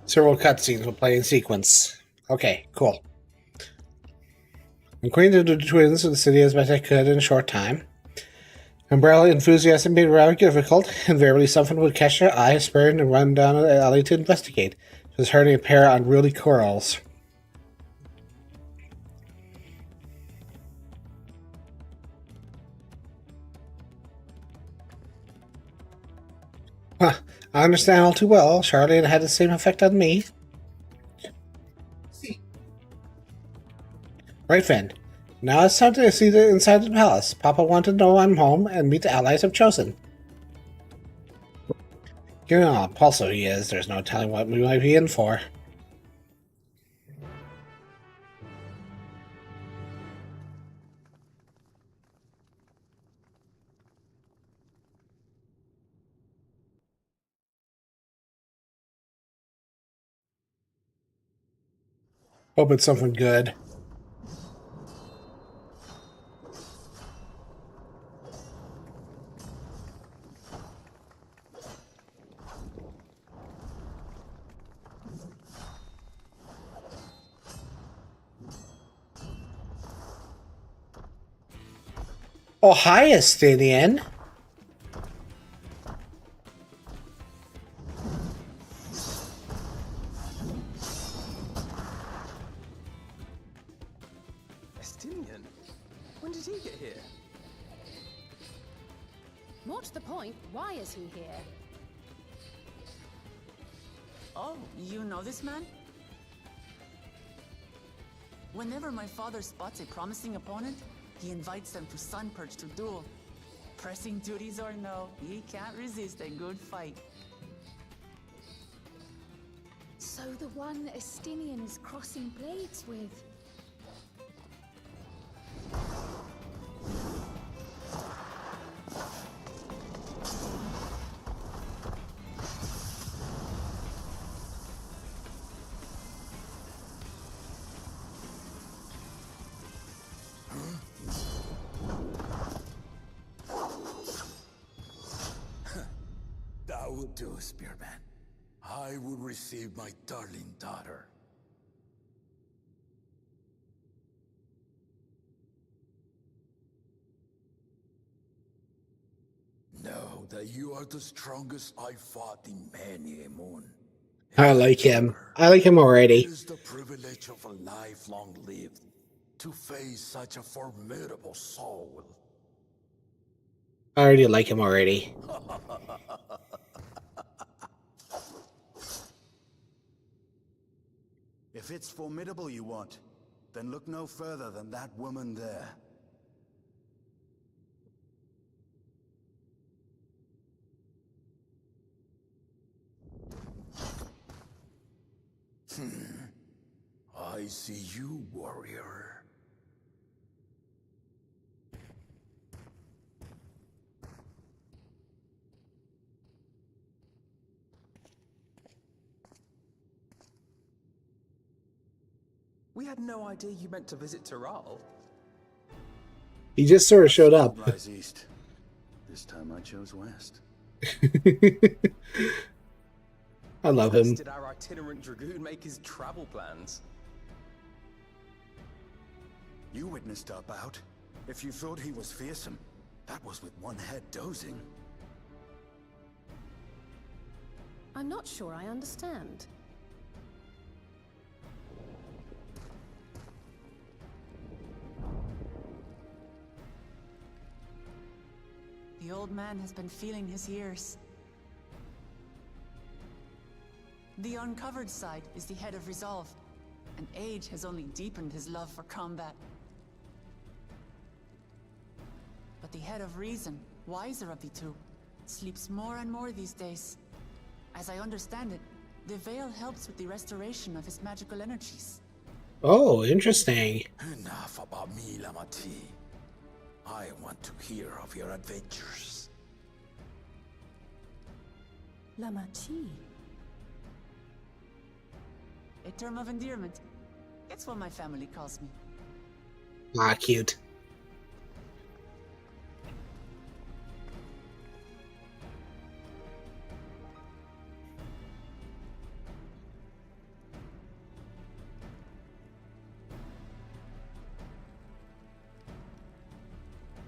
Several cutscenes will play in sequence. Okay, cool. I'm acquainted with the twins of the city as best I could in a short time. Umbrella enthusiasm made it rather difficult. Invariably something would catch their eye, spurn, and run down an alley to investigate. It was herding a pair of unruly quarrels. Huh, I understand all too well. Charlotte had the same effect on me. Right, Finn. Now it's time to see the inside of the palace. Papa wanted to know I'm home and meet the allies I've chosen. Given how impulsive he is, there's no telling what we might be in for. Hope it's something good. Oh, hi, Estinian. Estinian? When did he get here? More to the point, why is he here? Oh, you know this man? Whenever my father spots a promising opponent, he invites them to Sunperch to duel. Pressing duties or no, he can't resist a good fight. So the one Estinian is crossing blades with. That would do, Spearman. I will receive my darling daughter. Know that you are the strongest I fought in many a moon. I like him. I like him already. It is the privilege of a life long lived to face such a formidable soul. I already like him already. If it's formidable you want, then look no further than that woman there. I see you, warrior. We had no idea you meant to visit Tyrrell. He just sort of showed up. Lies east. This time I chose west. I love him. Did our itinerant dragoon make his travel plans? You witnessed our bout. If you thought he was fearsome, that was with one head dozing. I'm not sure I understand. The old man has been feeling his years. The uncovered side is the head of resolve, and age has only deepened his love for combat. But the head of reason, wiser of the two, sleeps more and more these days. As I understand it, the veil helps with the restoration of his magical energies. Oh, interesting. Enough about me, Lamati. I want to hear of your adventures. Lamati. A term of endearment. It's what my family calls me. Ah, cute.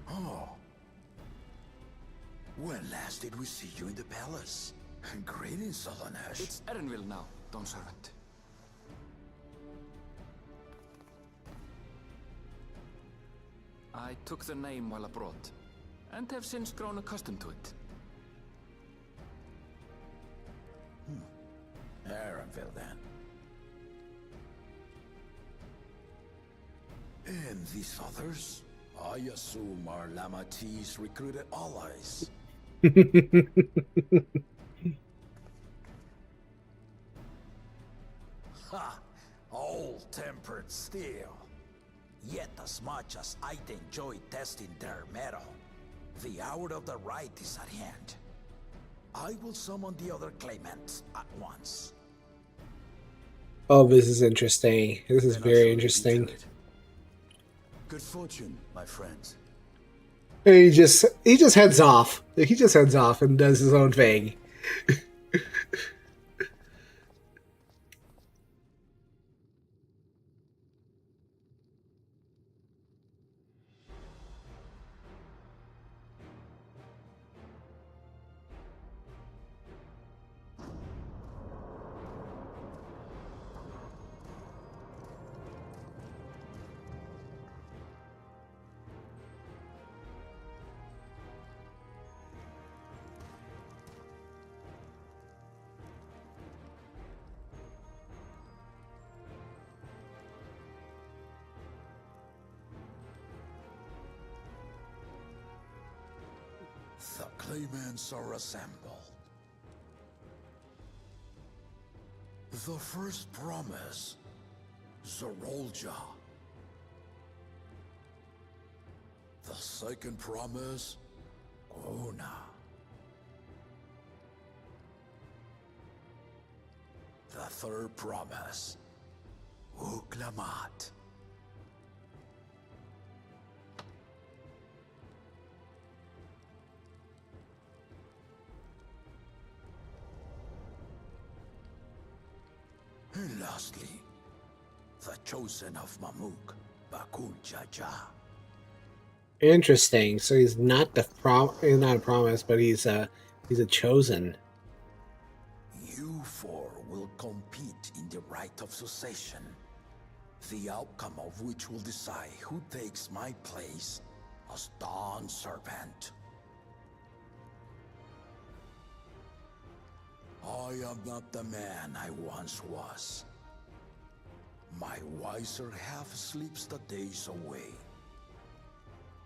Oh. When last did we see you in the palace? Greetings, Solonesh. It's Erenville now, Don Servant. I took the name while abroad, and have since grown accustomed to it. Erenville, then. And these others? I assume are Lamati's recruited allies. Ha! Old-tempered still. Yet as much as I'd enjoy testing their mettle, the hour of the right is at hand. I will summon the other claimants at once. Oh, this is interesting. This is Then I very shall interesting. leave you to it. Good fortune, my friends. And he just heads off. He just heads off and does his own thing. The claimants are assembled. The first promise, Zorolja. The second promise, Ona. The third promise, Uklamat. And lastly, the chosen of Mamuk, Bakul Jaja. Interesting. So he's not he's not a promise, but he's a chosen. You four will compete in the right of succession, the outcome of which will decide who takes my place as Dawn Servant. I am not the man I once was. My wiser half sleeps the days away.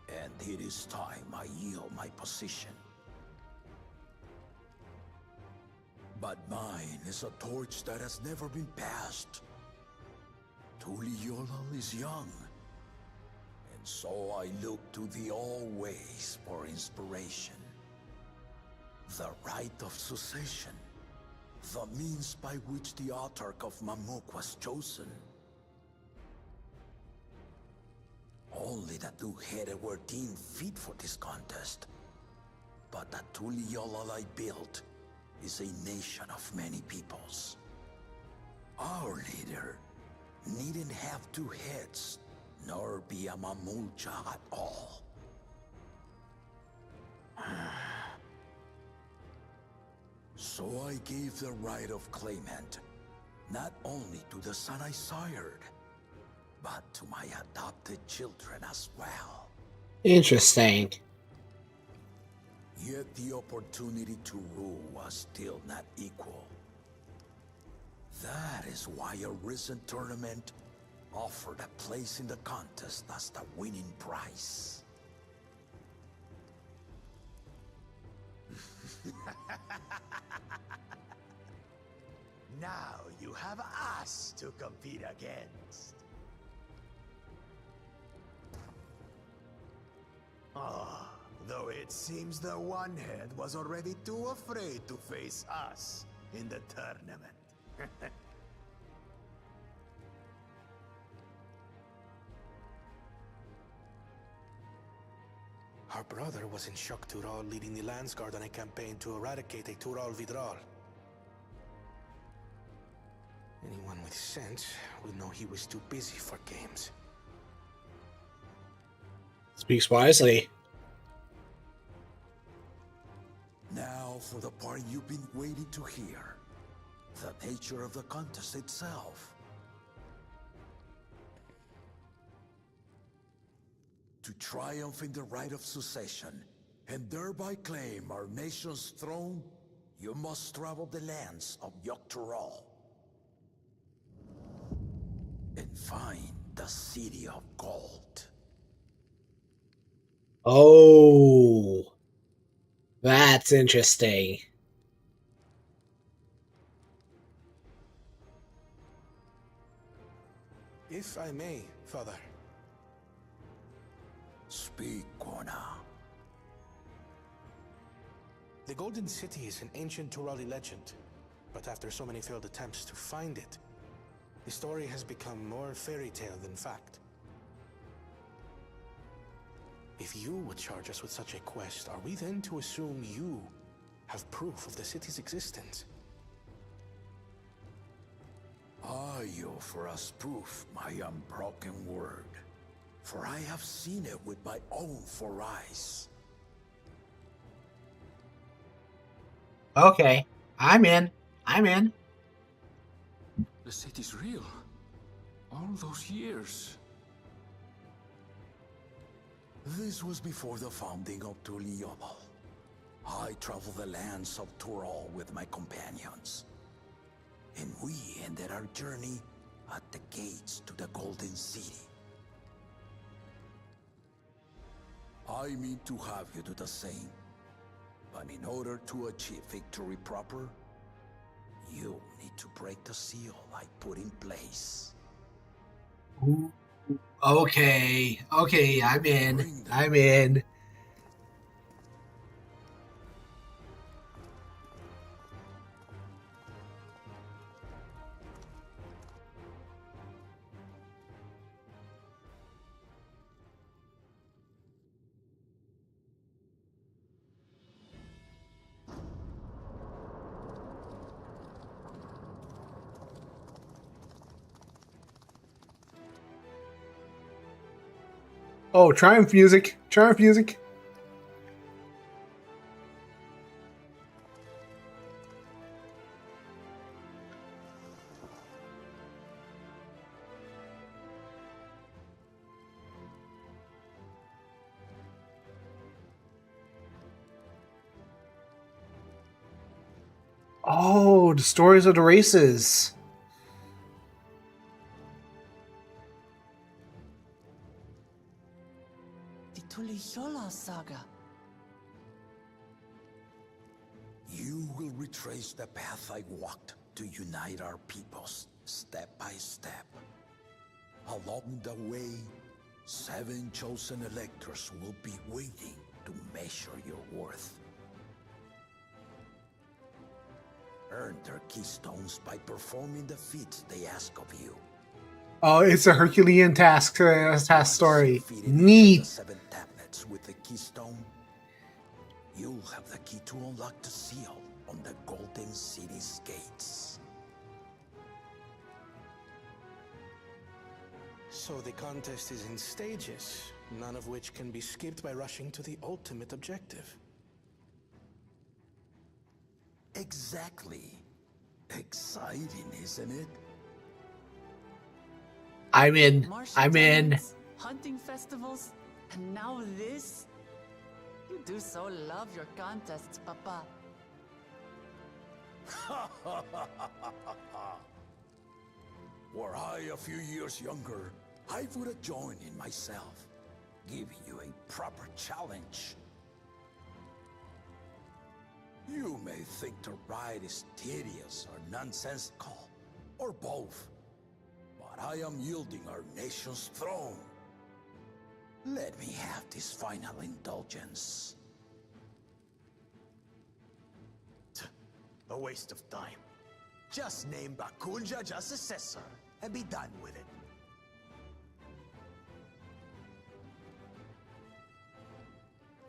And it is time I yield my position. But mine is a torch that has never been passed. Tuliyola is young. And so I look to the always for inspiration. The right of succession. The means by which the autarch of Mamuk was chosen. Only the two-headed were deemed fit for this contest. But the Tuliyola I built is a nation of many peoples. Our leader needn't have two heads, nor be a Mamulcha at all. So I gave the right of claimant, not only to the son I sired, but to my adopted children as well. Interesting. Yet the opportunity to rule was still not equal. That is why a recent tournament offered a place in the contest as the winning prize. Now you have us to compete against. Though it seems the One-Head was already too afraid to face us in the tournament. Our brother was in Shock Tural leading the Landsguard on a campaign to eradicate a Tural Vidral. Anyone with sense would know he was too busy for games. Speaks wisely. Now for the part you've been waiting to hear. The nature of the contest itself. To triumph in the right of succession, and thereby claim our nation's throne, you must travel the lands of Yogg-Tural and find the City of Gold. Oh, that's interesting. If I may, Father. Speak, Kona. The Golden City is an ancient Turali legend, but after so many failed attempts to find it, the story has become more fairy tale than fact. If you would charge us with such a quest, are we then to assume you have proof of the city's existence? I offer as proof my unbroken word, for I have seen it with my own 4 eyes. Okay, I'm in. The city's real. All those years. This was before the founding of Tuliobal. I traveled the lands of Tural with my companions, and we ended our journey at the gates to the Golden City. I mean to have you do the same, but in order to achieve victory proper, you need to break the seal I put in place. Okay, I'm in. Oh, Triumph music. Oh, the stories of the races. The Tuliyola saga. You will retrace the path I walked to unite our peoples, step by step. Along the way, 7 chosen electors will be waiting to measure your worth. Earn their keystones by performing the feats they ask of you. Oh, it's a Herculean task story. Once Neat. the 7 tablets with the keystone, you'll have the key to unlock the seal on the Golden City's gates. So the contest is in stages, none of which can be skipped by rushing to the ultimate objective. Exactly. Exciting, isn't it? I'm in. Martial I'm in. tournaments, hunting festivals, and now this? You do so love your contests, Papa. Were I a few years younger, I would have joined in myself, giving you a proper challenge. You may think the ride is tedious or nonsensical, or both, but I am yielding our nation's throne. Let me have this final indulgence. A waste of time. Just name Bakunja as successor and be done with it.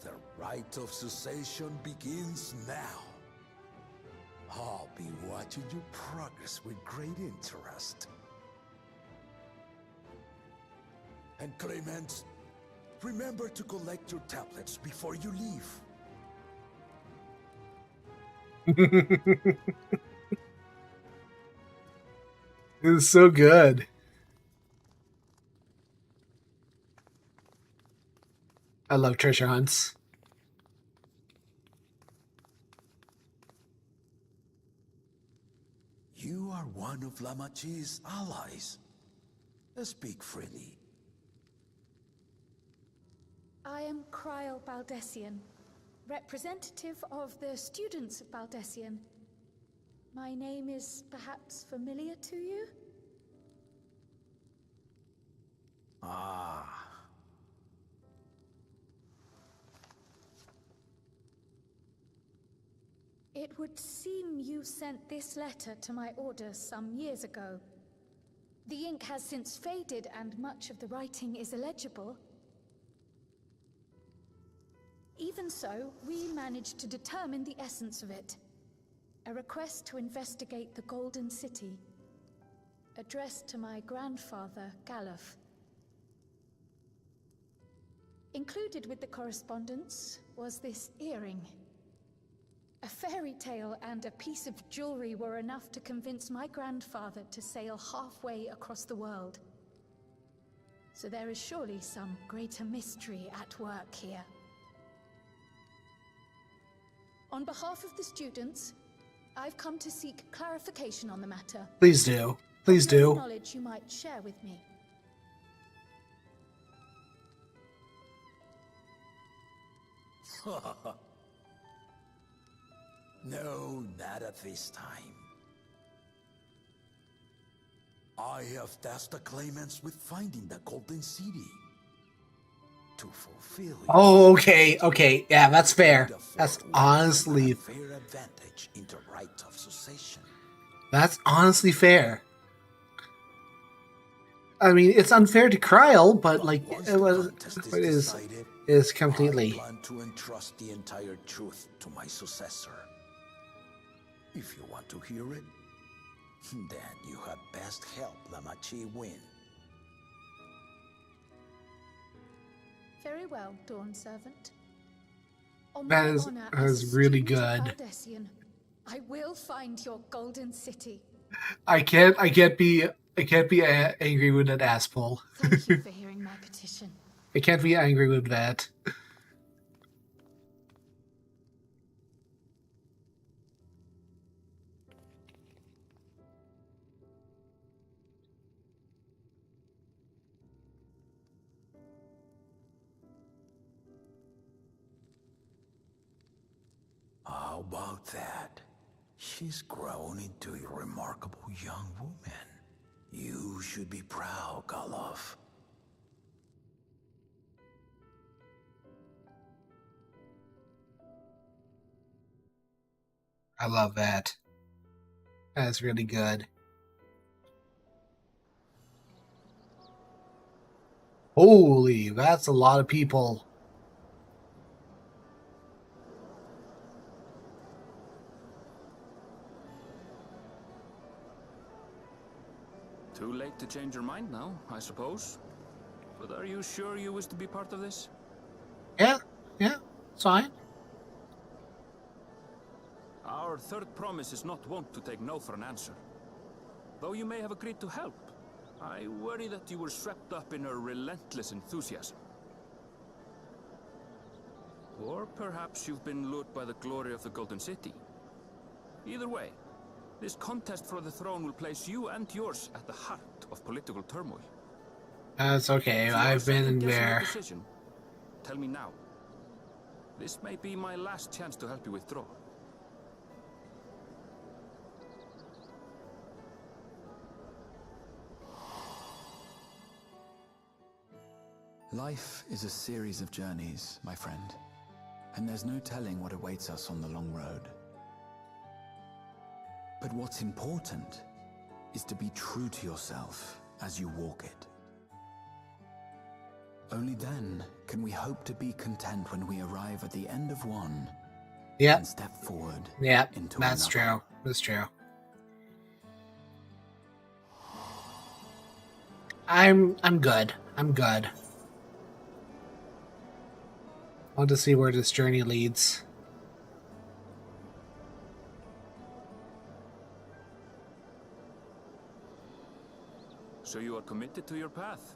The rite of cessation begins now. I'll be watching your progress with great interest. And Clemens, remember to collect your tablets before you leave. It was so good. I love treasure hunts. You are one of Lamachi's allies. Speak freely. I am Kryl Baldessian, representative of the students of Baldessian. My name is perhaps familiar to you? Ah. It would seem you sent this letter to my orders some years ago. The ink has since faded and much of the writing is illegible. Even so, we managed to determine the essence of it. A request to investigate the Golden City, addressed to my grandfather, Galuf. Included with the correspondence was this earring. A fairy tale and a piece of jewelry were enough to convince my grandfather to sail halfway across the world. So there is surely some greater mystery at work here. On behalf of the students, I've come to seek clarification on the matter. Please do. Please do. Knowledge you might share with me. No, not at this time. I have tasked the claimants with finding the Golden City. To fulfill Oh, okay, okay. Yeah, that's fair. That's honestly... fair advantage in the right of succession. That's honestly fair. I mean, it's unfair to Kryl, but like it is completely. I plan to entrust the entire truth to my successor. If you want to hear it, then you had best help Lamachi win. Very well, Dawn Servant. That is really good. I will find your Golden City. I can't be angry with that ass pull. Thank you for hearing my petition. I can't be angry with that. How about that? She's grown into a remarkable young woman. You should be proud, Galuf. I love that. That's really good. Holy, that's a lot of people. Too late to change your mind now, I suppose. But are you sure you wish to be part of this? Yeah, it's fine. Our our third promise is not wont to take no for an answer. Though you may have agreed to help, I worry that you were swept up in her relentless enthusiasm. Or perhaps you've been lured by the glory of the Golden City. Either way, this contest for the throne will place you and yours at the heart of political turmoil. That's okay. If you are I've been second-guessing your there. decision, tell me now. This may be my last chance to help you withdraw. Life is a series of journeys, my friend, and there's no telling what awaits us on the long road. But what's important is to be true to yourself as you walk it. Only then can we hope to be content when we arrive at the end of one and step forward into that's another. true. That's true. I'm good. I'm good. I want to see where this journey leads. So you are committed to your path?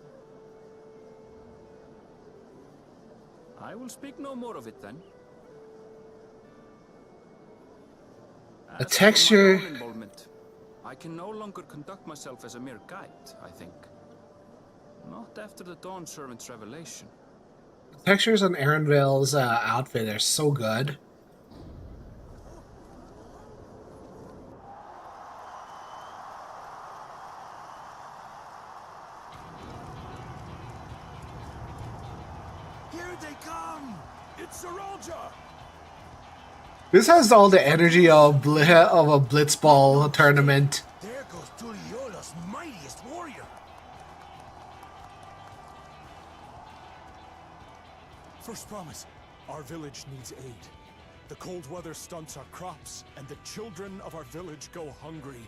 I will speak no more of it then. The As for texture. my own involvement, I can no longer conduct myself as a mere guide, I think. Not after the Dawn Servant's revelation. The textures on Aaronville's outfit are so good. Here they come! It's Saralja! This has all the energy of a blitzball tournament. There goes Tuliola's mightiest warrior! First promise, our village needs aid. The cold weather stunts our crops, and the children of our village go hungry.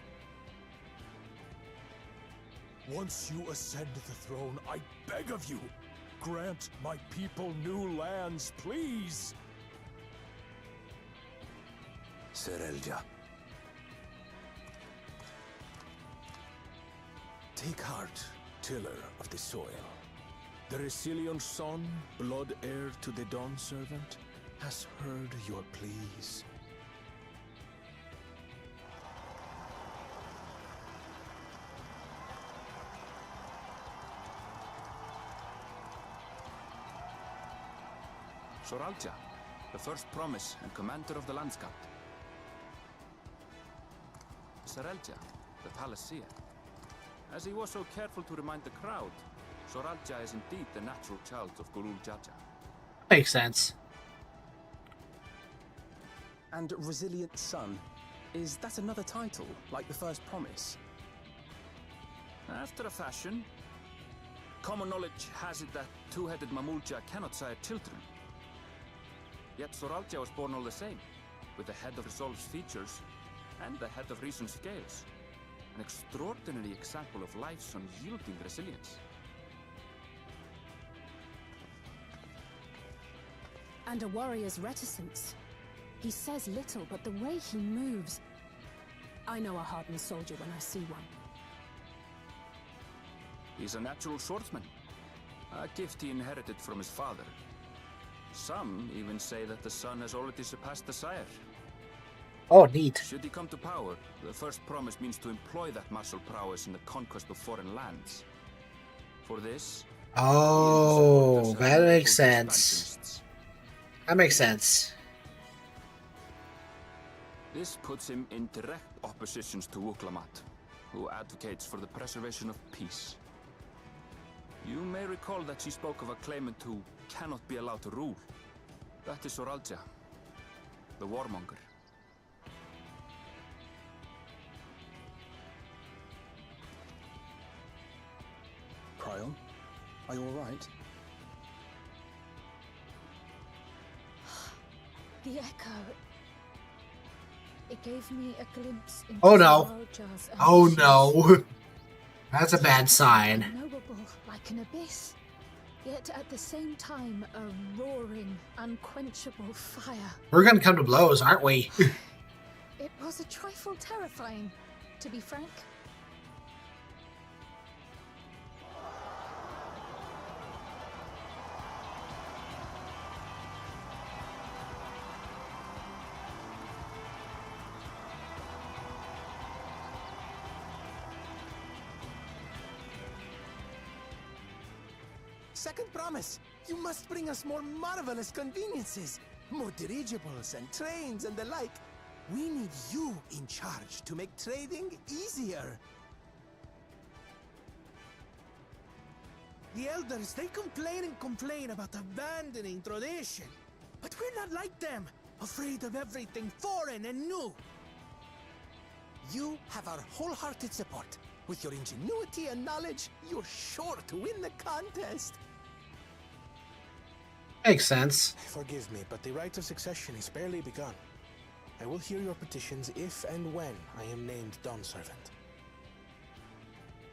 Once you ascend the throne, I beg of you, grant my people new lands, please! Saralja. Take heart, tiller of the soil. The Resilion son, blood heir to the Dawn Servant, has heard your pleas. Soralja, the first promise and commander of the Landscape. Sarelja, the palace seer. As he was so careful to remind the crowd, Soralja is indeed the natural child of Gulul Jaja. Makes sense. And Resilient Son, is that another title, like the first promise? After a fashion, common knowledge has it that two-headed Mamulja cannot sire children. Yet Soralja was born all the same, with the head of Resolve's features and the head of Reason's scales. An extraordinary example of life's unyielding resilience. And a warrior's reticence. He says little, but the way he moves... I know a hardened soldier when I see one. He's a natural swordsman, a gift he inherited from his father. Some even say that the son has already surpassed the sire. Oh, neat. Should he come to power, the first promise means to employ that martial prowess in the conquest of foreign lands. For this... Oh, that makes sense. That makes sense. This puts him in direct opposition to Wuklamat, who advocates for the preservation of peace. You may recall that she spoke of a claimant who cannot be allowed to rule. That is Soralja, the warmonger. Cryon, are you alright? The echo. It gave me a glimpse into Oh no. Saralja's Oh emotions. no. That's a bad sign. Unknowable, like an abyss. Yet at the same time, a roaring, unquenchable fire. We're gonna come to blows, aren't we? It was a trifle terrifying, to be frank. Second promise, you must bring us more marvelous conveniences. More dirigibles and trains and the like. We need you in charge to make trading easier. The elders, they complain about abandoning tradition. But we're not like them, afraid of everything foreign and new. You have our wholehearted support. With your ingenuity and knowledge, you're sure to win the contest. Makes sense. Forgive me, but the right of succession is barely begun. I will hear your petitions if and when I am named Dawn Servant.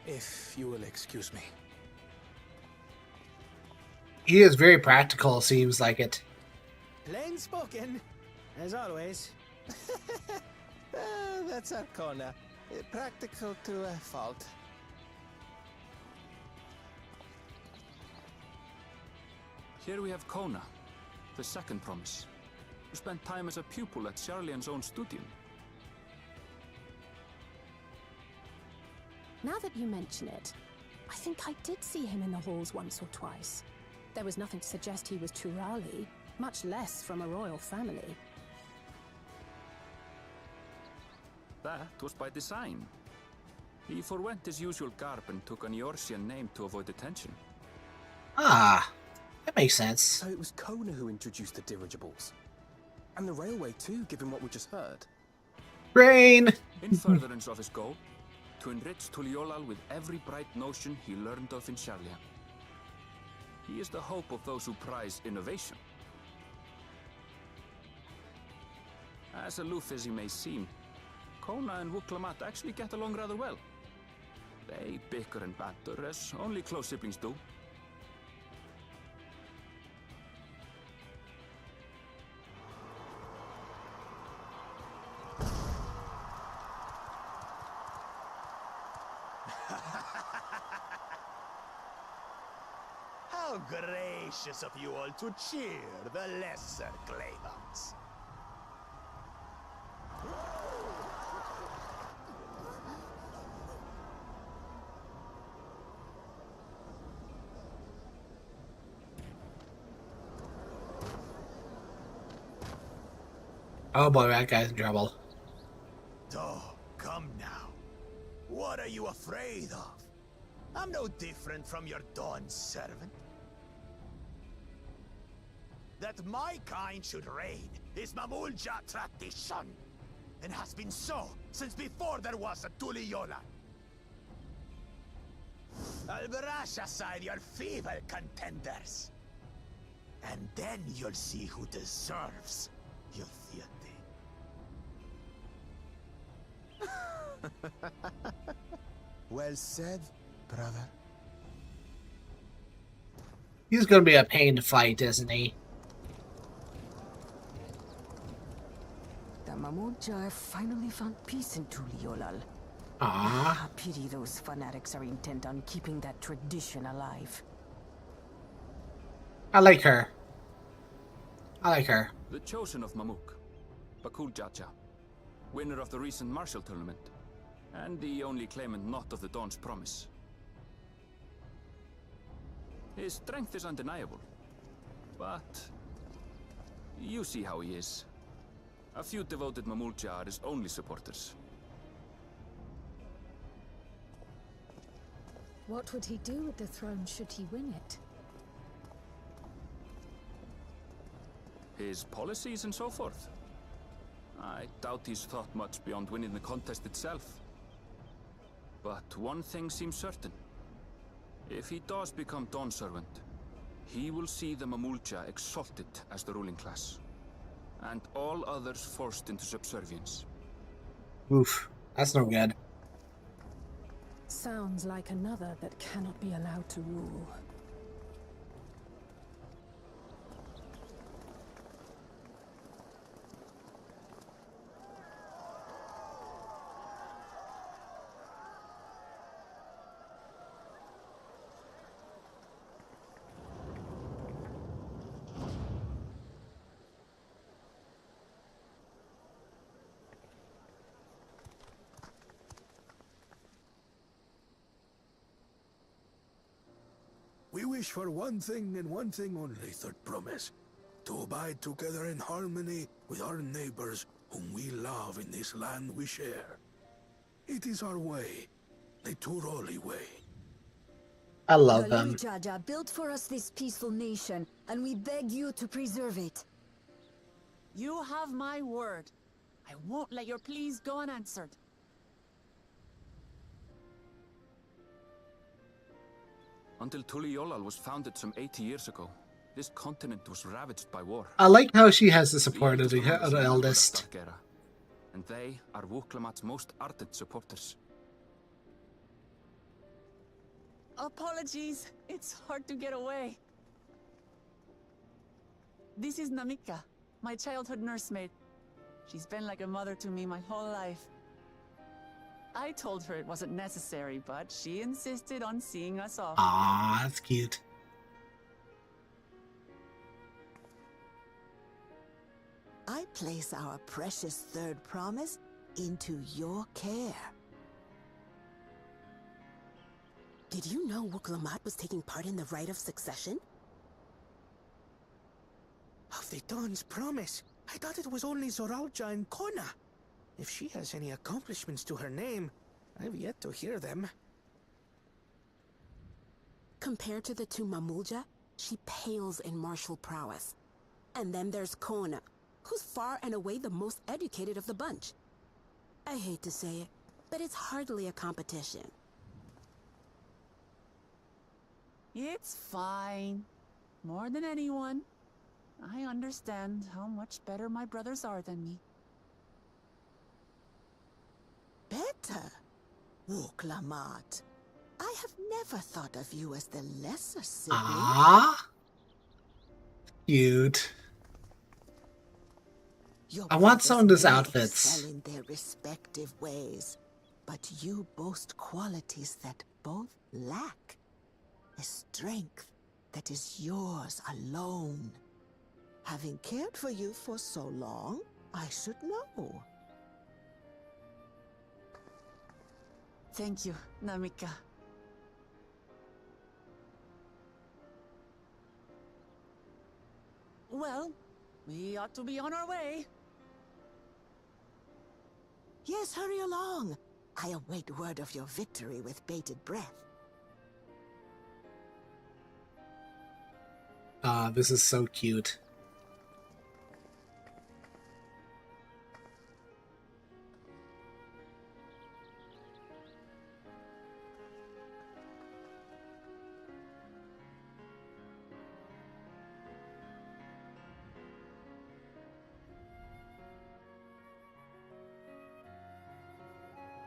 If you will excuse me. He is very practical, seems like it. Plain spoken, as always. That's Arcona. Practical to a fault. Here we have Kona, the second promise, who spent time as a pupil at Charlian's own studio. Now that you mention it, I think I did see him in the halls once or twice. There was nothing to suggest he was Turali, much less from a royal family. That was by design. He forwent his usual garb and took an Eorzean name to avoid attention. Ah, that makes sense. So it was Kona who introduced the dirigibles. And the railway too, given what we just heard. Brain! In furtherance of his goal, to enrich Tuliolal with every bright notion he learned of in Charlia. He is the hope of those who prize innovation. As aloof as he may seem, Kona and Wuklamat actually get along rather well. They bicker and banter as only close siblings do. How gracious of you all to cheer the lesser claimants. Oh boy, that guy's in trouble. Oh, come now. What are you afraid of? I'm no different from your Dawn servant. That my kind should reign is Mamulja tradition, and has been so since before there was a Tuliola. I'll brush aside your feeble contenders, and then you'll see who deserves your fealty. Well said, brother. He's gonna be a pain to fight, isn't he? The Mamulja finally found peace in Tuliolal. Ah. Pity those fanatics are intent on keeping that tradition alive. I like her. I like her. The chosen of Mamuk, Bakul Jaja, winner of the recent martial tournament, and the only claimant not of the Dawn's promise. His strength is undeniable, but you see how he is. A few devoted Mamulja are his only supporters. What would he do with the throne should he win it? His policies and so forth. I doubt he's thought much beyond winning the contest itself. But one thing seems certain. If he does become Dawn Servant, he will see the Mamulja exalted as the ruling class, and all others forced into subservience. Oof, that's no good. Sounds like another that cannot be allowed to rule. wish for one thing and one thing only, third promise. To abide together in harmony with our neighbors whom we love in this land we share. It is our way, the Turoli way. I love the them. Luijaja built for us this peaceful nation, and we beg you to preserve it. You have my word. I won't let your pleas go unanswered. Until Tuliyollal was founded some 80 years ago, this continent was ravaged by war. I like how she has the support of the eldest. And they are Wuklamat's most ardent supporters. Apologies, it's hard to get away. This is Namika, my childhood nursemaid. She's been like a mother to me my whole life. I told her it wasn't necessary, but she insisted on seeing us off. Ah, that's cute. I place our precious third promise into your care. Did you know Wuklamat was taking part in the rite of succession? Of the Dawn's promise? I thought it was only Zoralja and Kona. If she has any accomplishments to her name, I've yet to hear them. Compared to the two Mamulja, she pales in martial prowess. And then there's Kona, who's far and away the most educated of the bunch. I hate to say it, but it's hardly a competition. It's fine. More than anyone, I understand how much better my brothers are than me. Better? Wuklamat. I have never thought of you as the lesser sibling. Ah, cute. Your I want some of those brothers may outfits. excel in their respective ways, but you boast qualities that both lack. A strength that is yours alone. Having cared for you for so long, I should know. Thank you, Namika. Well, we ought to be on our way. Yes, hurry along. I await word of your victory with bated breath. Ah, this is so cute.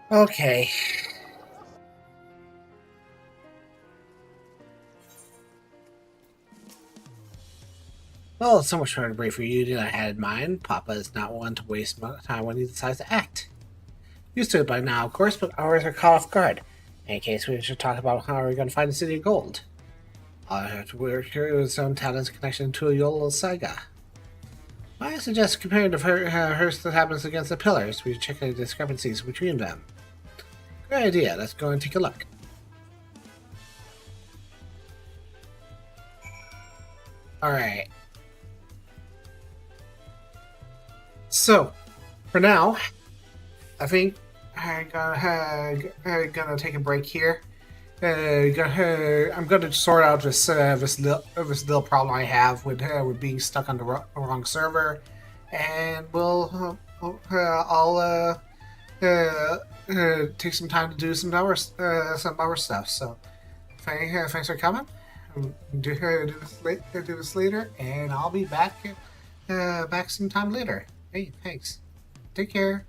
Okay. Well, it's so much harder to break for you than I had in mind. Papa is not one to waste time when he decides to act. Used to it by now, of course, but ours are caught off guard. In any case, we should talk about how we're going to find the City of Gold. I'll have to work through his own talent's connection to a Yolo saga. I suggest comparing the hearse that happens against the pillars. We check the discrepancies between them. Great idea. Let's go and take a look. Alright. So, for now, I think I'm gonna take a break here. I'm gonna sort out this little problem I have with being stuck on the wrong server, and I'll take some time to do some other stuff. So, thanks for coming. Do this later, and I'll be back sometime later. Hey, thanks. Take care.